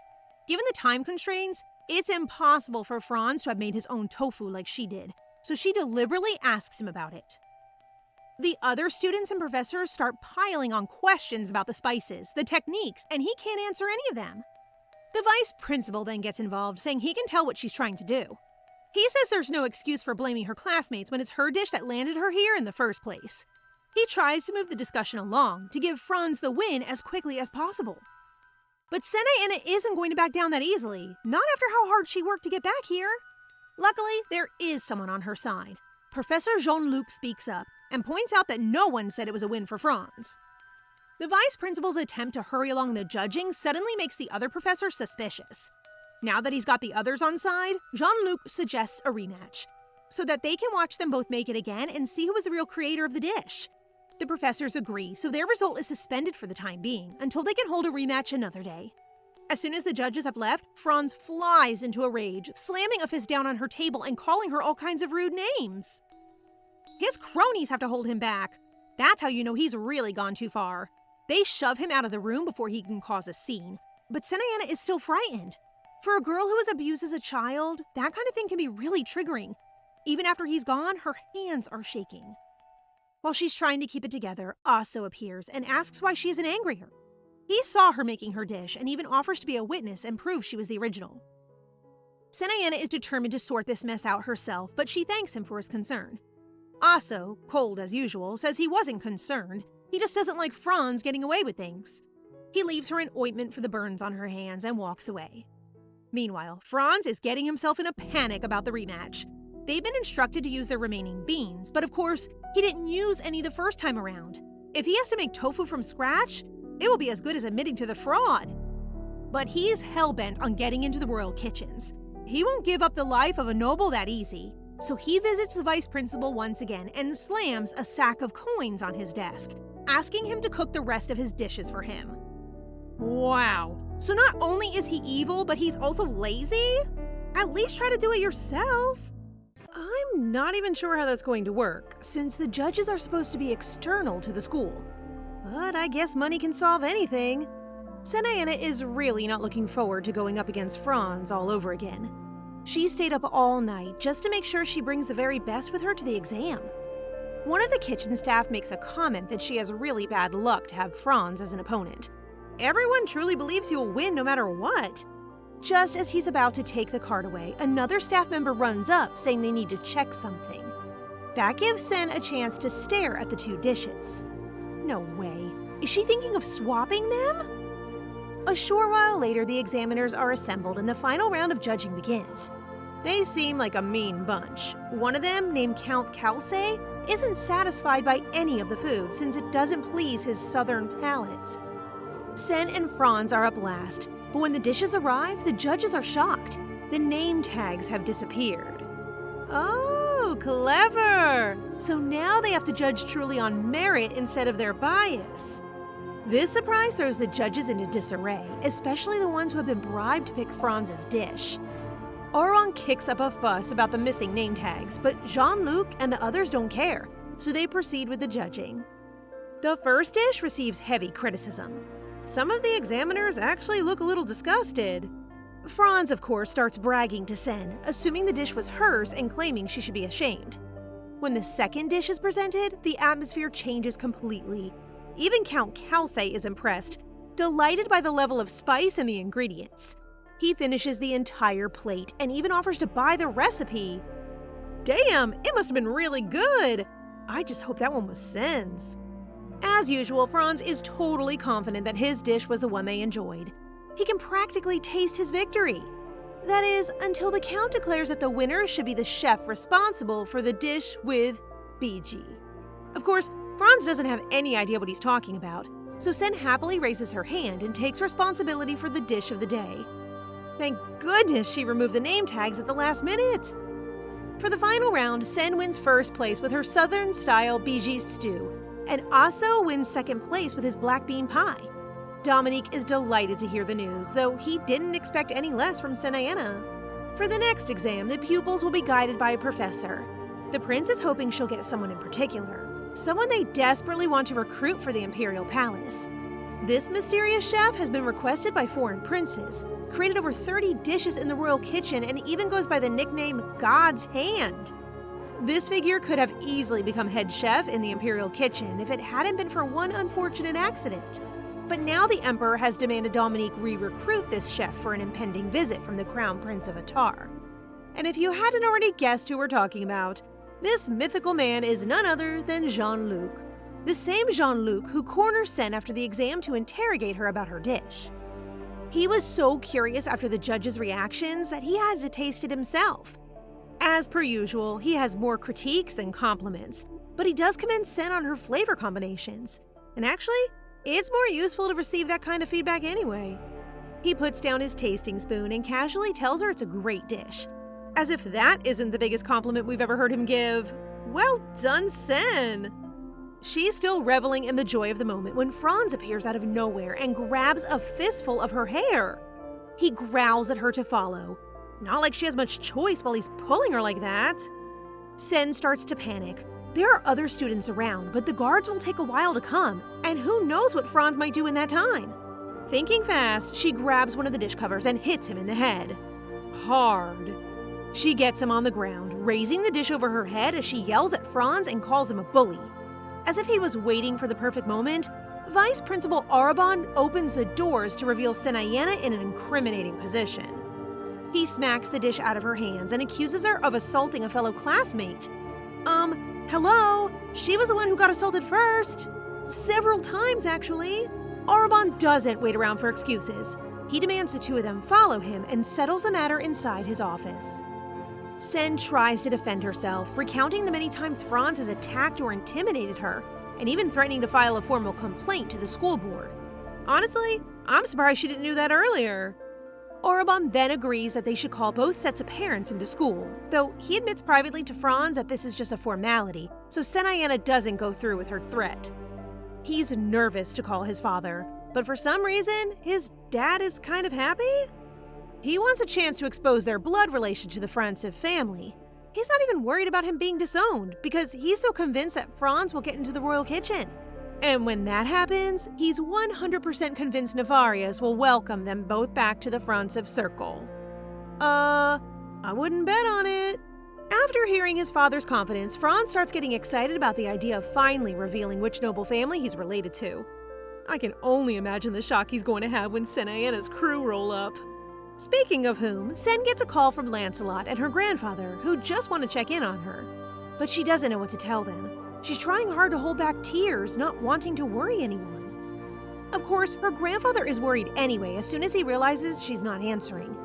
A: Given the time constraints, it's impossible for Franz to have made his own tofu like she did, so she deliberately asks him about it. The other students and professors start piling on questions about the spices, the techniques, and he can't answer any of them. The vice principal then gets involved, saying he can tell what she's trying to do. He says there's no excuse for blaming her classmates when it's her dish that landed her here in the first place. He tries to move the discussion along to give Franz the win as quickly as possible. But Senianna isn't going to back down that easily, not after how hard she worked to get back here. Luckily, there is someone on her side. Professor Jean-Luc speaks up and points out that no one said it was a win for Franz. The vice principal's attempt to hurry along the judging suddenly makes the other professors suspicious. Now that he's got the others on side, Jean-Luc suggests a rematch, so that they can watch them both make it again and see who was the real creator of the dish. The professors agree, so their result is suspended for the time being, until they can hold a rematch another day. As soon as the judges have left, Franz flies into a rage, slamming a fist down on her table and calling her all kinds of rude names. His cronies have to hold him back. That's how you know he's really gone too far. They shove him out of the room before he can cause a scene. But Senianna is still frightened. For a girl who was abused as a child, that kind of thing can be really triggering. Even after he's gone, her hands are shaking. While she's trying to keep it together, Aso appears and asks why she isn't angrier. He saw her making her dish and even offers to be a witness and prove she was the original. Senianna is determined to sort this mess out herself, but she thanks him for his concern. Aso, cold as usual, says he wasn't concerned. He just doesn't like Franz getting away with things. He leaves her an ointment for the burns on her hands and walks away. Meanwhile, Franz is getting himself in a panic about the rematch. They've been instructed to use their remaining beans, but of course, he didn't use any the first time around. If he has to make tofu from scratch, it will be as good as admitting to the fraud. But he's hell-bent on getting into the royal kitchens. He won't give up the life of a noble that easy. So he visits the vice principal once again and slams a sack of coins on his desk, asking him to cook the rest of his dishes for him. Wow. So not only is he evil, but he's also lazy? At least try to do it yourself. I'm not even sure how that's going to work, since the judges are supposed to be external to the school. But I guess money can solve anything. Senianna is really not looking forward to going up against Franz all over again. She stayed up all night just to make sure she brings the very best with her to the exam. One of the kitchen staff makes a comment that she has really bad luck to have Franz as an opponent. Everyone truly believes he will win no matter what. Just as he's about to take the card away, another staff member runs up saying they need to check something. That gives Sen a chance to stare at the two dishes. No way. Is she thinking of swapping them? A short while later, the examiners are assembled and the final round of judging begins. They seem like a mean bunch. One of them, named Count Kalse, isn't satisfied by any of the food since it doesn't please his southern palate. Sen and Franz are up last, but when the dishes arrive, the judges are shocked. The name tags have disappeared. Oh, clever! So now they have to judge truly on merit instead of their bias. This surprise throws the judges into disarray, especially the ones who have been bribed to pick Franz's dish. Auron kicks up a fuss about the missing name tags, but Jean-Luc and the others don't care, so they proceed with the judging. The first dish receives heavy criticism. Some of the examiners actually look a little disgusted. Franz, of course, starts bragging to Sen, assuming the dish was hers and claiming she should be ashamed. When the second dish is presented, the atmosphere changes completely. Even Count Kalse is impressed, delighted by the level of spice in the ingredients. He finishes the entire plate and even offers to buy the recipe. Damn, it must have been really good! I just hope that one was Sen's. As usual, Franz is totally confident that his dish was the one they enjoyed. He can practically taste his victory. That is, until the Count declares that the winner should be the chef responsible for the dish with BG. Of course, Franz doesn't have any idea what he's talking about, so Sen happily raises her hand and takes responsibility for the dish of the day. Thank goodness she removed the name tags at the last minute! For the final round, Sen wins first place with her Southern-style BG stew, and Aso wins second place with his black bean pie. Dominique is delighted to hear the news, though he didn't expect any less from Senianna. For the next exam, the pupils will be guided by a professor. The prince is hoping she'll get someone in particular, someone they desperately want to recruit for the Imperial Palace. This mysterious chef has been requested by foreign princes, created over 30 dishes in the royal kitchen, and even goes by the nickname God's Hand. This figure could have easily become head chef in the Imperial kitchen if it hadn't been for one unfortunate accident. But now the Emperor has demanded Dominique re-recruit this chef for an impending visit from the Crown Prince of Attar. And if you hadn't already guessed who we're talking about, this mythical man is none other than Jean-Luc. The same Jean-Luc who corners Sen after the exam to interrogate her about her dish. He was so curious after the judges' reactions that he had to taste it himself. As per usual, he has more critiques than compliments, but he does commend Sen on her flavor combinations. And actually, it's more useful to receive that kind of feedback anyway. He puts down his tasting spoon and casually tells her it's a great dish. As if that isn't the biggest compliment we've ever heard him give. Well done, Sen! She's still reveling in the joy of the moment when Franz appears out of nowhere and grabs a fistful of her hair. He growls at her to follow. Not like she has much choice while he's pulling her like that. Sen starts to panic. There are other students around, but the guards will take a while to come, and who knows what Franz might do in that time. Thinking fast, she grabs one of the dish covers and hits him in the head. Hard. She gets him on the ground, raising the dish over her head as she yells at Franz and calls him a bully. As if he was waiting for the perfect moment, Vice Principal Arabon opens the doors to reveal Senianna in an incriminating position. He smacks the dish out of her hands and accuses her of assaulting a fellow classmate. Hello? She was the one who got assaulted first. Several times, actually. Arabon doesn't wait around for excuses. He demands the two of them follow him and settles the matter inside his office. Sen tries to defend herself, recounting the many times Franz has attacked or intimidated her, and even threatening to file a formal complaint to the school board. Honestly, I'm surprised she didn't do that earlier. Arabon then agrees that they should call both sets of parents into school, though he admits privately to Franz that this is just a formality, so Senianna doesn't go through with her threat. He's nervous to call his father, but for some reason, his dad is kind of happy? He wants a chance to expose their blood relation to the Francev family. He's not even worried about him being disowned, because he's so convinced that Franz will get into the royal kitchen. And when that happens, he's 100% convinced Nefarious will welcome them both back to the Francev circle. I wouldn't bet on it. After hearing his father's confidence, Franz starts getting excited about the idea of finally revealing which noble family he's related to. I can only imagine the shock he's going to have when Senianna's crew roll up. Speaking of whom, Sen gets a call from Lancelot and her grandfather, who just want to check in on her. But she doesn't know what to tell them. She's trying hard to hold back tears, not wanting to worry anyone. Of course, her grandfather is worried anyway as soon as he realizes she's not answering.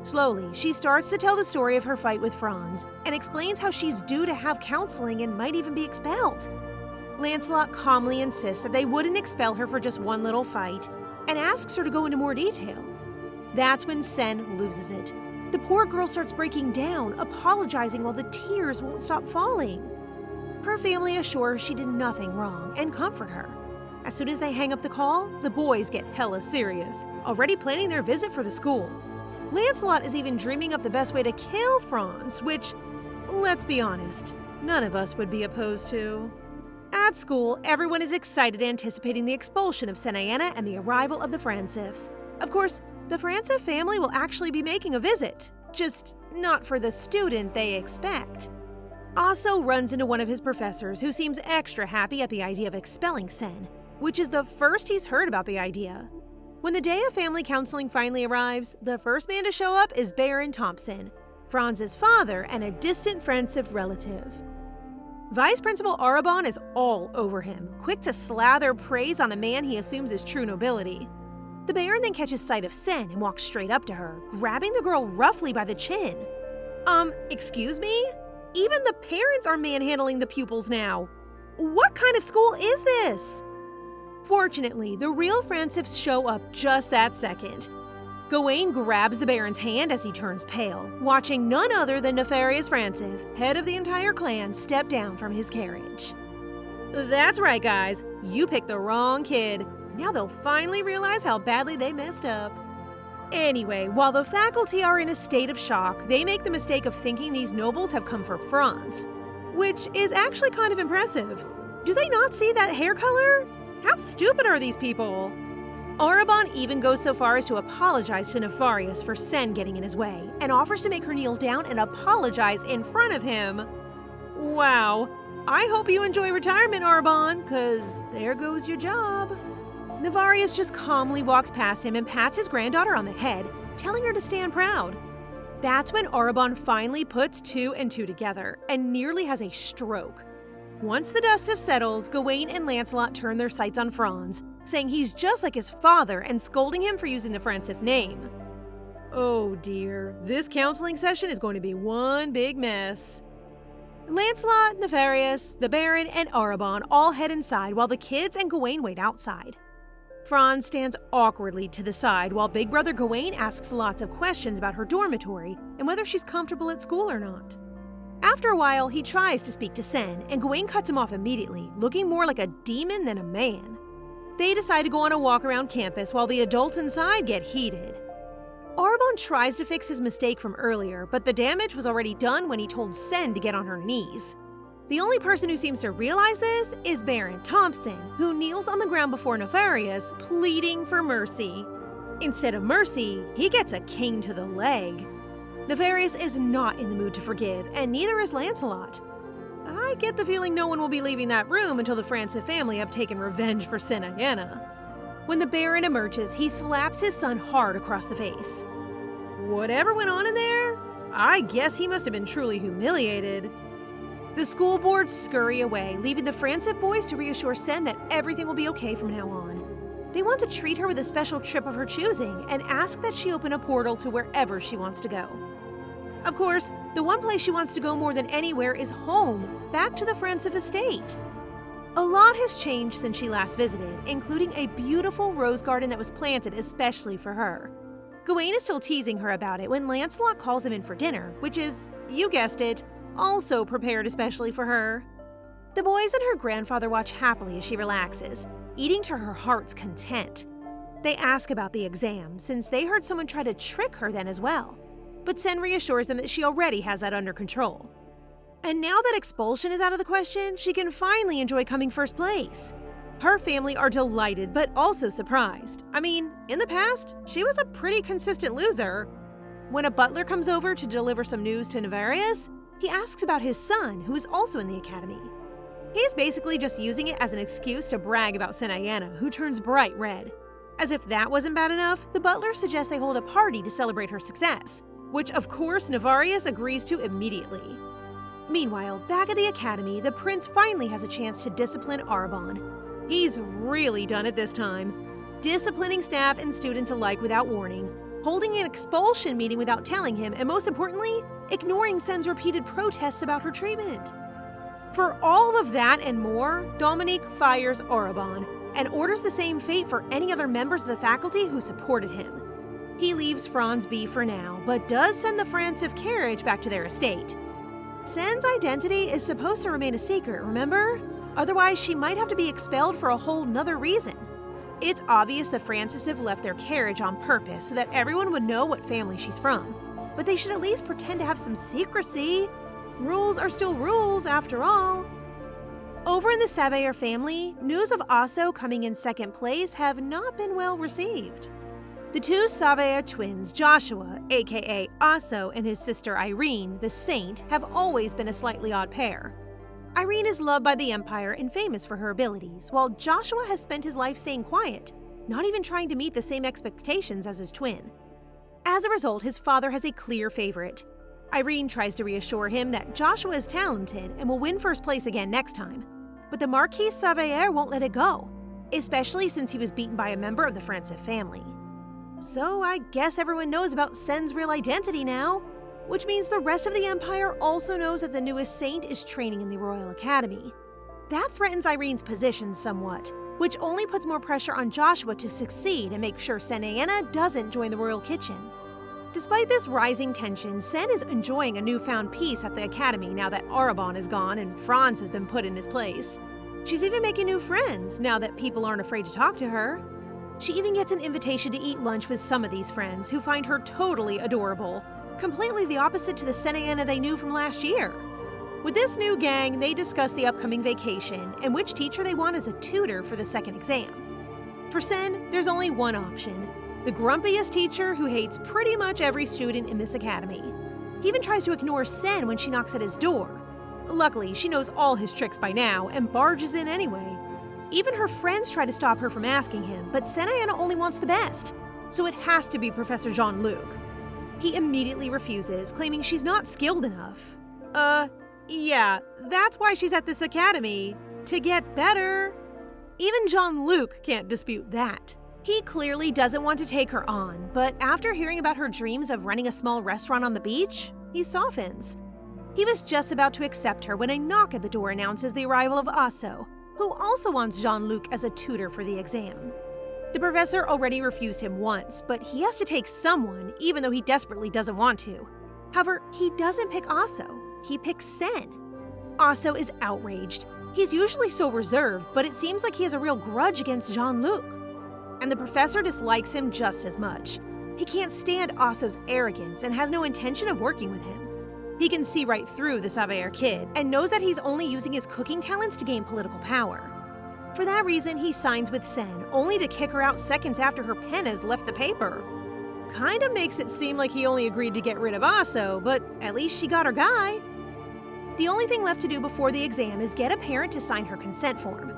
A: Slowly, she starts to tell the story of her fight with Franz and explains how she's due to have counseling and might even be expelled. Lancelot calmly insists that they wouldn't expel her for just one little fight and asks her to go into more detail. That's when Sen loses it. The poor girl starts breaking down, apologizing while the tears won't stop falling. Her family assure her she did nothing wrong and comfort her. As soon as they hang up the call, the boys get hella serious, already planning their visit for the school. Lancelot is even dreaming up the best way to kill Franz, which, let's be honest, none of us would be opposed to. At school, everyone is excited anticipating the expulsion of Senianna and the arrival of the Francevs. Of course, the Francev family will actually be making a visit, just not for the student they expect. Aso runs into one of his professors who seems extra happy at the idea of expelling Sen, which is the first he's heard about the idea. When the day of family counseling finally arrives, the first man to show up is Baron Thompson, Franz's father and a distant Francev relative. Vice Principal Arabon is all over him, quick to slather praise on a man he assumes is true nobility. The Baron then catches sight of Sen and walks straight up to her, grabbing the girl roughly by the chin. Excuse me? Even the parents are manhandling the pupils now. What kind of school is this? Fortunately, the real Francevs show up just that second. Gawain grabs the Baron's hand as he turns pale, watching none other than Nefarious Francev, head of the entire clan, step down from his carriage. That's right, guys. You picked the wrong kid. Now they'll finally realize how badly they messed up. Anyway, while the faculty are in a state of shock, they make the mistake of thinking these nobles have come for Franz, which is actually kind of impressive. Do they not see that hair color? How stupid are these people? Arabon even goes so far as to apologize to Nefarious for Sen getting in his way, and offers to make her kneel down and apologize in front of him. Wow, I hope you enjoy retirement, Arabon, 'cause there goes your job. Nefarious just calmly walks past him and pats his granddaughter on the head, telling her to stand proud. That's when Arabon finally puts two and two together and nearly has a stroke. Once the dust has settled, Gawain and Lancelot turn their sights on Franz, saying he's just like his father and scolding him for using the Francev name. Oh dear, this counseling session is going to be one big mess. Lancelot, Nefarious, the Baron, and Arabon all head inside while the kids and Gawain wait outside. Franz stands awkwardly to the side while Big Brother Gawain asks lots of questions about her dormitory and whether she's comfortable at school or not. After a while, he tries to speak to Sen, and Gawain cuts him off immediately, looking more like a demon than a man. They decide to go on a walk around campus while the adults inside get heated. Arabon tries to fix his mistake from earlier, but the damage was already done when he told Sen to get on her knees. The only person who seems to realize this is Baron Thompson, who kneels on the ground before Nefarious, pleading for mercy. Instead of mercy, he gets a cane to the leg. Nefarious is not in the mood to forgive, and neither is Lancelot. I get the feeling no one will be leaving that room until the Francis family have taken revenge for Senianna. When the Baron emerges, he slaps his son hard across the face. Whatever went on in there, I guess he must have been truly humiliated. The school boards scurry away, leaving the Francis boys to reassure Sen that everything will be okay from now on. They want to treat her with a special trip of her choosing and ask that she open a portal to wherever she wants to go. Of course, the one place she wants to go more than anywhere is home, back to the Francis estate. A lot has changed since she last visited, including a beautiful rose garden that was planted especially for her. Gawain is still teasing her about it when Lancelot calls them in for dinner, which is, you guessed it, also prepared especially for her. The boys and her grandfather watch happily as she relaxes, eating to her heart's content. They ask about the exam, since they heard someone try to trick her then as well. But Sen reassures them that she already has that under control. And now that expulsion is out of the question, she can finally enjoy coming first place. Her family are delighted, but also surprised. I mean, in the past, she was a pretty consistent loser. When a butler comes over to deliver some news to Navarius, he asks about his son, who is also in the academy. He's basically just using it as an excuse to brag about Senianna, who turns bright red. As if that wasn't bad enough, the butler suggests they hold a party to celebrate her success, which of course Navarius agrees to immediately. Meanwhile, back at the academy, the prince finally has a chance to discipline Arabon. He's really done it this time, disciplining staff and students alike without warning, holding an expulsion meeting without telling him, and most importantly, ignoring Sen's repeated protests about her treatment. For all of that and more, Dominique fires Arabon and orders the same fate for any other members of the faculty who supported him. He leaves Franz be for now, but does send the Francis carriage back to their estate. Sen's identity is supposed to remain a secret, remember? Otherwise, she might have to be expelled for a whole nother reason. It's obvious the Francis have left their carriage on purpose so that everyone would know what family she's from. But they should at least pretend to have some secrecy. Rules are still rules, after all. Over in the Savayer family, news of Asso coming in second place have not been well received. The two Savayer twins, Joshua, aka Asso, and his sister Irene, the Saint, have always been a slightly odd pair. Irene is loved by the Empire and famous for her abilities, while Joshua has spent his life staying quiet, not even trying to meet the same expectations as his twin. As a result, his father has a clear favorite. Irene tries to reassure him that Joshua is talented and will win first place again next time, but the Marquis Savayer won't let it go, especially since he was beaten by a member of the Francis family. So I guess everyone knows about Sen's real identity now, which means the rest of the Empire also knows that the newest Saint is training in the Royal Academy. That threatens Irene's position somewhat, which only puts more pressure on Joshua to succeed and make sure Senianna doesn't join the royal kitchen. Despite this rising tension, Sen is enjoying a newfound peace at the Academy now that Arabon is gone and Franz has been put in his place. She's even making new friends now that people aren't afraid to talk to her. She even gets an invitation to eat lunch with some of these friends who find her totally adorable, completely the opposite to the Senianna they knew from last year. With this new gang, they discuss the upcoming vacation and which teacher they want as a tutor for the second exam. For Sen, there's only one option: the grumpiest teacher who hates pretty much every student in this academy. He even tries to ignore Sen when she knocks at his door. Luckily, she knows all his tricks by now and barges in anyway. Even her friends try to stop her from asking him, but Senianna only wants the best, so it has to be Professor Jean-Luc. He immediately refuses, claiming she's not skilled enough. Yeah, that's why she's at this academy, to get better. Even Jean-Luc can't dispute that. He clearly doesn't want to take her on, but after hearing about her dreams of running a small restaurant on the beach, he softens. He was just about to accept her when a knock at the door announces the arrival of Asso, who also wants Jean-Luc as a tutor for the exam. The professor already refused him once, but he has to take someone, even though he desperately doesn't want to. However, he doesn't pick Asso, he picks Sen. Asso is outraged. He's usually so reserved, but it seems like he has a real grudge against Jean-Luc. And the professor dislikes him just as much. He can't stand Asso's arrogance and has no intention of working with him. He can see right through the Savayer kid and knows that he's only using his cooking talents to gain political power. For that reason, he signs with Sen, only to kick her out seconds after her pen has left the paper. Kinda makes it seem like he only agreed to get rid of Asso, but at least she got her guy. The only thing left to do before the exam is get a parent to sign her consent form.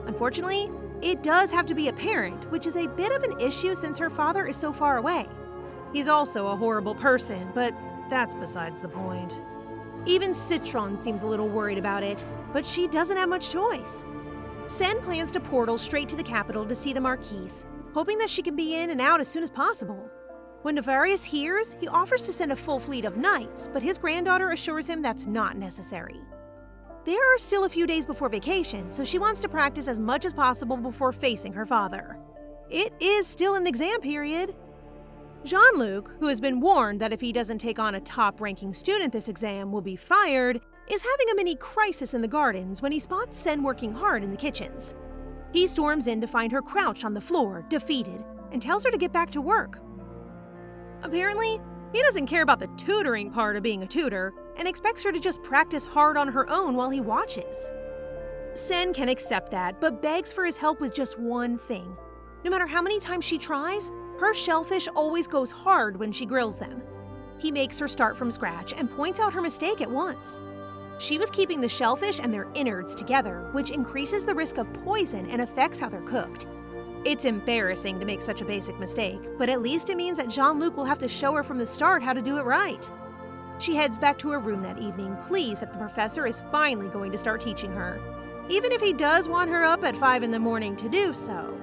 A: Unfortunately, it does have to be a parent, which is a bit of an issue since her father is so far away. He's also a horrible person, but that's besides the point. Even Citron seems a little worried about it, but she doesn't have much choice. Sen plans to portal straight to the capital to see the Marquise, hoping that she can be in and out as soon as possible. When Nefarious hears, he offers to send a full fleet of knights, but his granddaughter assures him that's not necessary. There are still a few days before vacation, so she wants to practice as much as possible before facing her father. It is still an exam period. Jean-Luc, who has been warned that if he doesn't take on a top-ranking student this exam will be fired, is having a mini crisis in the gardens when he spots Sen working hard in the kitchens. He storms in to find her crouched on the floor, defeated, and tells her to get back to work. Apparently, he doesn't care about the tutoring part of being a tutor and expects her to just practice hard on her own while he watches. Sen can accept that, but begs for his help with just one thing. No matter how many times she tries, her shellfish always goes hard when she grills them. He makes her start from scratch and points out her mistake at once. She was keeping the shellfish and their innards together, which increases the risk of poison and affects how they're cooked. It's embarrassing to make such a basic mistake, but at least it means that Jean-Luc will have to show her from the start how to do it right. She heads back to her room that evening, pleased that the professor is finally going to start teaching her, even if he does want her up at 5 in the morning to do so.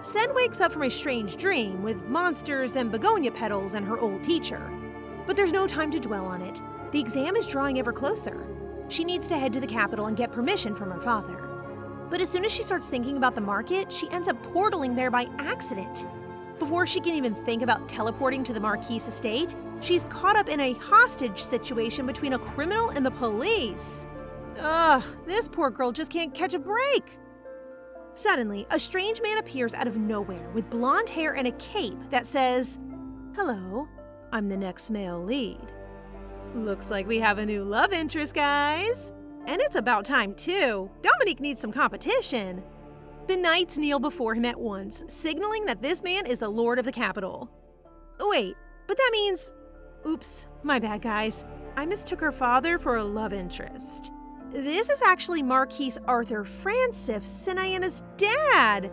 A: Sen wakes up from a strange dream with monsters and begonia petals and her old teacher. But there's no time to dwell on it. The exam is drawing ever closer. She needs to head to the capital and get permission from her father. But as soon as she starts thinking about the market, she ends up portaling there by accident. Before she can even think about teleporting to the Marquise estate, she's caught up in a hostage situation between a criminal and the police. Ugh, this poor girl just can't catch a break. Suddenly, a strange man appears out of nowhere with blonde hair and a cape that says, "Hello, I'm the next male lead. Looks like we have a new love interest, guys. And it's about time, too. Dominique needs some competition." The knights kneel before him at once, signaling that this man is the lord of the capital. Wait, but that means... Oops, my bad, guys. I mistook her father for a love interest. This is actually Marquise Arthur Francis, Senianna's dad.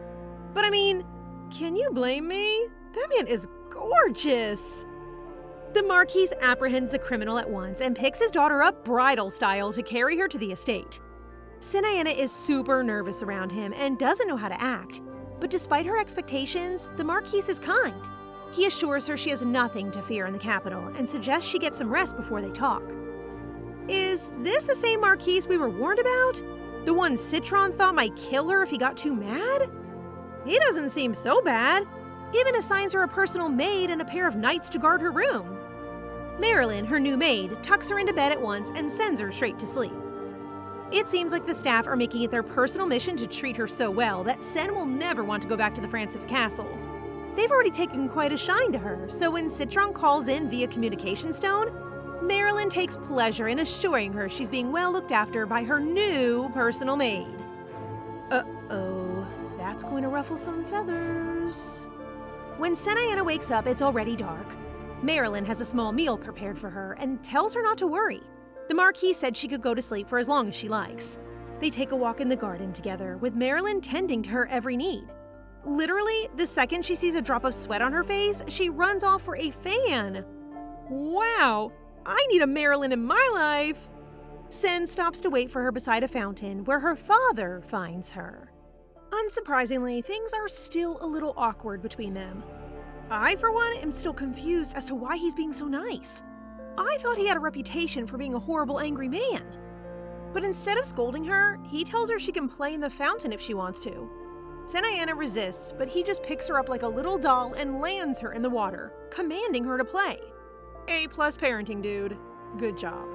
A: But I mean, can you blame me? That man is gorgeous. The Marquise apprehends the criminal at once and picks his daughter up bridal style to carry her to the estate. Senianna is super nervous around him and doesn't know how to act. But despite her expectations, the Marquise is kind. He assures her she has nothing to fear in the capital and suggests she get some rest before they talk. Is this the same Marquise we were warned about? The one Citron thought might kill her if he got too mad? He doesn't seem so bad. He even assigns her a personal maid and a pair of knights to guard her room. Marilyn, her new maid, tucks her into bed at once and sends her straight to sleep. It seems like the staff are making it their personal mission to treat her so well that Sen will never want to go back to the Francis castle. They've already taken quite a shine to her, so when Citron calls in via communication stone, Marilyn takes pleasure in assuring her she's being well looked after by her new personal maid. Uh-oh, that's going to ruffle some feathers. When Senianna wakes up, it's already dark. Marilyn has a small meal prepared for her and tells her not to worry. The Marquis said she could go to sleep for as long as she likes. They take a walk in the garden together, with Marilyn tending to her every need. Literally, the second she sees a drop of sweat on her face, she runs off for a fan. Wow, I need a Marilyn in my life. Sen stops to wait for her beside a fountain where her father finds her. Unsurprisingly, things are still a little awkward between them. I, for one, am still confused as to why he's being so nice. I thought he had a reputation for being a horrible, angry man. But instead of scolding her, he tells her she can play in the fountain if she wants to. Senianna resists, but he just picks her up like a little doll and lands her in the water, commanding her to play. A+ parenting, dude. Good job.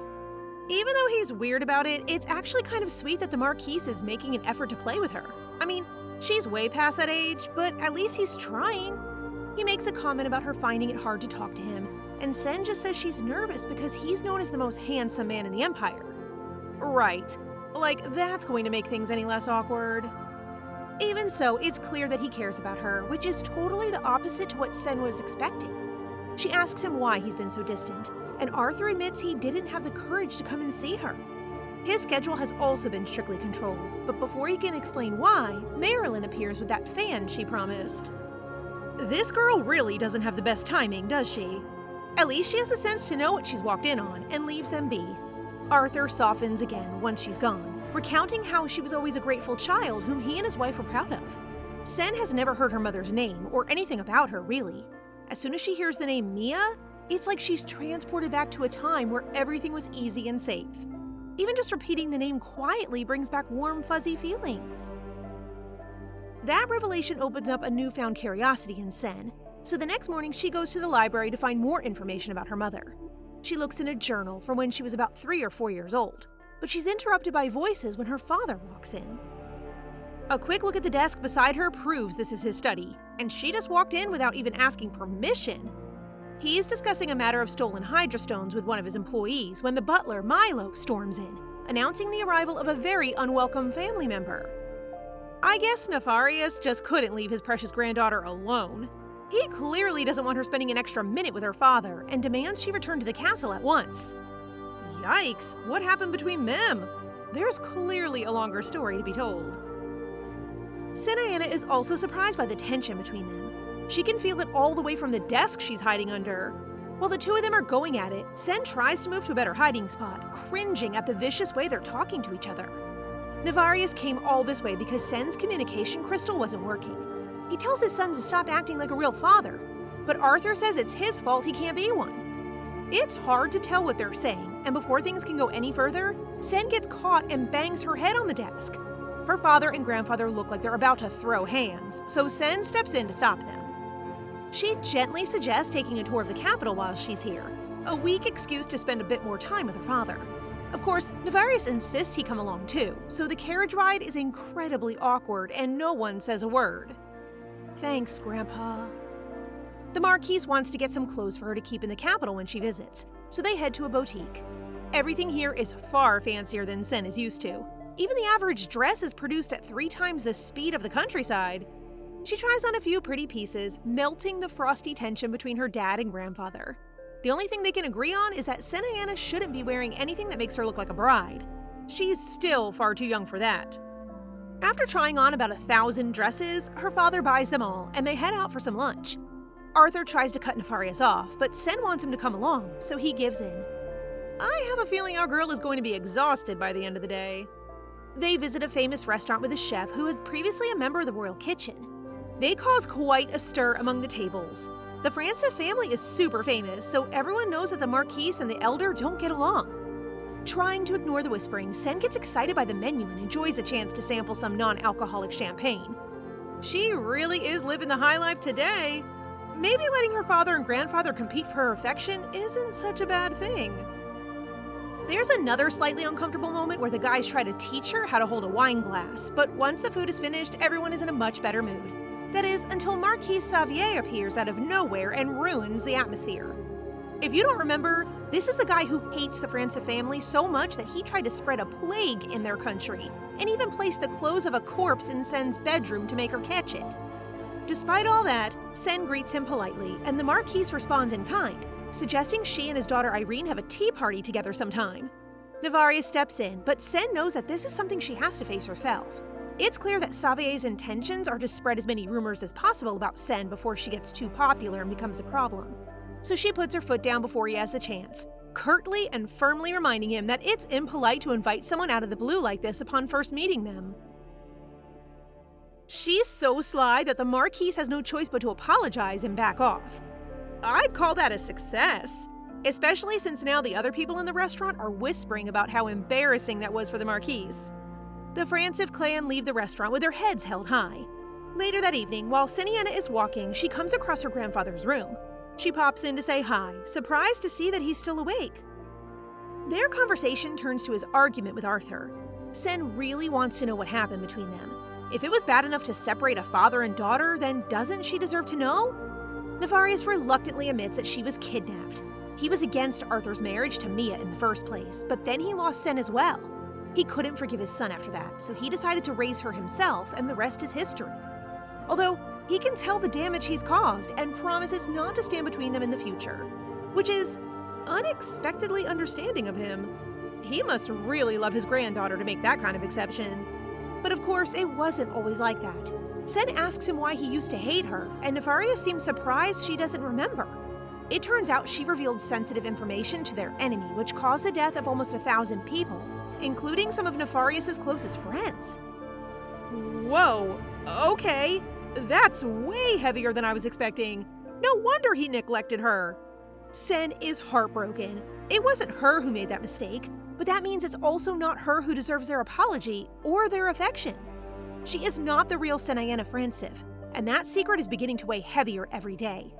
A: Even though he's weird about it, it's actually kind of sweet that the Marquise is making an effort to play with her. I mean, she's way past that age, but at least he's trying. He makes a comment about her finding it hard to talk to him, and Sen just says she's nervous because he's known as the most handsome man in the Empire. Right. Like, that's going to make things any less awkward. Even so, it's clear that he cares about her, which is totally the opposite to what Sen was expecting. She asks him why he's been so distant, and Arthur admits he didn't have the courage to come and see her. His schedule has also been strictly controlled, but before he can explain why, Marilyn appears with that fan she promised. This girl really doesn't have the best timing, does she? At least she has the sense to know what she's walked in on and leaves them be. Arthur softens again once she's gone, recounting how she was always a grateful child whom he and his wife were proud of. Sen has never heard her mother's name or anything about her, really. As soon as she hears the name Mia, it's like she's transported back to a time where everything was easy and safe. Even just repeating the name quietly brings back warm, fuzzy feelings. That revelation opens up a newfound curiosity in Sen, so the next morning she goes to the library to find more information about her mother. She looks in a journal from when she was about 3 or 4 years old, but she's interrupted by voices when her father walks in. A quick look at the desk beside her proves this is his study, and she just walked in without even asking permission. He's discussing a matter of stolen hydrostones with one of his employees when the butler, Milo, storms in, announcing the arrival of a very unwelcome family member. I guess Nefarious just couldn't leave his precious granddaughter alone. He clearly doesn't want her spending an extra minute with her father and demands she return to the castle at once. Yikes, what happened between them? There's clearly a longer story to be told. Senianna is also surprised by the tension between them. She can feel it all the way from the desk she's hiding under. While the two of them are going at it, Sen tries to move to a better hiding spot, cringing at the vicious way they're talking to each other. Nefarious came all this way because Sen's communication crystal wasn't working. He tells his son to stop acting like a real father, but Arthur says it's his fault he can't be one. It's hard to tell what they're saying, and before things can go any further, Sen gets caught and bangs her head on the desk. Her father and grandfather look like they're about to throw hands, so Sen steps in to stop them. She gently suggests taking a tour of the capital while she's here, a weak excuse to spend a bit more time with her father. Of course, Nefarious insists he come along too, so the carriage ride is incredibly awkward and no one says a word. Thanks, Grandpa. The Marquise wants to get some clothes for her to keep in the capital when she visits, so they head to a boutique. Everything here is far fancier than Sen is used to. Even the average dress is produced at 3 times the speed of the countryside. She tries on a few pretty pieces, melting the frosty tension between her dad and grandfather. The only thing they can agree on is that Senianna shouldn't be wearing anything that makes her look like a bride. She's still far too young for that. After trying on about 1,000 dresses, her father buys them all, and they head out for some lunch. Arthur tries to cut Nefarious off, but Sen wants him to come along, so he gives in. I have a feeling our girl is going to be exhausted by the end of the day. They visit a famous restaurant with a chef who was previously a member of the royal kitchen. They cause quite a stir among the tables. The Francis family is super famous, so everyone knows that the Marquise and the Elder don't get along. Trying to ignore the whispering, Sen gets excited by the menu and enjoys a chance to sample some non-alcoholic champagne. She really is living the high life today. Maybe letting her father and grandfather compete for her affection isn't such a bad thing. There's another slightly uncomfortable moment where the guys try to teach her how to hold a wine glass, but once the food is finished, everyone is in a much better mood. That is, until Marquis Xavier appears out of nowhere and ruins the atmosphere. If you don't remember, this is the guy who hates the Francis family so much that he tried to spread a plague in their country, and even placed the clothes of a corpse in Sen's bedroom to make her catch it. Despite all that, Sen greets him politely, and the Marquis responds in kind, suggesting she and his daughter Irene have a tea party together sometime. Nefarious steps in, but Sen knows that this is something she has to face herself. It's clear that Xavier's intentions are to spread as many rumors as possible about Sen before she gets too popular and becomes a problem. So she puts her foot down before he has the chance, curtly and firmly reminding him that it's impolite to invite someone out of the blue like this upon first meeting them. She's so sly that the Marquise has no choice but to apologize and back off. I'd call that a success, especially since now the other people in the restaurant are whispering about how embarrassing that was for the Marquise. The Francis clan leave the restaurant with their heads held high. Later that evening, while Senianna is walking, she comes across her grandfather's room. She pops in to say hi, surprised to see that he's still awake. Their conversation turns to his argument with Arthur. Sen really wants to know what happened between them. If it was bad enough to separate a father and daughter, then doesn't she deserve to know? Nefarious reluctantly admits that she was kidnapped. He was against Arthur's marriage to Mia in the first place, but then he lost Sen as well. He couldn't forgive his son after that, so he decided to raise her himself, and the rest is history. Although, he can tell the damage he's caused and promises not to stand between them in the future, which is unexpectedly understanding of him. He must really love his granddaughter to make that kind of exception. But of course, it wasn't always like that. Sen asks him why he used to hate her, and Nefarious seems surprised she doesn't remember. It turns out she revealed sensitive information to their enemy, which caused the death of almost 1,000 people, including some of Nefarious's closest friends. Whoa, okay. That's way heavier than I was expecting. No wonder he neglected her. Sen is heartbroken. It wasn't her who made that mistake, but that means it's also not her who deserves their apology or their affection. She is not the real Senianna Francis, and that secret is beginning to weigh heavier every day.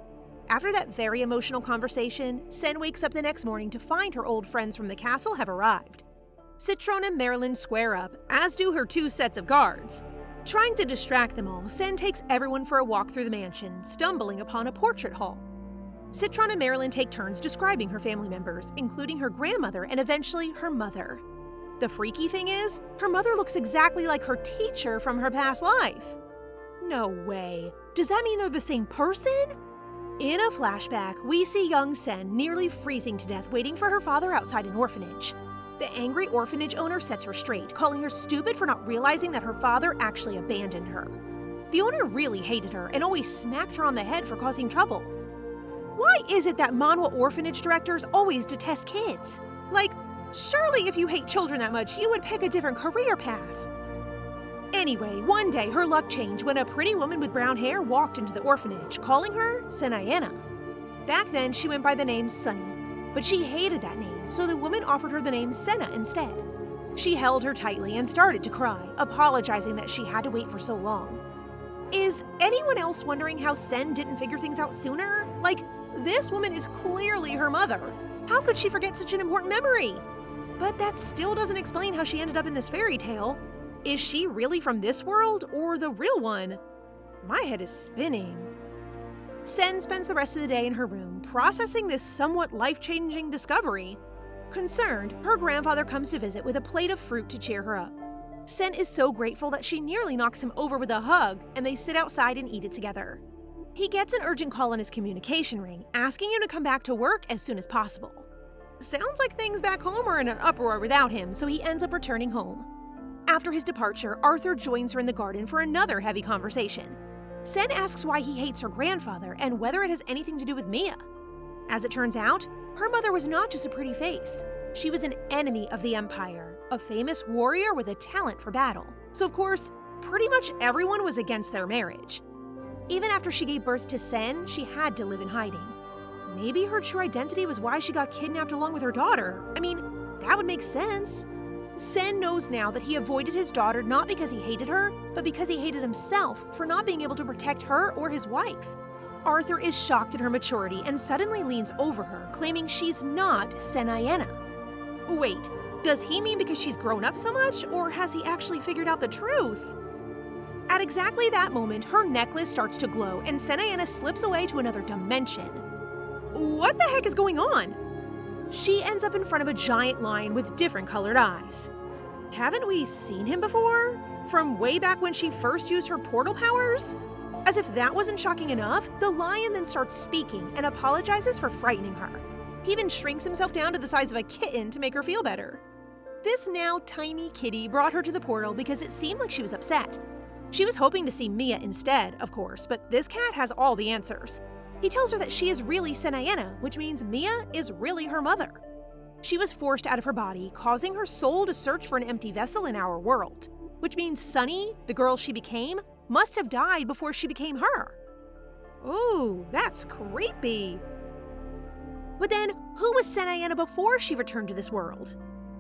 A: After that very emotional conversation, Sen wakes up the next morning to find her old friends from the castle have arrived. Citron and Marilyn square up, as do her 2 sets of guards. Trying to distract them all, Sen takes everyone for a walk through the mansion, stumbling upon a portrait hall. Citron and Marilyn take turns describing her family members, including her grandmother and eventually her mother. The freaky thing is, her mother looks exactly like her teacher from her past life. No way. Does that mean they're the same person? In a flashback, we see young Sen nearly freezing to death waiting for her father outside an orphanage. The angry orphanage owner sets her straight, calling her stupid for not realizing that her father actually abandoned her. The owner really hated her and always smacked her on the head for causing trouble. Why is it that manhwa orphanage directors always detest kids? Like, surely if you hate children that much, you would pick a different career path. Anyway, one day her luck changed when a pretty woman with brown hair walked into the orphanage, calling her Senianna. Back then, she went by the name Sunny, but she hated that name, so the woman offered her the name Sena instead. She held her tightly and started to cry, apologizing that she had to wait for so long. Is anyone else wondering how Sen didn't figure things out sooner? Like, this woman is clearly her mother. How could she forget such an important memory? But that still doesn't explain how she ended up in this fairy tale. Is she really from this world or the real one? My head is spinning. Sen spends the rest of the day in her room, processing this somewhat life-changing discovery. Concerned, her grandfather comes to visit with a plate of fruit to cheer her up. Sen is so grateful that she nearly knocks him over with a hug, and they sit outside and eat it together. He gets an urgent call on his communication ring, asking him to come back to work as soon as possible. Sounds like things back home are in an uproar without him, so he ends up returning home. After his departure, Arthur joins her in the garden for another heavy conversation. Sen asks why he hates her grandfather and whether it has anything to do with Mia. As it turns out, her mother was not just a pretty face. She was an enemy of the Empire, a famous warrior with a talent for battle. So of course, pretty much everyone was against their marriage. Even after she gave birth to Sen, she had to live in hiding. Maybe her true identity was why she got kidnapped along with her daughter. I mean, that would make sense. Sen knows now that he avoided his daughter not because he hated her, but because he hated himself for not being able to protect her or his wife. Arthur is shocked at her maturity and suddenly leans over her, claiming she's not Senianna. Wait, does he mean because she's grown up so much, or has he actually figured out the truth? At exactly that moment, her necklace starts to glow and Senianna slips away to another dimension. What the heck is going on? She ends up in front of a giant lion with different colored eyes. Haven't we seen him before? From way back when she first used her portal powers? As if that wasn't shocking enough, the lion then starts speaking and apologizes for frightening her. He even shrinks himself down to the size of a kitten to make her feel better. This now tiny kitty brought her to the portal because it seemed like she was upset. She was hoping to see Mia instead, of course, but this cat has all the answers. He tells her that she is really Senianna, which means Mia is really her mother. She was forced out of her body, causing her soul to search for an empty vessel in our world, which means Sunny, the girl she became, must have died before she became her. Ooh, that's creepy. But then, who was Senianna before she returned to this world?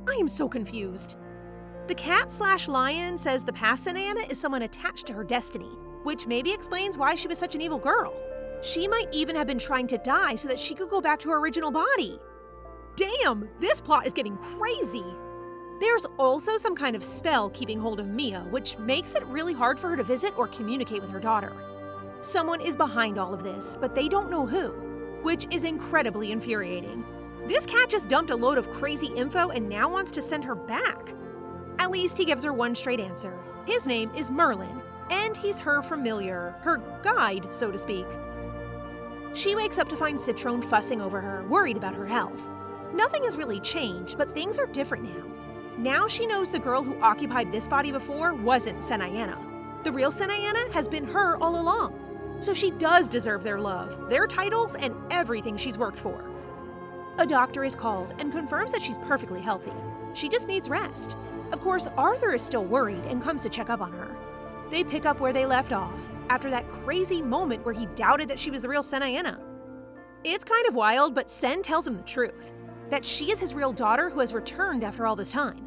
A: I am so confused. The cat/lion says the past Senianna is someone attached to her destiny, which maybe explains why she was such an evil girl. She might even have been trying to die so that she could go back to her original body. Damn, this plot is getting crazy. There's also some kind of spell keeping hold of Mia, which makes it really hard for her to visit or communicate with her daughter. Someone is behind all of this, but they don't know who, which is incredibly infuriating. This cat just dumped a load of crazy info and now wants to send her back. At least he gives her one straight answer. His name is Merlin, and he's her familiar, her guide, so to speak. She wakes up to find Citron fussing over her, worried about her health. Nothing has really changed, but things are different now. Now she knows the girl who occupied this body before wasn't Senianna. The real Senianna has been her all along. So she does deserve their love, their titles, and everything she's worked for. A doctor is called and confirms that she's perfectly healthy. She just needs rest. Of course, Arthur is still worried and comes to check up on her. They pick up where they left off, after that crazy moment where he doubted that she was the real Senianna. It's kind of wild, but Sen tells him the truth, that she is his real daughter who has returned after all this time.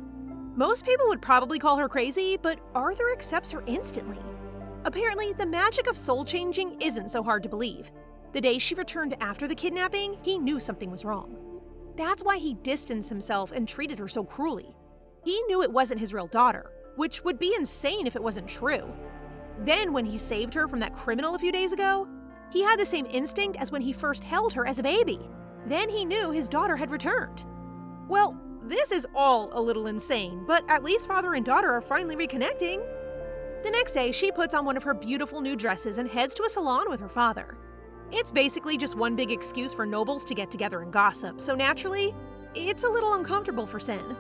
A: Most people would probably call her crazy, but Arthur accepts her instantly. Apparently, the magic of soul changing isn't so hard to believe. The day she returned after the kidnapping, he knew something was wrong. That's why he distanced himself and treated her so cruelly. He knew it wasn't his real daughter, which would be insane if it wasn't true. Then, when he saved her from that criminal a few days ago, he had the same instinct as when he first held her as a baby. Then he knew his daughter had returned. Well, this is all a little insane, but at least father and daughter are finally reconnecting. The next day, she puts on one of her beautiful new dresses and heads to a salon with her father. It's basically just one big excuse for nobles to get together and gossip, so naturally, it's a little uncomfortable for Sen.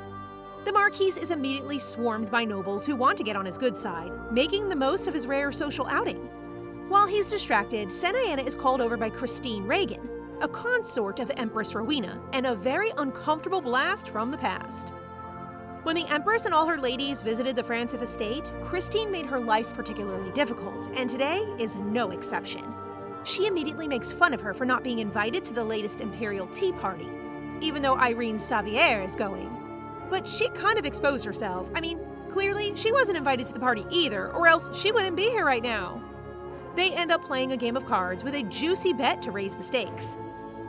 A: The Marquis is immediately swarmed by nobles who want to get on his good side, making the most of his rare social outing. While he's distracted, Senianna is called over by Christine Reagan, a consort of Empress Rowena, and a very uncomfortable blast from the past. When the Empress and all her ladies visited the Francis estate, Christine made her life particularly difficult, and today is no exception. She immediately makes fun of her for not being invited to the latest Imperial tea party, even though Irene Savier is going. But she kind of exposed herself. I mean, clearly she wasn't invited to the party either, or else she wouldn't be here right now. They end up playing a game of cards with a juicy bet to raise the stakes.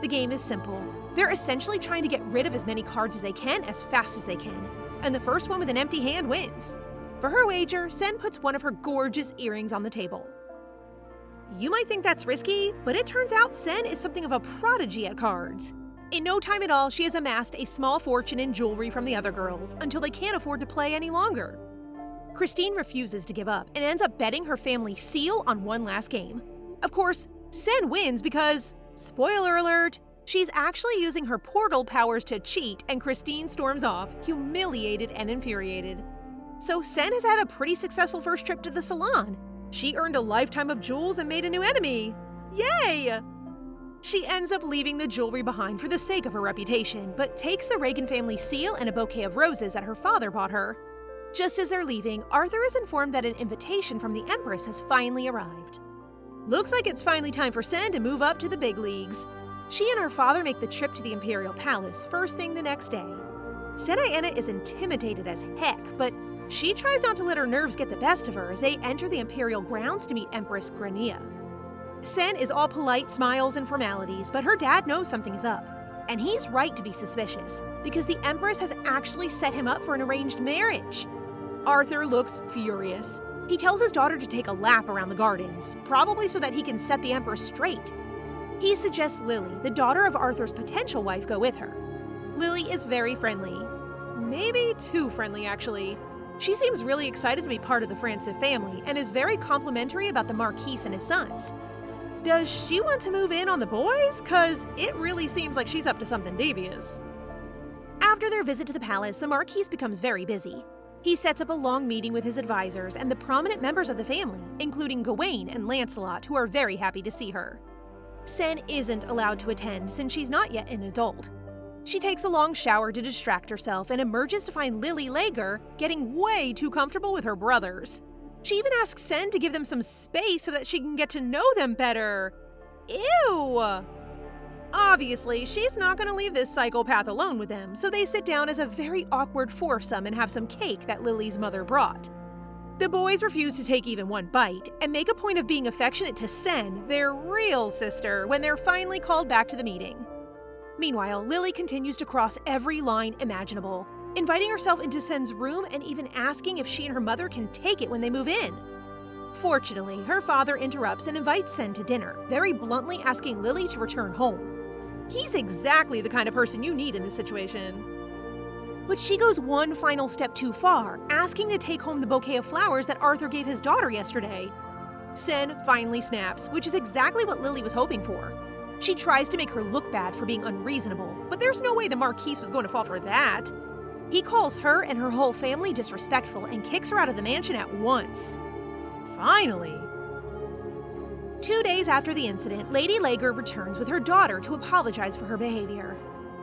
A: The game is simple. They're essentially trying to get rid of as many cards as they can as fast as they can, and the first one with an empty hand wins. For her wager, Sen puts one of her gorgeous earrings on the table. You might think that's risky, but it turns out Sen is something of a prodigy at cards. In no time at all, she has amassed a small fortune in jewelry from the other girls until they can't afford to play any longer. Christine refuses to give up and ends up betting her family seal on one last game. Of course, Sen wins because, spoiler alert, she's actually using her portal powers to cheat, and Christine storms off, humiliated and infuriated. So Sen has had a pretty successful first trip to the salon. She earned a lifetime of jewels and made a new enemy. Yay! She ends up leaving the jewelry behind for the sake of her reputation, but takes the Reagan family seal and a bouquet of roses that her father bought her. Just as they're leaving, Arthur is informed that an invitation from the Empress has finally arrived. Looks like it's finally time for Sen to move up to the big leagues. She and her father make the trip to the Imperial Palace first thing the next day. Senianna is intimidated as heck, but she tries not to let her nerves get the best of her as they enter the Imperial grounds to meet Empress Grania. Sen is all polite smiles and formalities, but her dad knows something is up. And he's right to be suspicious, because the Empress has actually set him up for an arranged marriage. Arthur looks furious. He tells his daughter to take a lap around the gardens, probably so that he can set the Empress straight. He suggests Lily, the daughter of Arthur's potential wife, go with her. Lily is very friendly. Maybe too friendly, actually. She seems really excited to be part of the Francis family and is very complimentary about the Marquis and his sons. Does she want to move in on the boys? 'Cause it really seems like she's up to something devious. After their visit to the palace, the Marquis becomes very busy. He sets up a long meeting with his advisors and the prominent members of the family, including Gawain and Lancelot, who are very happy to see her. Sen isn't allowed to attend since she's not yet an adult. She takes a long shower to distract herself and emerges to find Lily Lager getting way too comfortable with her brothers. She even asks Sen to give them some space so that she can get to know them better. Ew! Obviously, she's not going to leave this psychopath alone with them, so they sit down as a very awkward foursome and have some cake that Lily's mother brought. The boys refuse to take even one bite and make a point of being affectionate to Sen, their real sister, when they're finally called back to the meeting. Meanwhile, Lily continues to cross every line imaginable, inviting herself into Sen's room and even asking if she and her mother can take it when they move in. Fortunately, her father interrupts and invites Sen to dinner, very bluntly asking Lily to return home. He's exactly the kind of person you need in this situation. But she goes one final step too far, asking to take home the bouquet of flowers that Arthur gave his daughter yesterday. Sen finally snaps, which is exactly what Lily was hoping for. She tries to make her look bad for being unreasonable, but there's no way the Marquise was going to fall for that. He calls her and her whole family disrespectful and kicks her out of the mansion at once. Finally! 2 days after the incident, Lady Lager returns with her daughter to apologize for her behavior.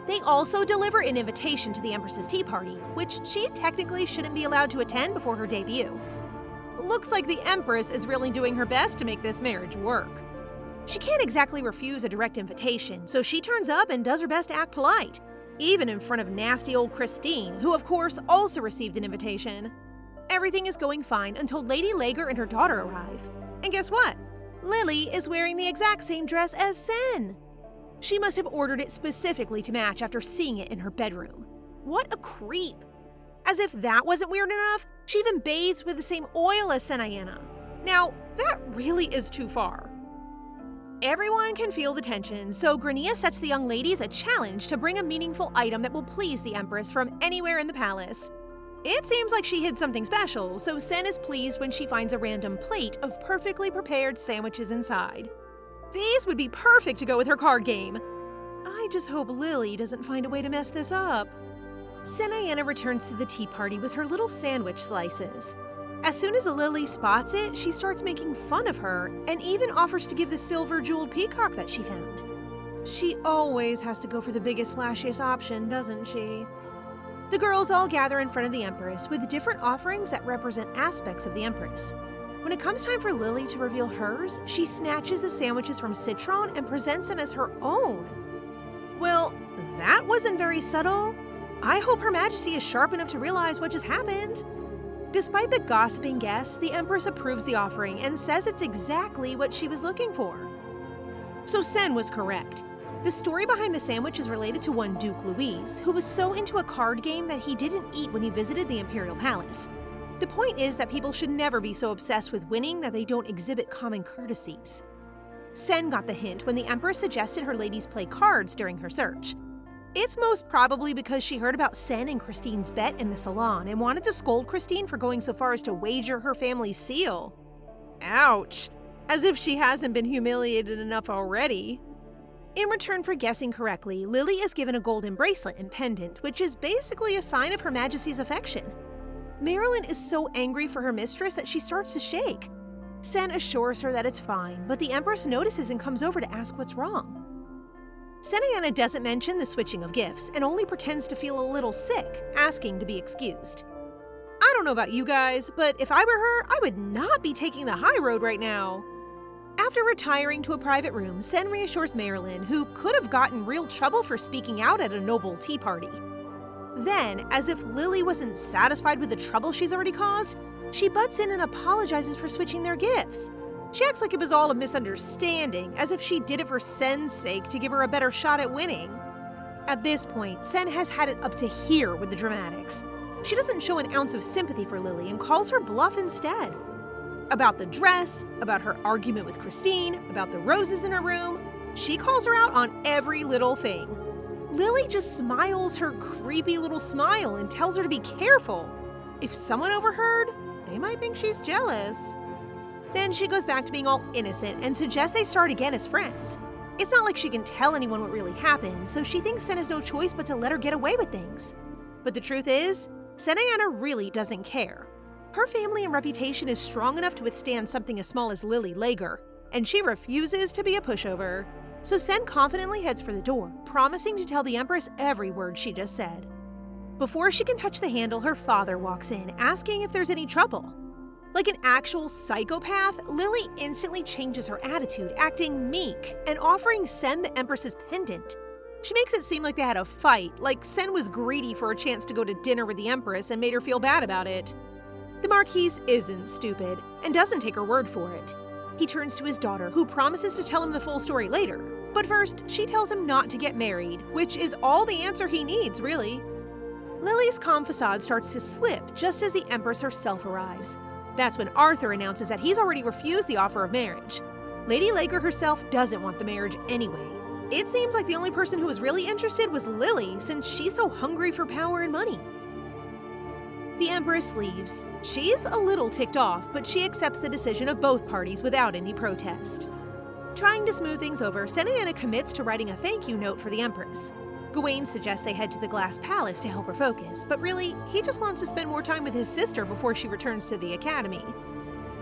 A: They also deliver an invitation to the Empress's tea party, which she technically shouldn't be allowed to attend before her debut. Looks like the Empress is really doing her best to make this marriage work. She can't exactly refuse a direct invitation, so she turns up and does her best to act polite, even in front of nasty old Christine, who of course also received an invitation. Everything is going fine until Lady Lager and her daughter arrive. And guess what? Lily is wearing the exact same dress as Sen. She must have ordered it specifically to match after seeing it in her bedroom. What a creep! As if that wasn't weird enough, she even bathes with the same oil as Senianna. Now, that really is too far. Everyone can feel the tension, so Grania sets the young ladies a challenge to bring a meaningful item that will please the Empress from anywhere in the palace. It seems like she hid something special, so Sen is pleased when she finds a random plate of perfectly prepared sandwiches inside. These would be perfect to go with her card game. I just hope Lily doesn't find a way to mess this up. Senianna returns to the tea party with her little sandwich slices. As soon as Lily spots it, she starts making fun of her and even offers to give the silver-jeweled peacock that she found. She always has to go for the biggest, flashiest option, doesn't she? The girls all gather in front of the Empress with different offerings that represent aspects of the Empress. When it comes time for Lily to reveal hers, she snatches the sandwiches from Citron and presents them as her own. Well, that wasn't very subtle. I hope Her Majesty is sharp enough to realize what just happened. Despite the gossiping guests, the Empress approves the offering and says it's exactly what she was looking for. So Sen was correct. The story behind the sandwich is related to one Duke Louis, who was so into a card game that he didn't eat when he visited the Imperial Palace. The point is that people should never be so obsessed with winning that they don't exhibit common courtesies. Sen got the hint when the Empress suggested her ladies play cards during her search. It's most probably because she heard about Sen and Christine's bet in the salon and wanted to scold Christine for going so far as to wager her family's seal. Ouch! As if she hasn't been humiliated enough already. In return for guessing correctly, Lily is given a golden bracelet and pendant, which is basically a sign of Her Majesty's affection. Marilyn is so angry for her mistress that she starts to shake. Sen assures her that it's fine, but the Empress notices and comes over to ask what's wrong. Senianna doesn't mention the switching of gifts and only pretends to feel a little sick, asking to be excused. I don't know about you guys, but if I were her, I would not be taking the high road right now. After retiring to a private room, Sen reassures Marilyn, who could have gotten real trouble for speaking out at a noble tea party. Then, as if Lily wasn't satisfied with the trouble she's already caused, she butts in and apologizes for switching their gifts. She acts like it was all a misunderstanding, as if she did it for Sen's sake to give her a better shot at winning. At this point, Sen has had it up to here with the dramatics. She doesn't show an ounce of sympathy for Lily and calls her bluff instead. About the dress, about her argument with Christine, about the roses in her room, she calls her out on every little thing. Lily just smiles her creepy little smile and tells her to be careful. If someone overheard, they might think she's jealous. Then she goes back to being all innocent and suggests they start again as friends. It's not like she can tell anyone what really happened, so she thinks Sen has no choice but to let her get away with things. But the truth is, Senianna really doesn't care. Her family and reputation is strong enough to withstand something as small as Lily Lager, and she refuses to be a pushover. So Sen confidently heads for the door, promising to tell the Empress every word she just said. Before she can touch the handle, her father walks in, asking if there's any trouble. Like an actual psychopath, Lily instantly changes her attitude, acting meek and offering Sen the Empress's pendant. She makes it seem like they had a fight, like Sen was greedy for a chance to go to dinner with the Empress and made her feel bad about it. The Marquise isn't stupid and doesn't take her word for it. He turns to his daughter, who promises to tell him the full story later. But first, she tells him not to get married, which is all the answer he needs, really. Lily's calm facade starts to slip just as the Empress herself arrives. That's when Arthur announces that he's already refused the offer of marriage. Lady Lager herself doesn't want the marriage anyway. It seems like the only person who was really interested was Lily, since she's so hungry for power and money. The Empress leaves. She's a little ticked off, but she accepts the decision of both parties without any protest. Trying to smooth things over, Senianna commits to writing a thank you note for the Empress. Gawain suggests they head to the Glass Palace to help her focus, but really, he just wants to spend more time with his sister before she returns to the academy.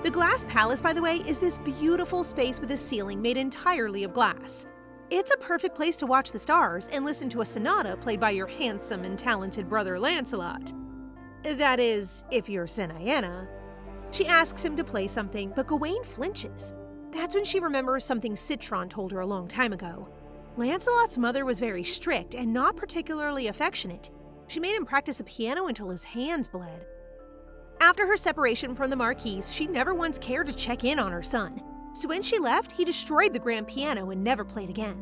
A: The Glass Palace, by the way, is this beautiful space with a ceiling made entirely of glass. It's a perfect place to watch the stars and listen to a sonata played by your handsome and talented brother Lancelot. That is, if you're Senianna. She asks him to play something, but Gawain flinches. That's when she remembers something Citron told her a long time ago. Lancelot's mother was very strict and not particularly affectionate. She made him practice the piano until his hands bled. After her separation from the Marquise, she never once cared to check in on her son. So when she left, he destroyed the grand piano and never played again.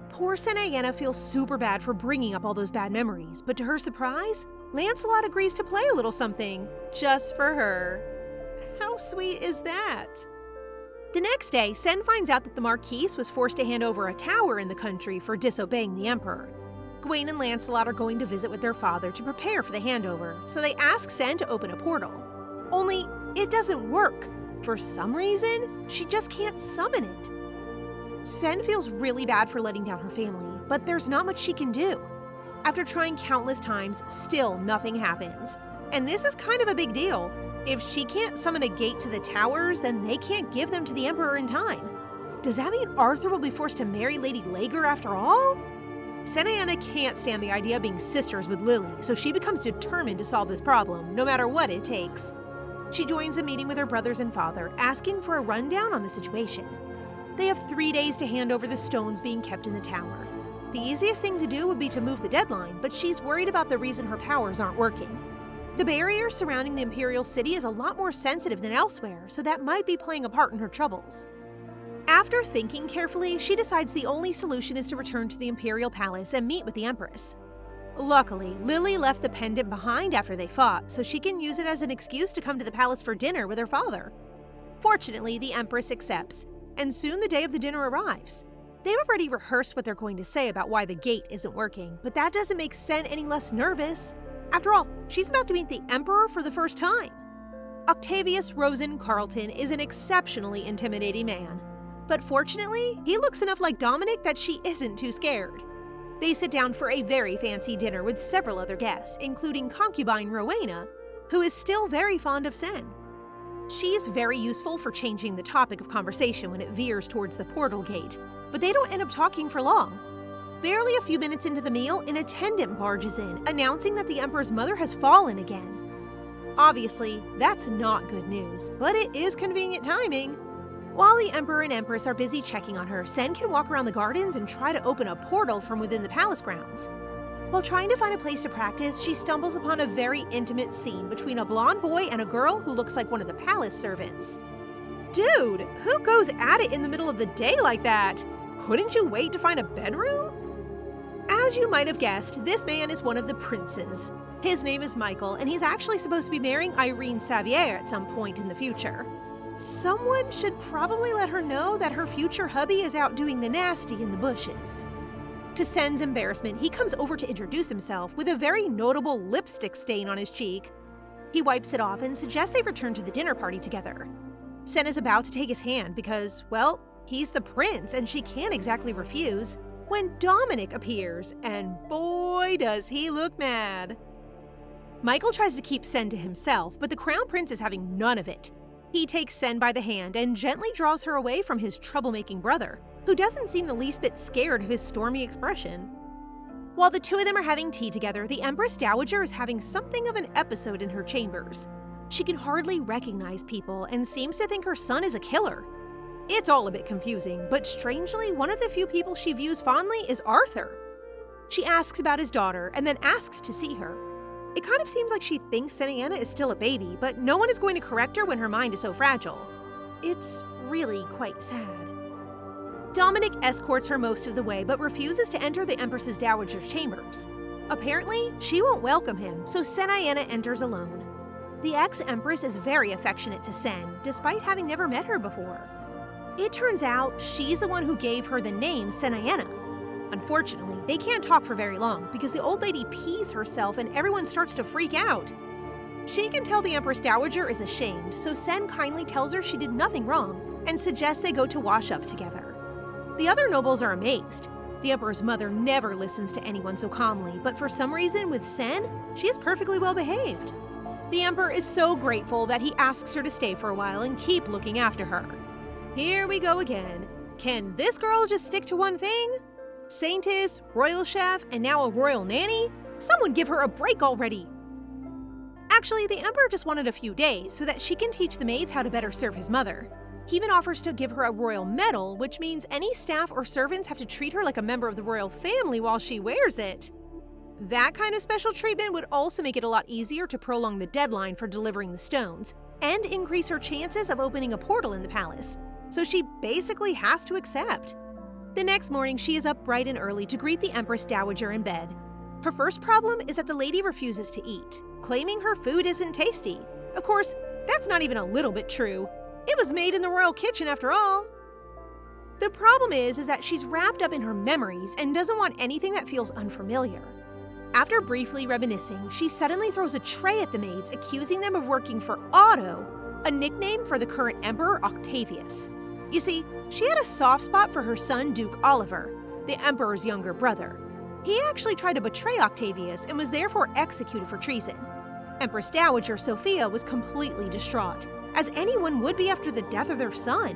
A: Poor Senianna feels super bad for bringing up all those bad memories, but to her surprise, Lancelot agrees to play a little something, just for her. How sweet is that? The next day, Sen finds out that the Marquise was forced to hand over a tower in the country for disobeying the Emperor. Gawain and Lancelot are going to visit with their father to prepare for the handover, so they ask Sen to open a portal. Only, it doesn't work. For some reason, she just can't summon it. Sen feels really bad for letting down her family, but there's not much she can do. After trying countless times, still nothing happens. And this is kind of a big deal. If she can't summon a gate to the towers, then they can't give them to the Emperor in time. Does that mean Arthur will be forced to marry Lady Lager after all? Senianna can't stand the idea of being sisters with Lily, so she becomes determined to solve this problem, no matter what it takes. She joins a meeting with her brothers and father, asking for a rundown on the situation. They have 3 days to hand over the stones being kept in the tower. The easiest thing to do would be to move the deadline, but she's worried about the reason her powers aren't working. The barrier surrounding the Imperial city is a lot more sensitive than elsewhere, so that might be playing a part in her troubles. After thinking carefully, she decides the only solution is to return to the Imperial Palace and meet with the Empress. Luckily, Lily left the pendant behind after they fought, so she can use it as an excuse to come to the palace for dinner with her father. Fortunately, the Empress accepts, and soon the day of the dinner arrives. They've already rehearsed what they're going to say about why the gate isn't working, but that doesn't make Sen any less nervous. After all, she's about to meet the Emperor for the first time. Octavius Rosen Carlton is an exceptionally intimidating man. But fortunately, he looks enough like Dominic that she isn't too scared. They sit down for a very fancy dinner with several other guests, including concubine Rowena, who is still very fond of Sen. She's very useful for changing the topic of conversation when it veers towards the portal gate, but they don't end up talking for long. Barely a few minutes into the meal, an attendant barges in, announcing that the Emperor's mother has fallen again. Obviously, that's not good news, but it is convenient timing. While the Emperor and Empress are busy checking on her, Sen can walk around the gardens and try to open a portal from within the palace grounds. While trying to find a place to practice, she stumbles upon a very intimate scene between a blonde boy and a girl who looks like one of the palace servants. Dude, who goes at it in the middle of the day like that? Couldn't you wait to find a bedroom? As you might have guessed, this man is one of the princes. His name is Michael, and he's actually supposed to be marrying Irene Savier at some point in the future. Someone should probably let her know that her future hubby is out doing the nasty in the bushes. To Sen's embarrassment, he comes over to introduce himself with a very notable lipstick stain on his cheek. He wipes it off and suggests they return to the dinner party together. Sen is about to take his hand because, well, he's the prince and she can't exactly refuse, when Dominic appears, and boy does he look mad. Michael tries to keep Sen to himself, but the crown prince is having none of it. He takes Sen by the hand and gently draws her away from his troublemaking brother, who doesn't seem the least bit scared of his stormy expression. While the two of them are having tea together, the Empress Dowager is having something of an episode in her chambers. She can hardly recognize people and seems to think her son is a killer. It's all a bit confusing, but strangely, one of the few people she views fondly is Arthur. She asks about his daughter and then asks to see her. It kind of seems like she thinks Senianna is still a baby, but no one is going to correct her when her mind is so fragile. It's really quite sad. Dominic escorts her most of the way, but refuses to enter the Empress Dowager's chambers. Apparently, she won't welcome him, so Senianna enters alone. The ex-Empress is very affectionate to Sen, despite having never met her before. It turns out she's the one who gave her the name Senianna. Unfortunately, they can't talk for very long because the old lady pees herself and everyone starts to freak out. She can tell the Empress Dowager is ashamed, so Sen kindly tells her she did nothing wrong and suggests they go to wash up together. The other nobles are amazed. The emperor's mother never listens to anyone so calmly, but for some reason with Sen, she is perfectly well behaved. The emperor is so grateful that he asks her to stay for a while and keep looking after her. Here we go again. Can this girl just stick to one thing? Saintess, royal chef, and now a royal nanny? Someone give her a break already! Actually, the emperor just wanted a few days so that she can teach the maids how to better serve his mother. He even offers to give her a royal medal, which means any staff or servants have to treat her like a member of the royal family while she wears it. That kind of special treatment would also make it a lot easier to prolong the deadline for delivering the stones and increase her chances of opening a portal in the palace. So she basically has to accept. The next morning, she is up bright and early to greet the Empress Dowager in bed. Her first problem is that the lady refuses to eat, claiming her food isn't tasty. Of course, that's not even a little bit true. It was made in the royal kitchen after all. The problem is that she's wrapped up in her memories and doesn't want anything that feels unfamiliar. After briefly reminiscing, she suddenly throws a tray at the maids, accusing them of working for Otto, a nickname for the current emperor Octavius. You see, she had a soft spot for her son Duke Oliver, the emperor's younger brother. He actually tried to betray Octavius and was therefore executed for treason. Empress Dowager Sophia was completely distraught, as anyone would be after the death of their son.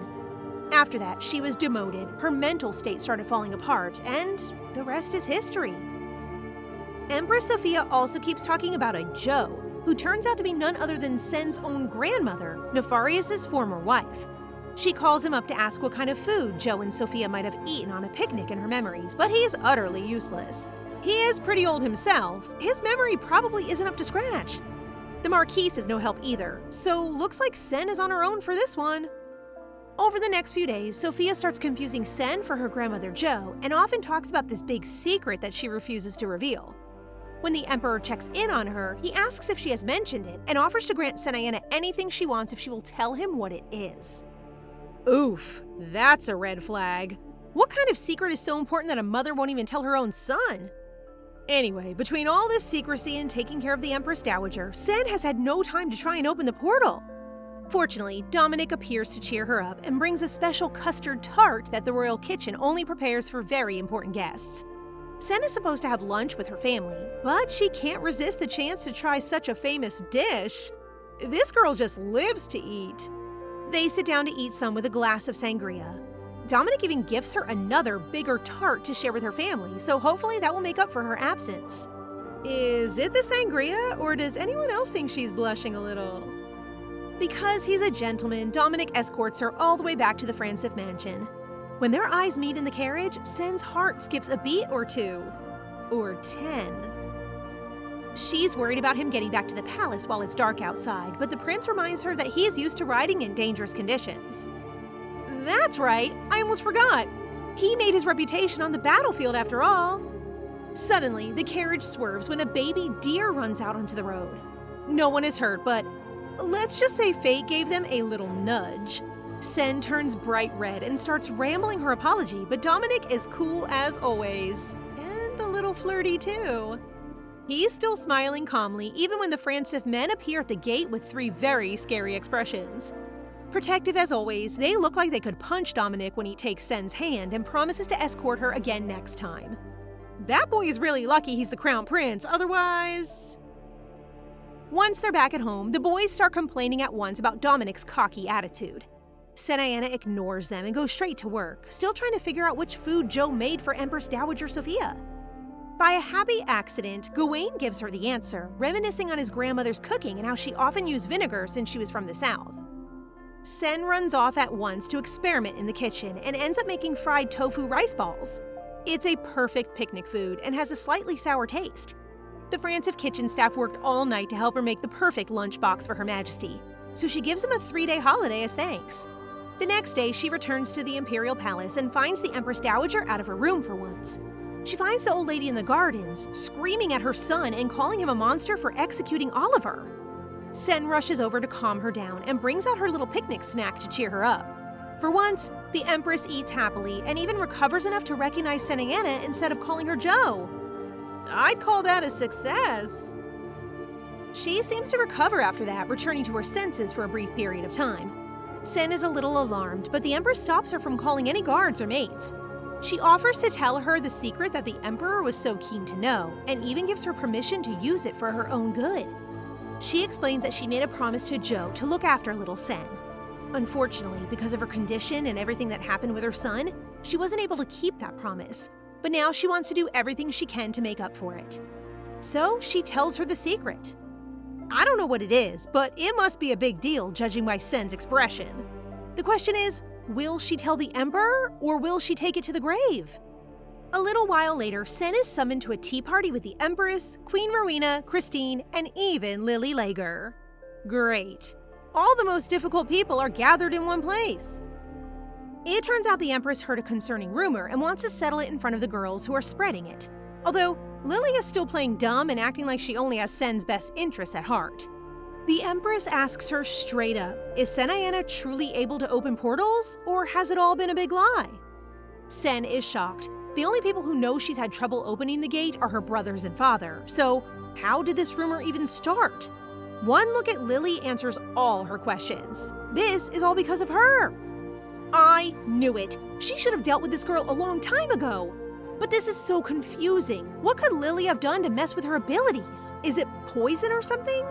A: After that, she was demoted, her mental state started falling apart, and the rest is history. Empress Sophia also keeps talking about a Joe, who turns out to be none other than Sen's own grandmother, Nefarious' former wife. She calls him up to ask what kind of food Joe and Sophia might have eaten on a picnic in her memories, but he is utterly useless. He is pretty old himself. His memory probably isn't up to scratch. The Marquise is no help either, so looks like Sen is on her own for this one. Over the next few days, Sophia starts confusing Sen for her grandmother Jo, and often talks about this big secret that she refuses to reveal. When the Emperor checks in on her, he asks if she has mentioned it, and offers to grant Senianna anything she wants if she will tell him what it is. Oof, that's a red flag. What kind of secret is so important that a mother won't even tell her own son? Anyway, between all this secrecy and taking care of the Empress Dowager, Sen has had no time to try and open the portal. Fortunately, Dominic appears to cheer her up and brings a special custard tart that the royal kitchen only prepares for very important guests. Sen is supposed to have lunch with her family, but she can't resist the chance to try such a famous dish. This girl just lives to eat. They sit down to eat some with a glass of sangria. Dominic even gifts her another, bigger tart to share with her family, so hopefully that will make up for her absence. Is it the sangria, or does anyone else think she's blushing a little? Because he's a gentleman, Dominic escorts her all the way back to the Francif mansion. When their eyes meet in the carriage, Sen's heart skips a beat or two. Or 10. She's worried about him getting back to the palace while it's dark outside, but the prince reminds her that he is used to riding in dangerous conditions. That's right, I almost forgot. He made his reputation on the battlefield after all. Suddenly, the carriage swerves when a baby deer runs out onto the road. No one is hurt, but let's just say fate gave them a little nudge. Sen turns bright red and starts rambling her apology, but Dominic is cool as always. And a little flirty too. He's still smiling calmly even when the Francif men appear at the gate with 3 very scary expressions. Protective as always, they look like they could punch Dominic when he takes Sen's hand and promises to escort her again next time. That boy is really lucky he's the crown prince, otherwise… Once they're back at home, the boys start complaining at once about Dominic's cocky attitude. Senniana ignores them and goes straight to work, still trying to figure out which food Joe made for Empress Dowager Sophia. By a happy accident, Gawain gives her the answer, reminiscing on his grandmother's cooking and how she often used vinegar since she was from the south. Sen runs off at once to experiment in the kitchen and ends up making fried tofu rice balls. It's a perfect picnic food and has a slightly sour taste. The Francif kitchen staff worked all night to help her make the perfect lunchbox for Her Majesty, so she gives them a 3-day holiday as thanks. The next day, she returns to the Imperial Palace and finds the Empress Dowager out of her room for once. She finds the old lady in the gardens, screaming at her son and calling him a monster for executing Oliver. Sen rushes over to calm her down and brings out her little picnic snack to cheer her up. For once, the Empress eats happily and even recovers enough to recognize Senianna instead of calling her Joe. I'd call that a success. She seems to recover after that, returning to her senses for a brief period of time. Sen is a little alarmed, but the Empress stops her from calling any guards or maids. She offers to tell her the secret that the emperor was so keen to know, and even gives her permission to use it for her own good. She explains that she made a promise to Joe to look after little Sen. Unfortunately, because of her condition and everything that happened with her son, she wasn't able to keep that promise, but now she wants to do everything she can to make up for it. So she tells her the secret. I don't know what it is, but it must be a big deal judging by Sen's expression. The question is, will she tell the emperor, or will she take it to the grave? A little while later, Sen is summoned to a tea party with the Empress, Queen Rowena, Christine, and even Lily Lager. Great. All the most difficult people are gathered in one place. It turns out the Empress heard a concerning rumor and wants to settle it in front of the girls who are spreading it. Although, Lily is still playing dumb and acting like she only has Sen's best interests at heart. The Empress asks her straight up, is Senianna truly able to open portals, or has it all been a big lie? Sen is shocked. The only people who know she's had trouble opening the gate are her brothers and father, so how did this rumor even start? One look at Lily answers all her questions. This is all because of her. I knew it. She should have dealt with this girl a long time ago. But this is so confusing. What could Lily have done to mess with her abilities? Is it poison or something?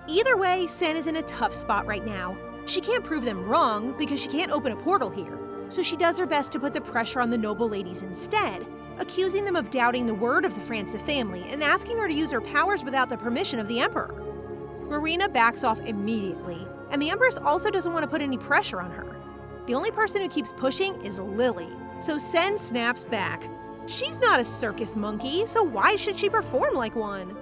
A: Either way, Sen is in a tough spot right now. She can't prove them wrong because she can't open a portal here, so she does her best to put the pressure on the noble ladies instead, accusing them of doubting the word of the Francis family and asking her to use her powers without the permission of the emperor. Rowena backs off immediately, and the Empress also doesn't want to put any pressure on her. The only person who keeps pushing is Lily, so Sen snaps back. She's not a circus monkey, so why should she perform like one?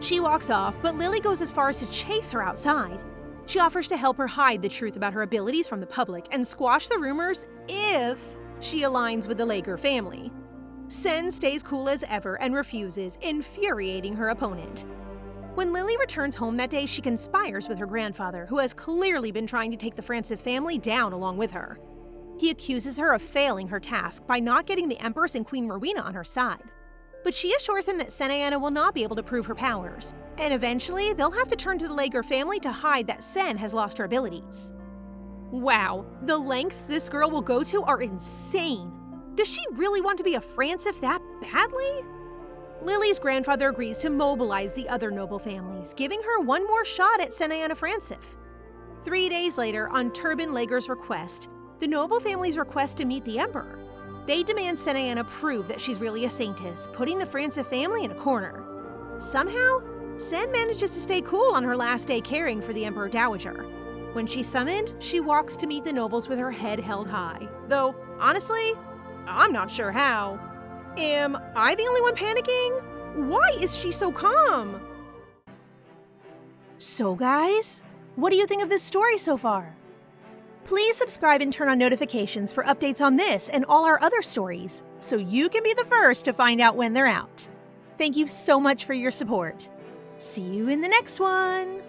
A: She walks off, but Lily goes as far as to chase her outside. She offers to help her hide the truth about her abilities from the public and squash the rumors if she aligns with the Lager family. Sen stays cool as ever and refuses, infuriating her opponent. When Lily returns home that day, she conspires with her grandfather, who has clearly been trying to take the Francis family down along with her. He accuses her of failing her task by not getting the Empress and Queen Rowena on her side. But she assures him that Senianna will not be able to prove her powers, and eventually they'll have to turn to the Lager family to hide that Sen has lost her abilities. Wow, the lengths this girl will go to are insane. Does she really want to be a Francis that badly? Lily's grandfather agrees to mobilize the other noble families, giving her one more shot at Senianna Francis. 3 days later, on Turban Lager's request, the noble families request to meet the emperor. They demand Senianna prove that she's really a saintess, putting the Francis family in a corner. Somehow, Sen manages to stay cool on her last day caring for the Emperor Dowager. When she's summoned, she walks to meet the nobles with her head held high. Though, honestly, I'm not sure how. Am I the only one panicking? Why is she so calm? So guys, what do you think of this story so far? Please subscribe and turn on notifications for updates on this and all our other stories, so you can be the first to find out when they're out. Thank you so much for your support. See you in the next one!